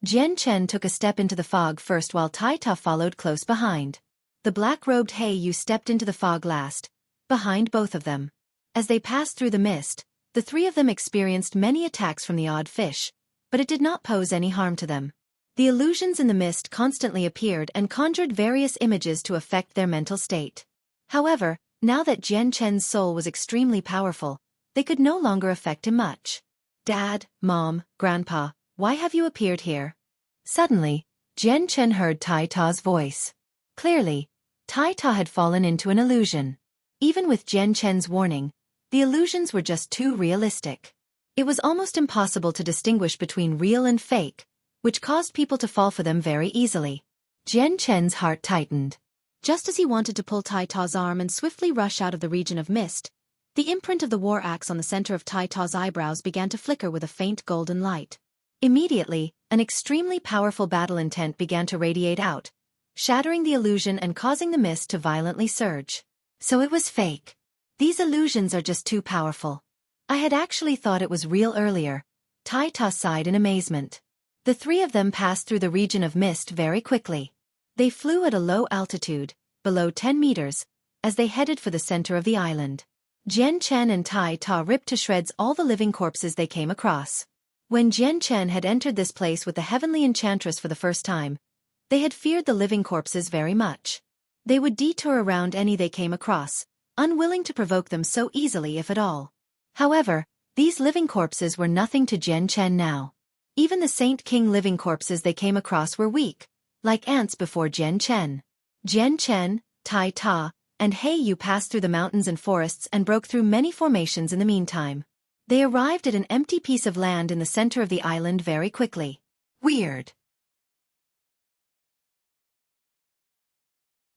Jian Chen took a step into the fog first while Tai Ta followed close behind. The black-robed Yu stepped into the fog last, behind both of them. As they passed through the mist, the three of them experienced many attacks from the odd fish, but it did not pose any harm to them. The illusions in the mist constantly appeared and conjured various images to affect their mental state. However, Now that Jian Chen's soul was extremely powerful, they could no longer affect him much. Dad, Mom, Grandpa, why have you appeared here? Suddenly, Jian Chen heard Tai Ta's voice. Clearly, Tai Ta had fallen into an illusion. Even with Jian Chen's warning, the illusions were just too realistic. It was almost impossible to distinguish between real and fake, which caused people to fall for them very easily. Jian Chen's heart tightened. Just as he wanted to pull Tai Ta's arm and swiftly rush out of the region of mist, the imprint of the war axe on the center of Tai Ta's eyebrows began to flicker with a faint golden light. Immediately, an extremely powerful battle intent began to radiate out, shattering the illusion and causing the mist to violently surge. So it was fake. These illusions are just too powerful. I had actually thought it was real earlier. Tai Ta sighed in amazement. The three of them passed through the region of mist very quickly. They flew at a low altitude, below 10 meters, as they headed for the center of the island. Jian Chen and Tai Ta ripped to shreds all the living corpses they came across. When Jian Chen had entered this place with the heavenly enchantress for the first time, they had feared the living corpses very much. They would detour around any they came across, unwilling to provoke them so easily if at all. However, these living corpses were nothing to Jian Chen now. Even the Saint King living corpses they came across were weak, like ants before Jian Chen. Jian Chen, Tai Ta, and He Yu passed through the mountains and forests and broke through many formations in the meantime. They arrived at an empty piece of land in the center of the island very quickly. Weird.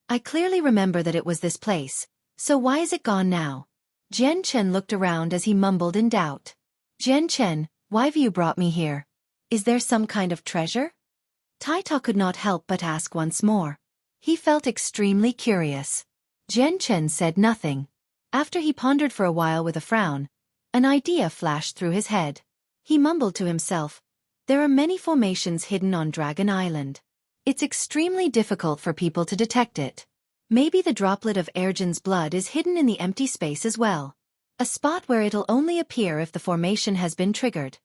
I clearly remember that it was this place, so why is it gone now? Jian Chen looked around as he mumbled in doubt. Jian Chen, why have you brought me here? Is there some kind of treasure? Tai Ta could not help but ask once more. He felt extremely curious. Jian Chen said nothing. After he pondered for a while with a frown, an idea flashed through his head. He mumbled to himself, there are many formations hidden on Dragon Island. It's extremely difficult for people to detect it. Maybe the droplet of Erjin's blood is hidden in the empty space as well. A spot where it'll only appear if the formation has been triggered.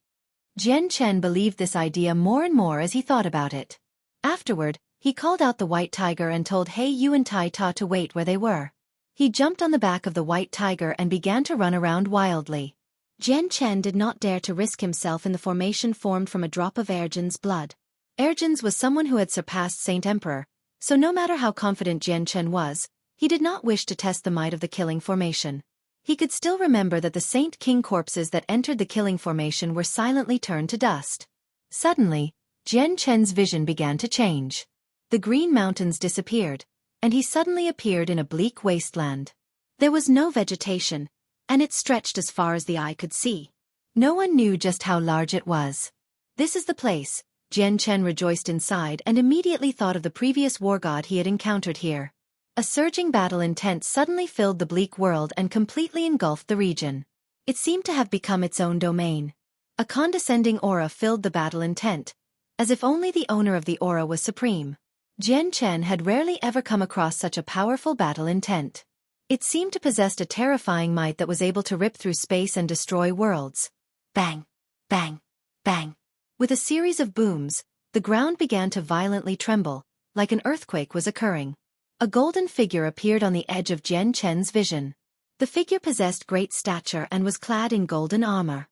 Jian Chen believed this idea more and more as he thought about it. Afterward, he called out the white tiger and told He Yu and Tai Ta to wait where they were. He jumped on the back of the white tiger and began to run around wildly. Jian Chen did not dare to risk himself in the formation formed from a drop of Erjin's blood. Erjin's was someone who had surpassed Saint Emperor, so no matter how confident Jian Chen was, he did not wish to test the might of the killing formation. He could still remember that the Saint King corpses that entered the killing formation were silently turned to dust. Suddenly, Jian Chen's vision began to change. The green mountains disappeared, and he suddenly appeared in a bleak wasteland. There was no vegetation, and it stretched as far as the eye could see. No one knew just how large it was. This is the place, Jian Chen rejoiced inside and immediately thought of the previous war god he had encountered here. A surging battle intent suddenly filled the bleak world and completely engulfed the region. It seemed to have become its own domain. A condescending aura filled the battle intent, as if only the owner of the aura was supreme. Jian Chen had rarely ever come across such a powerful battle intent. It seemed to possess a terrifying might that was able to rip through space and destroy worlds. Bang! Bang! Bang! With a series of booms, the ground began to violently tremble, like an earthquake was occurring. A golden figure appeared on the edge of Jian Chen's vision. The figure possessed great stature and was clad in golden armor.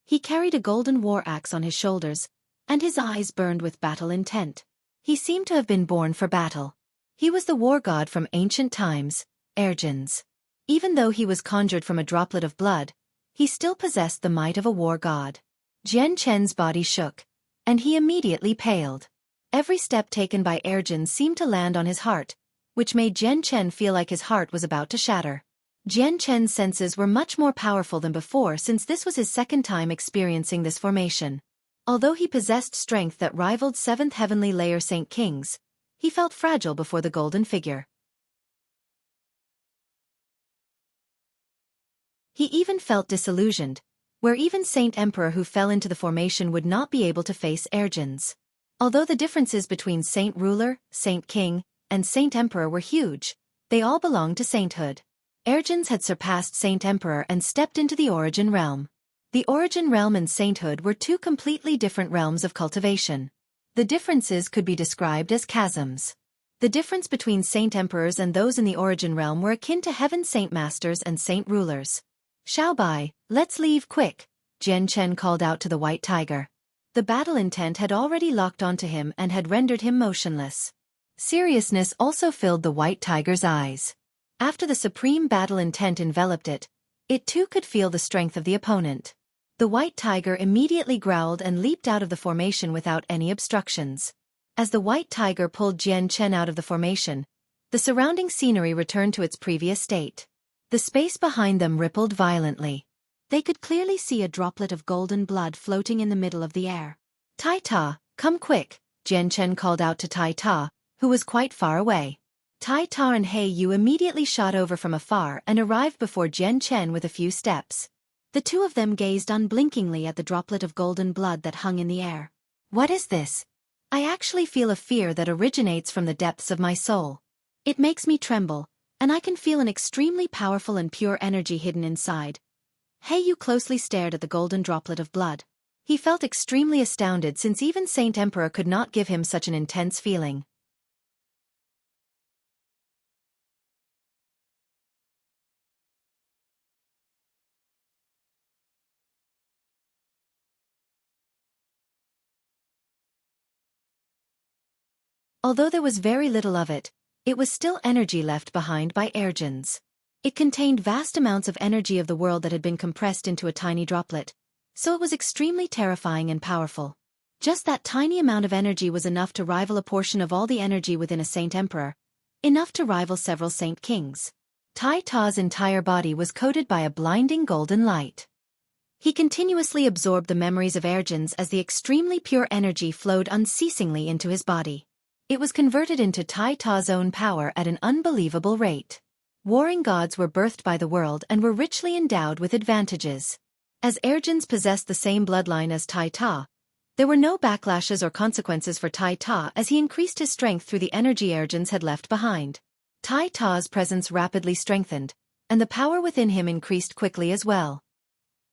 He carried a golden war axe on his shoulders, and his eyes burned with battle intent. He seemed to have been born for battle. He was the war god from ancient times, Erjin's. Even though he was conjured from a droplet of blood, he still possessed the might of a war god. Jian Chen's body shook, and he immediately paled. Every step taken by Erjin seemed to land on his heart, which made Jian Chen feel like his heart was about to shatter. Jian Chen's senses were much more powerful than before since this was his second time experiencing this formation. Although he possessed strength that rivaled 7th heavenly layer Saint King's, he felt fragile before the golden figure. He even felt disillusioned, where even Saint Emperor who fell into the formation would not be able to face Erjin's. Although the differences between Saint Ruler, Saint King, and Saint Emperor were huge, they all belonged to sainthood. Erjin's had surpassed Saint Emperor and stepped into the Origin Realm. The Origin Realm and sainthood were two completely different realms of cultivation. The differences could be described as chasms. The difference between saint emperors and those in the origin realm were akin to heaven's saint masters and saint rulers. Xiaobai, let's leave quick, Jian Chen called out to the white tiger. The battle intent had already locked onto him and had rendered him motionless. Seriousness also filled the white tiger's eyes. After the supreme battle intent enveloped it, it too could feel the strength of the opponent. The white tiger immediately growled and leaped out of the formation without any obstructions. As the white tiger pulled Jian Chen out of the formation, the surrounding scenery returned to its previous state. The space behind them rippled violently. They could clearly see a droplet of golden blood floating in the middle of the air. Tai Ta, come quick, Jian Chen called out to Tai Ta, who was quite far away. Tai Ta and He Yu immediately shot over from afar and arrived before Jian Chen with a few steps. The two of them gazed unblinkingly at the droplet of golden blood that hung in the air. What is this? I actually feel a fear that originates from the depths of my soul. It makes me tremble, and I can feel an extremely powerful and pure energy hidden inside. He Yu closely stared at the golden droplet of blood. He felt extremely astounded since even Saint Emperor could not give him such an intense feeling. Although there was very little of it, it was still energy left behind by Ergens. It contained vast amounts of energy of the world that had been compressed into a tiny droplet, so it was extremely terrifying and powerful. Just that tiny amount of energy was enough to rival a portion of all the energy within a saint emperor, enough to rival several saint kings. Tai Ta's entire body was coated by a blinding golden light. He continuously absorbed the memories of Ergens as the extremely pure energy flowed unceasingly into his body. It was converted into Tai Ta's own power at an unbelievable rate. Warring gods were birthed by the world and were richly endowed with advantages. As Ergens possessed the same bloodline as Tai Ta, there were no backlashes or consequences for Tai Ta as he increased his strength through the energy Ergens had left behind. Tai Ta's presence rapidly strengthened, and the power within him increased quickly as well.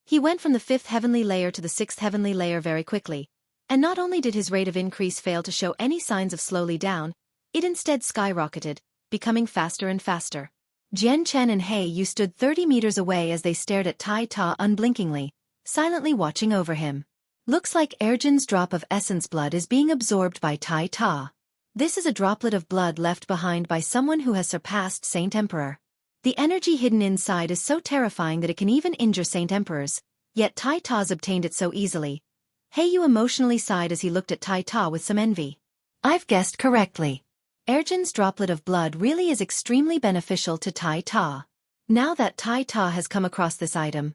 He went from the 5th heavenly layer to the 6th heavenly layer very quickly, and not only did his rate of increase fail to show any signs of slowly down, it instead skyrocketed, becoming faster and faster. Jian Chen and He Yu stood 30 meters away as they stared at Tai Ta unblinkingly, silently watching over him. Looks like Ergens' drop of essence blood is being absorbed by Tai Ta. This is a droplet of blood left behind by someone who has surpassed Saint Emperor. The energy hidden inside is so terrifying that it can even injure Saint Emperors, yet Tai Ta's obtained it so easily. He Yu emotionally sighed as he looked at Tai Ta with some envy. I've guessed correctly. Ergens' droplet of blood really is extremely beneficial to Tai Ta. Now that Tai Ta has come across this item,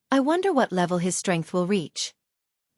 I wonder what level his strength will reach.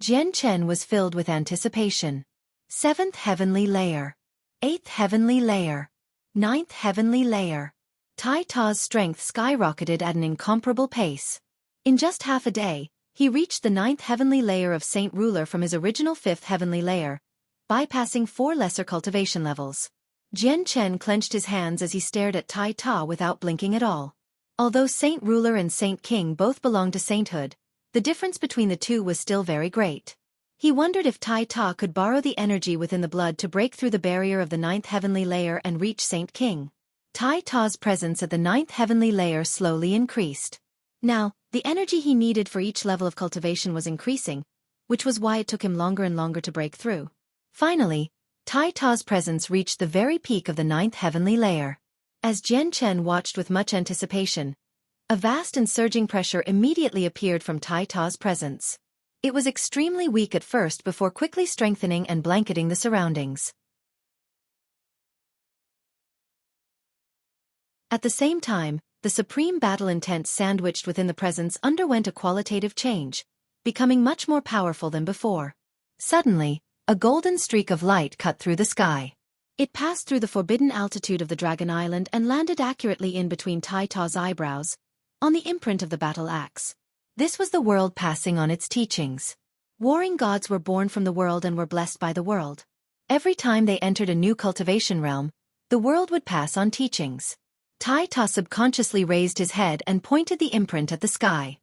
Jian Chen was filled with anticipation. 7th heavenly layer. 8th heavenly layer. 9th heavenly layer. Tai Ta's strength skyrocketed at an incomparable pace. In just half a day, he reached the 9th heavenly layer of Saint Ruler from his original 5th heavenly layer, bypassing 4 lesser cultivation levels. Jian Chen clenched his hands as he stared at Tai Ta without blinking at all. Although Saint Ruler and Saint King both belonged to sainthood, the difference between the two was still very great. He wondered if Tai Ta could borrow the energy within the blood to break through the barrier of the 9th heavenly layer and reach Saint King. Tai Ta's presence at the 9th heavenly layer slowly increased. Now, the energy he needed for each level of cultivation was increasing, which was why it took him longer and longer to break through. Finally, Tai Ta's presence reached the very peak of the 9th heavenly layer. As Jian Chen watched with much anticipation, a vast and surging pressure immediately appeared from Tai Ta's presence. It was extremely weak at first before quickly strengthening and blanketing the surroundings. At the same time, the supreme battle intent sandwiched within the presence underwent a qualitative change, becoming much more powerful than before. Suddenly, a golden streak of light cut through the sky. It passed through the forbidden altitude of the Dragon Island and landed accurately in between Tai Ta's eyebrows, on the imprint of the battle axe. This was the world passing on its teachings. Warring gods were born from the world and were blessed by the world. Every time they entered a new cultivation realm, the world would pass on teachings. Tai Ta subconsciously raised his head and pointed the imprint at the sky.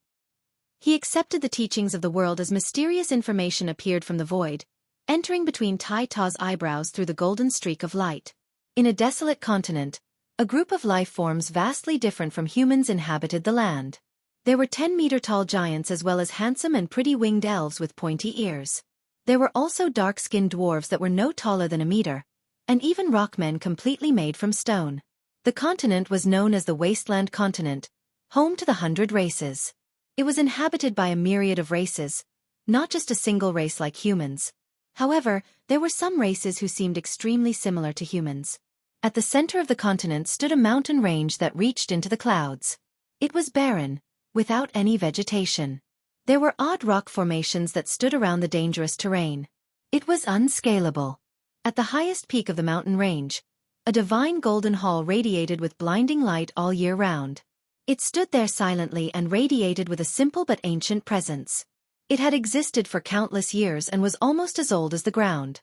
He accepted the teachings of the world as mysterious information appeared from the void, entering between Tai Ta's eyebrows through the golden streak of light. In a desolate continent, a group of life forms vastly different from humans inhabited the land. There were 10-meter-tall giants as well as handsome and pretty winged elves with pointy ears. There were also dark-skinned dwarves that were no taller than a meter, and even rockmen completely made from stone. The continent was known as the Wasteland Continent, home to the 100 races. It was inhabited by a myriad of races, not just a single race like humans. However, there were some races who seemed extremely similar to humans. At the center of the continent stood a mountain range that reached into the clouds. It was barren, without any vegetation. There were odd rock formations that stood around the dangerous terrain. It was unscalable. At the highest peak of the mountain range, a divine golden hall radiated with blinding light all year round. It stood there silently and radiated with a simple but ancient presence. It had existed for countless years and was almost as old as the ground.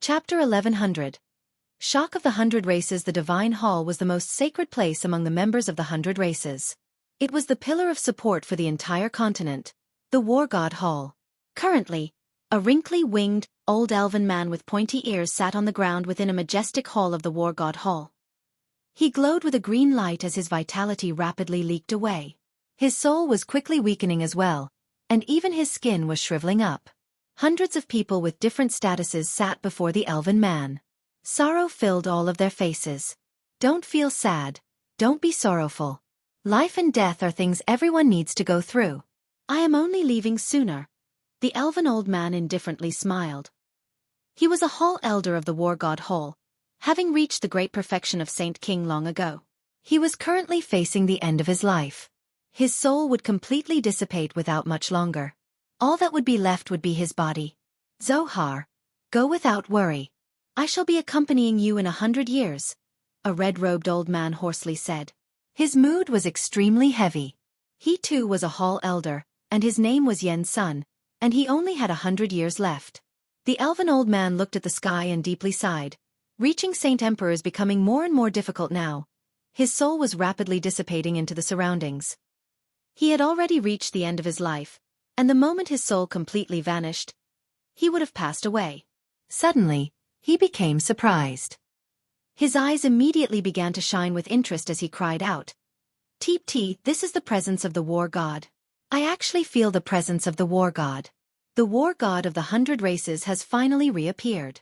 Chapter 1100. Shock of the 100 Races. The Divine Hall was the most sacred place among the members of the 100 Races. It was the pillar of support for the entire continent, the War God Hall. Currently, a wrinkly winged, old elven man with pointy ears sat on the ground within a majestic hall of the War God Hall. He glowed with a green light as his vitality rapidly leaked away. His soul was quickly weakening as well, and even his skin was shriveling up. Hundreds of people with different statuses sat before the elven man. Sorrow filled all of their faces. Don't feel sad. Don't be sorrowful. Life and death are things everyone needs to go through. I am only leaving sooner. The elven old man indifferently smiled. He was a hall elder of the War God Hall, having reached the great perfection of Saint King long ago. He was currently facing the end of his life. His soul would completely dissipate without much longer. All that would be left would be his body. Zohar, go without worry. I shall be accompanying you in 100 years, a red-robed old man hoarsely said. His mood was extremely heavy. He too was a hall elder, and his name was Yen's son, and he only had 100 years left. The elven old man looked at the sky and deeply sighed. Reaching Saint Emperor is becoming more and more difficult now. His soul was rapidly dissipating into the surroundings. He had already reached the end of his life, and the moment his soul completely vanished, he would have passed away. Suddenly, he became surprised. His eyes immediately began to shine with interest as he cried out, "Teep tee, this is the presence of the War God. I actually feel the presence of the War God. The War God of the 100 Races has finally reappeared."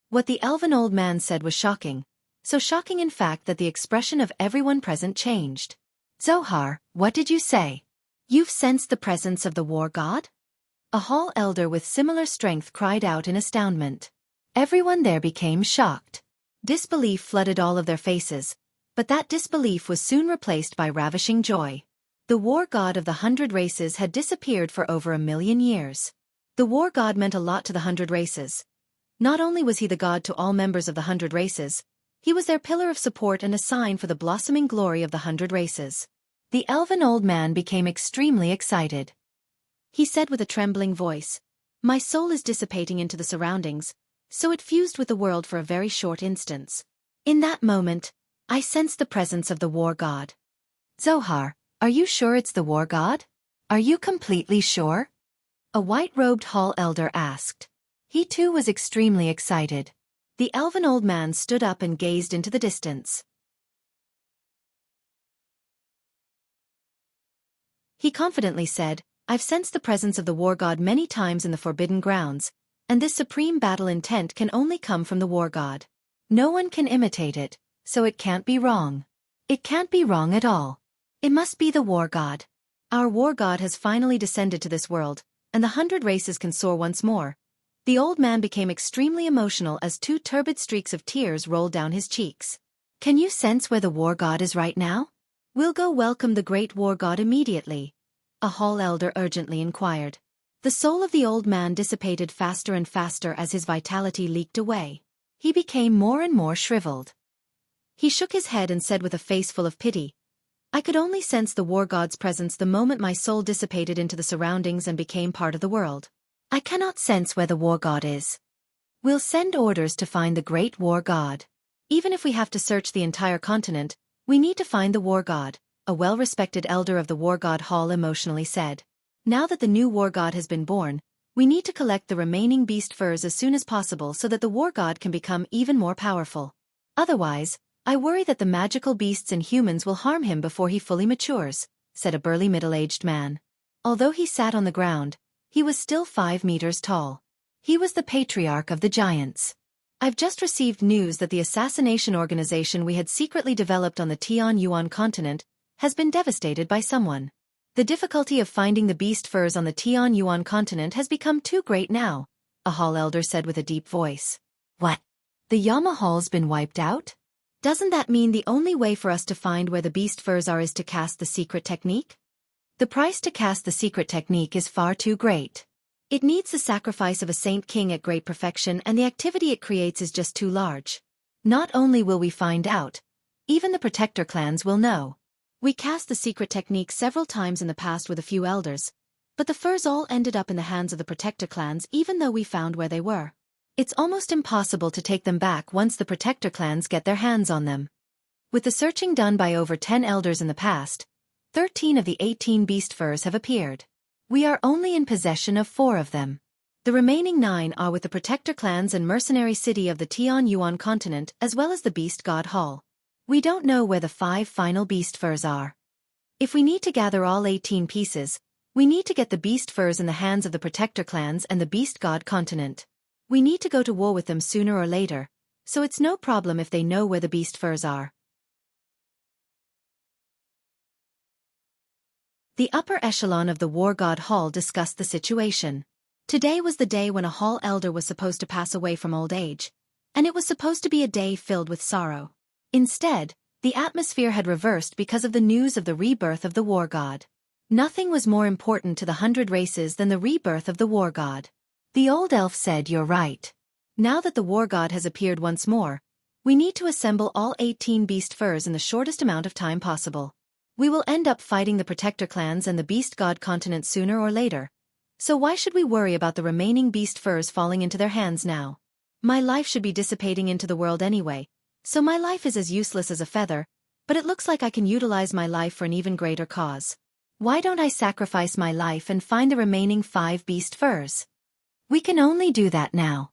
What the elven old man said was shocking, so shocking in fact that the expression of everyone present changed. "Zohar, what did you say? You've sensed the presence of the War God?" A hall elder with similar strength cried out in astoundment. Everyone there became shocked. Disbelief flooded all of their faces, but that disbelief was soon replaced by ravishing joy. The War God of the 100 Races had disappeared for over 1,000,000 years. The War God meant a lot to the 100 Races. Not only was he the god to all members of the 100 Races, he was their pillar of support and a sign for the blossoming glory of the 100 Races. The elven old man became extremely excited. He said with a trembling voice, "My soul is dissipating into the surroundings, so it fused with the world for a very short instance. In that moment, I sensed the presence of the War God." "Zohar, are you sure it's the War God? Are you completely sure?" a white-robed hall elder asked. He too was extremely excited. The elven old man stood up and gazed into the distance. He confidently said, "I've sensed the presence of the War God many times in the Forbidden Grounds, and this supreme battle intent can only come from the War God. No one can imitate it, so it can't be wrong. It can't be wrong at all. It must be the War God. Our War God has finally descended to this world, and the 100 Races can soar once more." The old man became extremely emotional as 2 turbid streaks of tears rolled down his cheeks. "Can you sense where the War God is right now? We'll go welcome the great War God immediately," a hall elder urgently inquired. The soul of the old man dissipated faster and faster as his vitality leaked away. He became more and more shriveled. He shook his head and said with a face full of pity, "I could only sense the War God's presence the moment my soul dissipated into the surroundings and became part of the world. I cannot sense where the War God is. We'll send orders to find the great War God. Even if we have to search the entire continent, we need to find the War God," a well-respected elder of the War God Hall emotionally said. Now that the new war god has been born, we need to collect the remaining beast furs as soon as possible so that the war god can become even more powerful. Otherwise, I worry that the magical beasts and humans will harm him before he fully matures, said a burly middle-aged man. Although he sat on the ground, he was still 5 meters tall. He was the patriarch of the giants. I've just received news that the assassination organization we had secretly developed on the Tianyuan continent has been devastated by someone. The difficulty of finding the beast furs on the Tianyuan continent has become too great now, a hall elder said with a deep voice. What? The Yama Hall's been wiped out? Doesn't that mean the only way for us to find where the beast furs are is to cast the secret technique? The price to cast the secret technique is far too great. It needs the sacrifice of a saint king at great perfection, and the activity it creates is just too large. Not only will we find out, even the protector clans will know. We cast the secret technique several times in the past with a few elders, but the furs all ended up in the hands of the protector clans even though we found where they were. It's almost impossible to take them back once the protector clans get their hands on them. With the searching done by over 10 elders in the past, 13 of the 18 beast furs have appeared. We are only in possession of 4 of them. The remaining 9 are with the protector clans and mercenary city of the Tianyuan continent as well as the beast god hall. We don't know where the 5 final beast furs are. If we need to gather all 18 pieces, we need to get the beast furs in the hands of the protector clans and the beast god continent. We need to go to war with them sooner or later, so it's no problem if they know where the beast furs are. The upper echelon of the war god hall discussed the situation. Today was the day when a hall elder was supposed to pass away from old age, and it was supposed to be a day filled with sorrow. Instead, the atmosphere had reversed because of the news of the rebirth of the war god. Nothing was more important to the 100 races than the rebirth of the war god. The old elf said, "You're right. Now that the war god has appeared once more, we need to assemble all 18 beast furs in the shortest amount of time possible. We will end up fighting the protector clans and the beast god continent sooner or later, so why should we worry about the remaining beast furs falling into their hands now? My life should be dissipating into the world anyway, so my life is as useless as a feather, but it looks like I can utilize my life for an even greater cause. Why don't I sacrifice my life and find the remaining 5 beast furs? We can only do that now.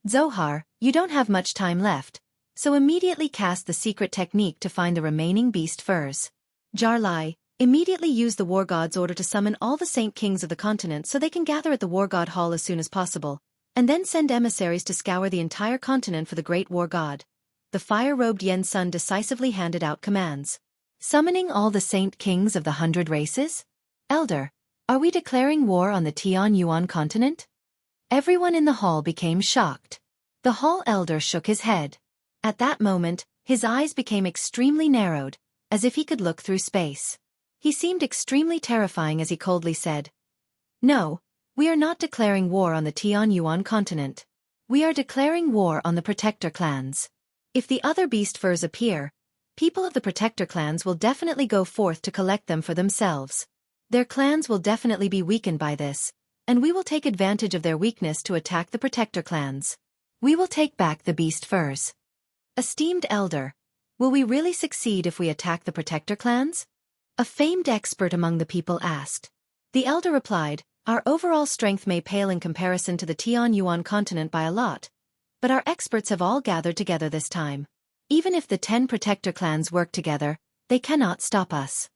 Zohar, you don't have much time left, so immediately cast the secret technique to find the remaining beast furs. Jarlai, immediately use the war god's order to summon all the saint kings of the continent so they can gather at the war god hall as soon as possible, and then send emissaries to scour the entire continent for the great war god. The fire-robed Yen Sun decisively handed out commands. Summoning all the saint kings of the 100 races? Elder, are we declaring war on the Tianyuan continent? Everyone in the hall became shocked. The hall elder shook his head. At that moment, his eyes became extremely narrowed, as if he could look through space. He seemed extremely terrifying as he coldly said, "No, we are not declaring war on the Tianyuan continent. We are declaring war on the protector clans. If the other beast furs appear, people of the protector clans will definitely go forth to collect them for themselves. Their clans will definitely be weakened by this, and we will take advantage of their weakness to attack the protector clans. We will take back the beast furs." Esteemed elder, will we really succeed if we attack the protector clans? A famed expert among the people asked. The elder replied, "Our overall strength may pale in comparison to the Tianyuan continent by a lot, but our experts have all gathered together this time. Even if the 10 protector clans work together, they cannot stop us."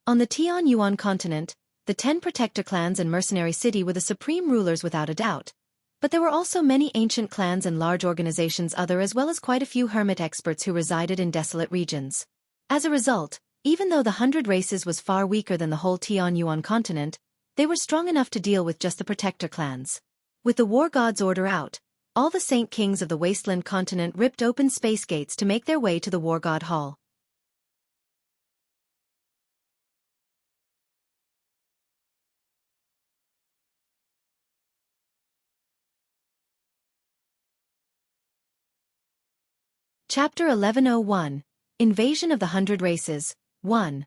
On the Tianyuan continent, the 10 protector clans and mercenary city were the supreme rulers without a doubt, but there were also many ancient clans and large organizations other as well as quite a few hermit experts who resided in desolate regions. As a result, even though the 100 races was far weaker than the whole Tianyuan continent, they were strong enough to deal with just the protector clans. With the war god's order out, all the saint kings of the wasteland continent ripped open space gates to make their way to the war god hall. Chapter 1101, Invasion of the 100 Races, 1.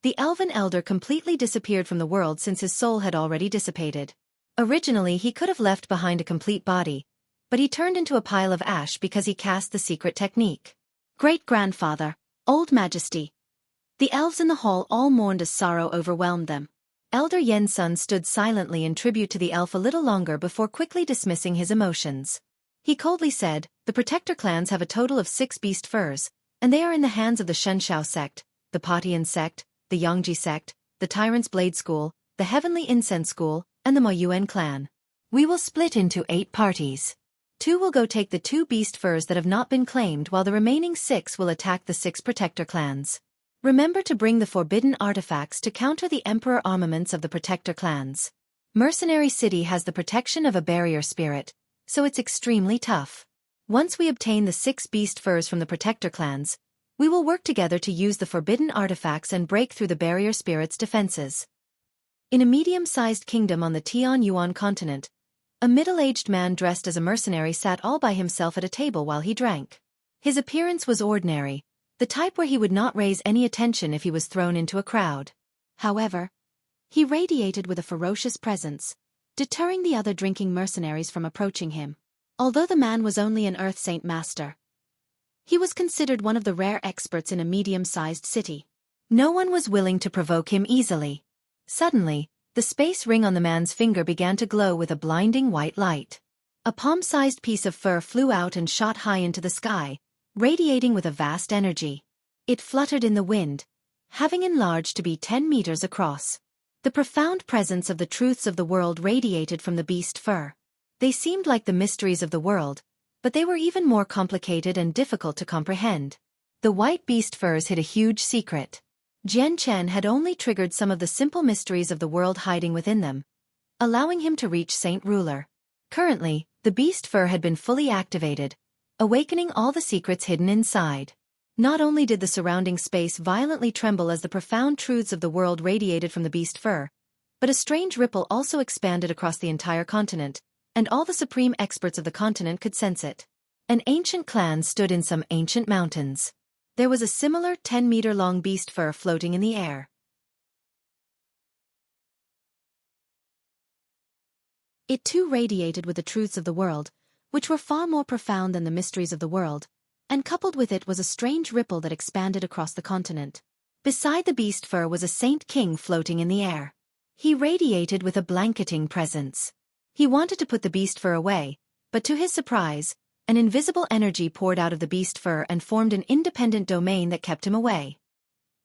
The elven elder completely disappeared from the world since his soul had already dissipated. Originally he could have left behind a complete body, but he turned into a pile of ash because he cast the secret technique. Great-grandfather, old majesty. The elves in the hall all mourned as sorrow overwhelmed them. Elder Yen-sun stood silently in tribute to the elf a little longer before quickly dismissing his emotions. He coldly said, "The Protector clans have a total of 6 beast furs, and they are in the hands of the Shenshao sect, the Patian sect, the Yangji sect, the Tyrant's Blade School, the Heavenly Incense School, and the Moyuan clan. We will split into 8 parties. 2 will go take the 2 beast furs that have not been claimed, while the remaining 6 will attack the 6 Protector clans. Remember to bring the forbidden artifacts to counter the Emperor armaments of the Protector clans. Mercenary City has the protection of a barrier spirit, so it's extremely tough. Once we obtain the 6 beast furs from the Protector clans, we will work together to use the forbidden artifacts and break through the barrier spirit's defenses." In a medium-sized kingdom on the Tianyuan continent, a middle-aged man dressed as a mercenary sat all by himself at a table while he drank. His appearance was ordinary, the type where he would not raise any attention if he was thrown into a crowd. However, he radiated with a ferocious presence, deterring the other drinking mercenaries from approaching him. Although the man was only an Earth Saint Master, he was considered one of the rare experts in a medium-sized city. No one was willing to provoke him easily. Suddenly, the space ring on the man's finger began to glow with a blinding white light. A palm-sized piece of fur flew out and shot high into the sky, radiating with a vast energy. It fluttered in the wind, having enlarged to be 10 meters across. The profound presence of the truths of the world radiated from the beast fur. They seemed like the mysteries of the world, but they were even more complicated and difficult to comprehend. The white beast furs hid a huge secret. Jian Chen had only triggered some of the simple mysteries of the world hiding within them, allowing him to reach Saint Ruler. Currently, the beast fur had been fully activated, awakening all the secrets hidden inside. Not only did the surrounding space violently tremble as the profound truths of the world radiated from the beast fur, but a strange ripple also expanded across the entire continent, and all the supreme experts of the continent could sense it. An ancient clan stood in some ancient mountains. There was a similar 10-meter-long beast fur floating in the air. It too radiated with the truths of the world, which were far more profound than the mysteries of the world, and coupled with it was a strange ripple that expanded across the continent. Beside the beast fur was a Saint King floating in the air. He radiated with a blanketing presence. He wanted to put the beast fur away, but to his surprise, an invisible energy poured out of the beast fur and formed an independent domain that kept him away.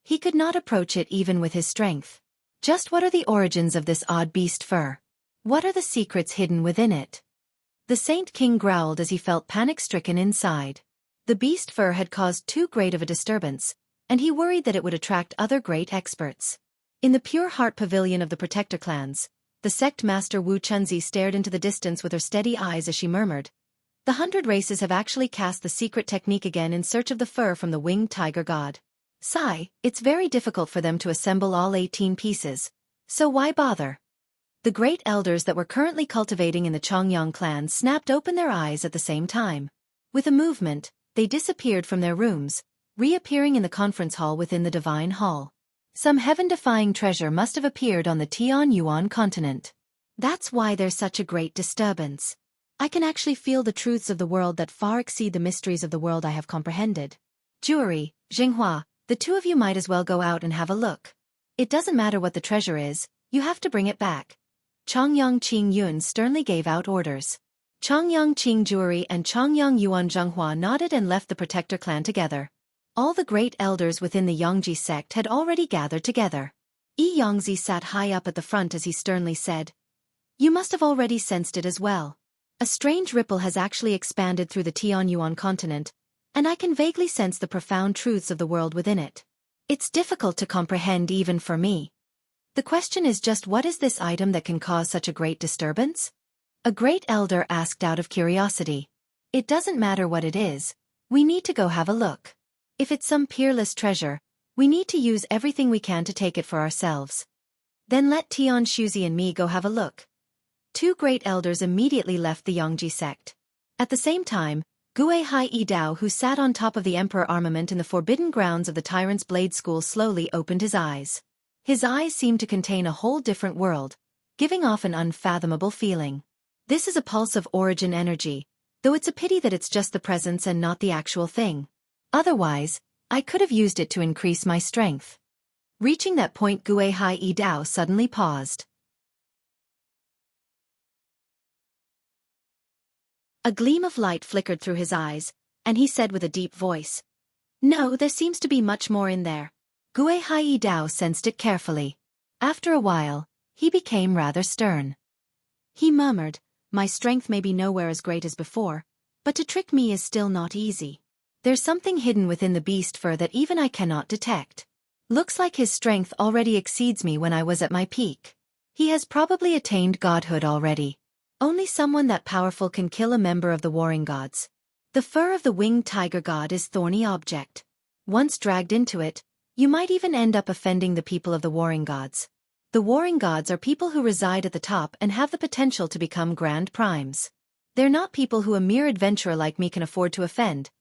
He could not approach it even with his strength. Just what are the origins of this odd beast fur? What are the secrets hidden within it? The Saint King growled as he felt panic-stricken inside. The beast fur had caused too great of a disturbance, and he worried that it would attract other great experts. In the Pure Heart Pavilion of the Protector clans, the sect master Wu Chunzi stared into the distance with her steady eyes as she murmured, "The 100 races have actually cast the secret technique again in search of the fur from the winged tiger god. Sigh, it's very difficult for them to assemble all 18 pieces, so why bother?" The great elders that were currently cultivating in the Chongyang clan snapped open their eyes at the same time. With a movement, they disappeared from their rooms, reappearing in the conference hall within the divine hall. Some heaven-defying treasure must have appeared on the Tianyuan continent. That's why there's such a great disturbance. I can actually feel the truths of the world that far exceed the mysteries of the world I have comprehended. Jury, Xinghua, the two of you might as well go out and have a look. It doesn't matter what the treasure is, you have to bring it back. Chongyang Qing Yun sternly gave out orders. Chongyang Qing Jury and Chongyang Yuan Zhenghua nodded and left the Protector clan together. All the great elders within the Yangji sect had already gathered together. Yi Yangzi sat high up at the front as he sternly said, "You must have already sensed it as well. A strange ripple has actually expanded through the Tianyuan continent, and I can vaguely sense the profound truths of the world within it. It's difficult to comprehend even for me. The question is just what is this item that can cause such a great disturbance?" A great elder asked out of curiosity. "It doesn't matter what it is, we need to go have a look. If it's some peerless treasure, we need to use everything we can to take it for ourselves. Then let Tian Shuzi and me go have a look." Two great elders immediately left the Yangji sect. At the same time, Gue Hai Yi Dao, who sat on top of the Emperor armament in the forbidden grounds of the Tyrant's Blade School, slowly opened his eyes. His eyes seemed to contain a whole different world, giving off an unfathomable feeling. This is a pulse of origin energy, though it's a pity that it's just the presence and not the actual thing. Otherwise, I could have used it to increase my strength. Reaching that point, Xueqi Dao suddenly paused. A gleam of light flickered through his eyes, and he said with a deep voice, "No, there seems to be much more in there." Xueqi Dao sensed it carefully. After a while, he became rather stern. He murmured, "My strength may be nowhere as great as before, but to trick me is still not easy. There's something hidden within the beast fur that even I cannot detect. Looks like his strength already exceeds me when I was at my peak. He has probably attained godhood already. Only someone that powerful can kill a member of the warring gods. The fur of the winged tiger god is thorny object. Once dragged into it, you might even end up offending the people of the warring gods. The warring gods are people who reside at the top and have the potential to become grand primes. They're not people who a mere adventurer like me can afford to offend."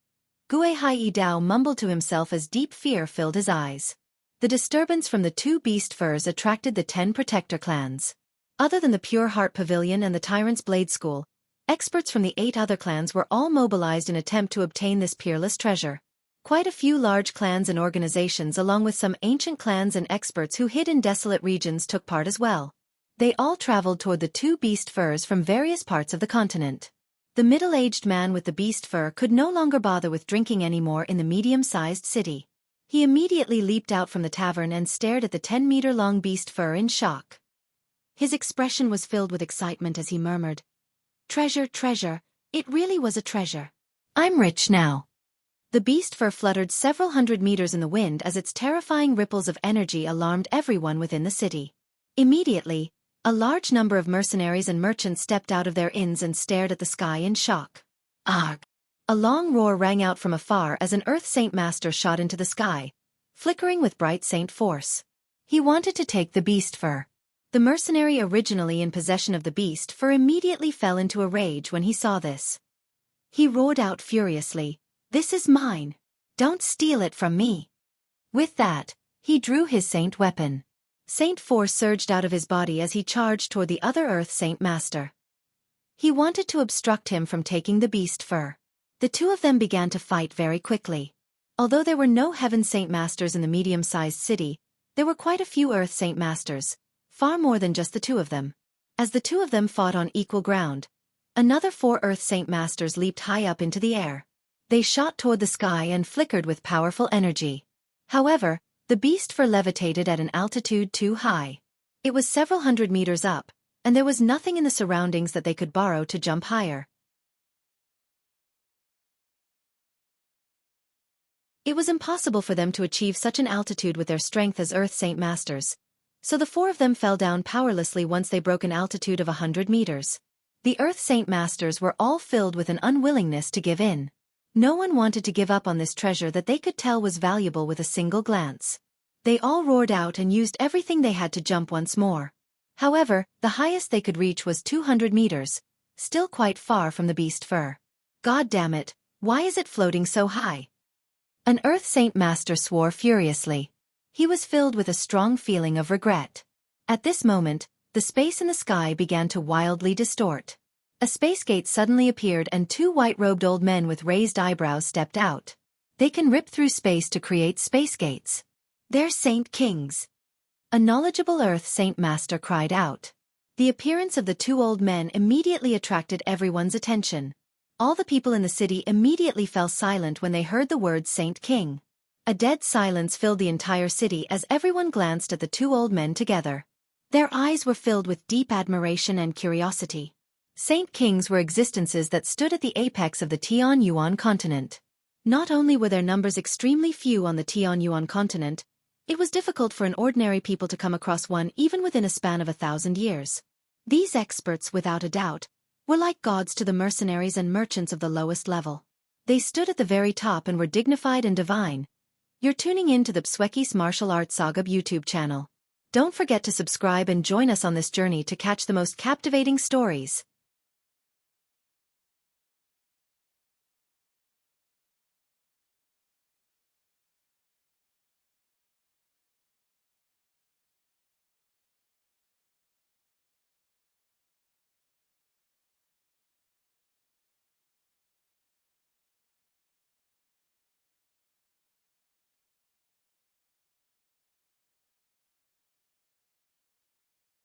Xueqi Dao mumbled to himself as deep fear filled his eyes. The disturbance from the two beast furs attracted the 10 protector clans. Other than the Pure Heart Pavilion and the Tyrant's Blade School, experts from the 8 other clans were all mobilized in attempt to obtain this peerless treasure. Quite a few large clans and organizations along with some ancient clans and experts who hid in desolate regions took part as well. They all traveled toward the 2 beast furs from various parts of the continent. The middle-aged man with the beast fur could no longer bother with drinking anymore in the medium-sized city. He immediately leaped out from the tavern and stared at the 10-meter-long beast fur in shock. His expression was filled with excitement as he murmured, "Treasure, treasure, it really was a treasure. I'm rich now." The beast fur fluttered several hundred meters in the wind as its terrifying ripples of energy alarmed everyone within the city. Immediately, a large number of mercenaries and merchants stepped out of their inns and stared at the sky in shock. Arg! A long roar rang out from afar as an Earth Saint Master shot into the sky, flickering with bright saint force. He wanted to take the beast fur. The mercenary originally in possession of the beast fur immediately fell into a rage when he saw this. He roared out furiously, "This is mine! Don't steal it from me!" With that, he drew his saint weapon. Saint force surged out of his body as he charged toward the other Earth Saint Master. He wanted to obstruct him from taking the beast fur. The 2 of them began to fight very quickly. Although there were no Heaven Saint Masters in the medium-sized city, there were quite a few Earth Saint Masters, far more than just the 2 of them. As the 2 of them fought on equal ground, another 4 Earth Saint Masters leaped high up into the air. They shot toward the sky and flickered with powerful energy. However, the beast fur levitated at an altitude too high. It was several hundred meters up, and there was nothing in the surroundings that they could borrow to jump higher. It was impossible for them to achieve such an altitude with their strength as Earth Saint Masters, so the 4 of them fell down powerlessly once they broke an altitude of 100 meters. The Earth Saint Masters were all filled with an unwillingness to give in. No one wanted to give up on this treasure that they could tell was valuable with a single glance. They all roared out and used everything they had to jump once more. However, the highest they could reach was 200 meters, still quite far from the beast fur. God damn it, why is it floating so high? An Earth Saint Master swore furiously. He was filled with a strong feeling of regret. At this moment, the space in the sky began to wildly distort. A space gate suddenly appeared and 2 white-robed old men with raised eyebrows stepped out. They can rip through space to create space gates. They're Saint Kings. A knowledgeable Earth Saint Master cried out. The appearance of the 2 old men immediately attracted everyone's attention. All the people in the city immediately fell silent when they heard the word Saint King. A dead silence filled the entire city as everyone glanced at the 2 old men together. Their eyes were filled with deep admiration and curiosity. Saint Kings were existences that stood at the apex of the Tianyuan continent. Not only were their numbers extremely few on the Tianyuan continent, it was difficult for an ordinary people to come across one even within a span of 1,000 years. These experts, without a doubt, were like gods to the mercenaries and merchants of the lowest level. They stood at the very top and were dignified and divine. You're tuning in to the Xueqi's Martial Arts Saga YouTube channel. Don't forget to subscribe and join us on this journey to catch the most captivating stories.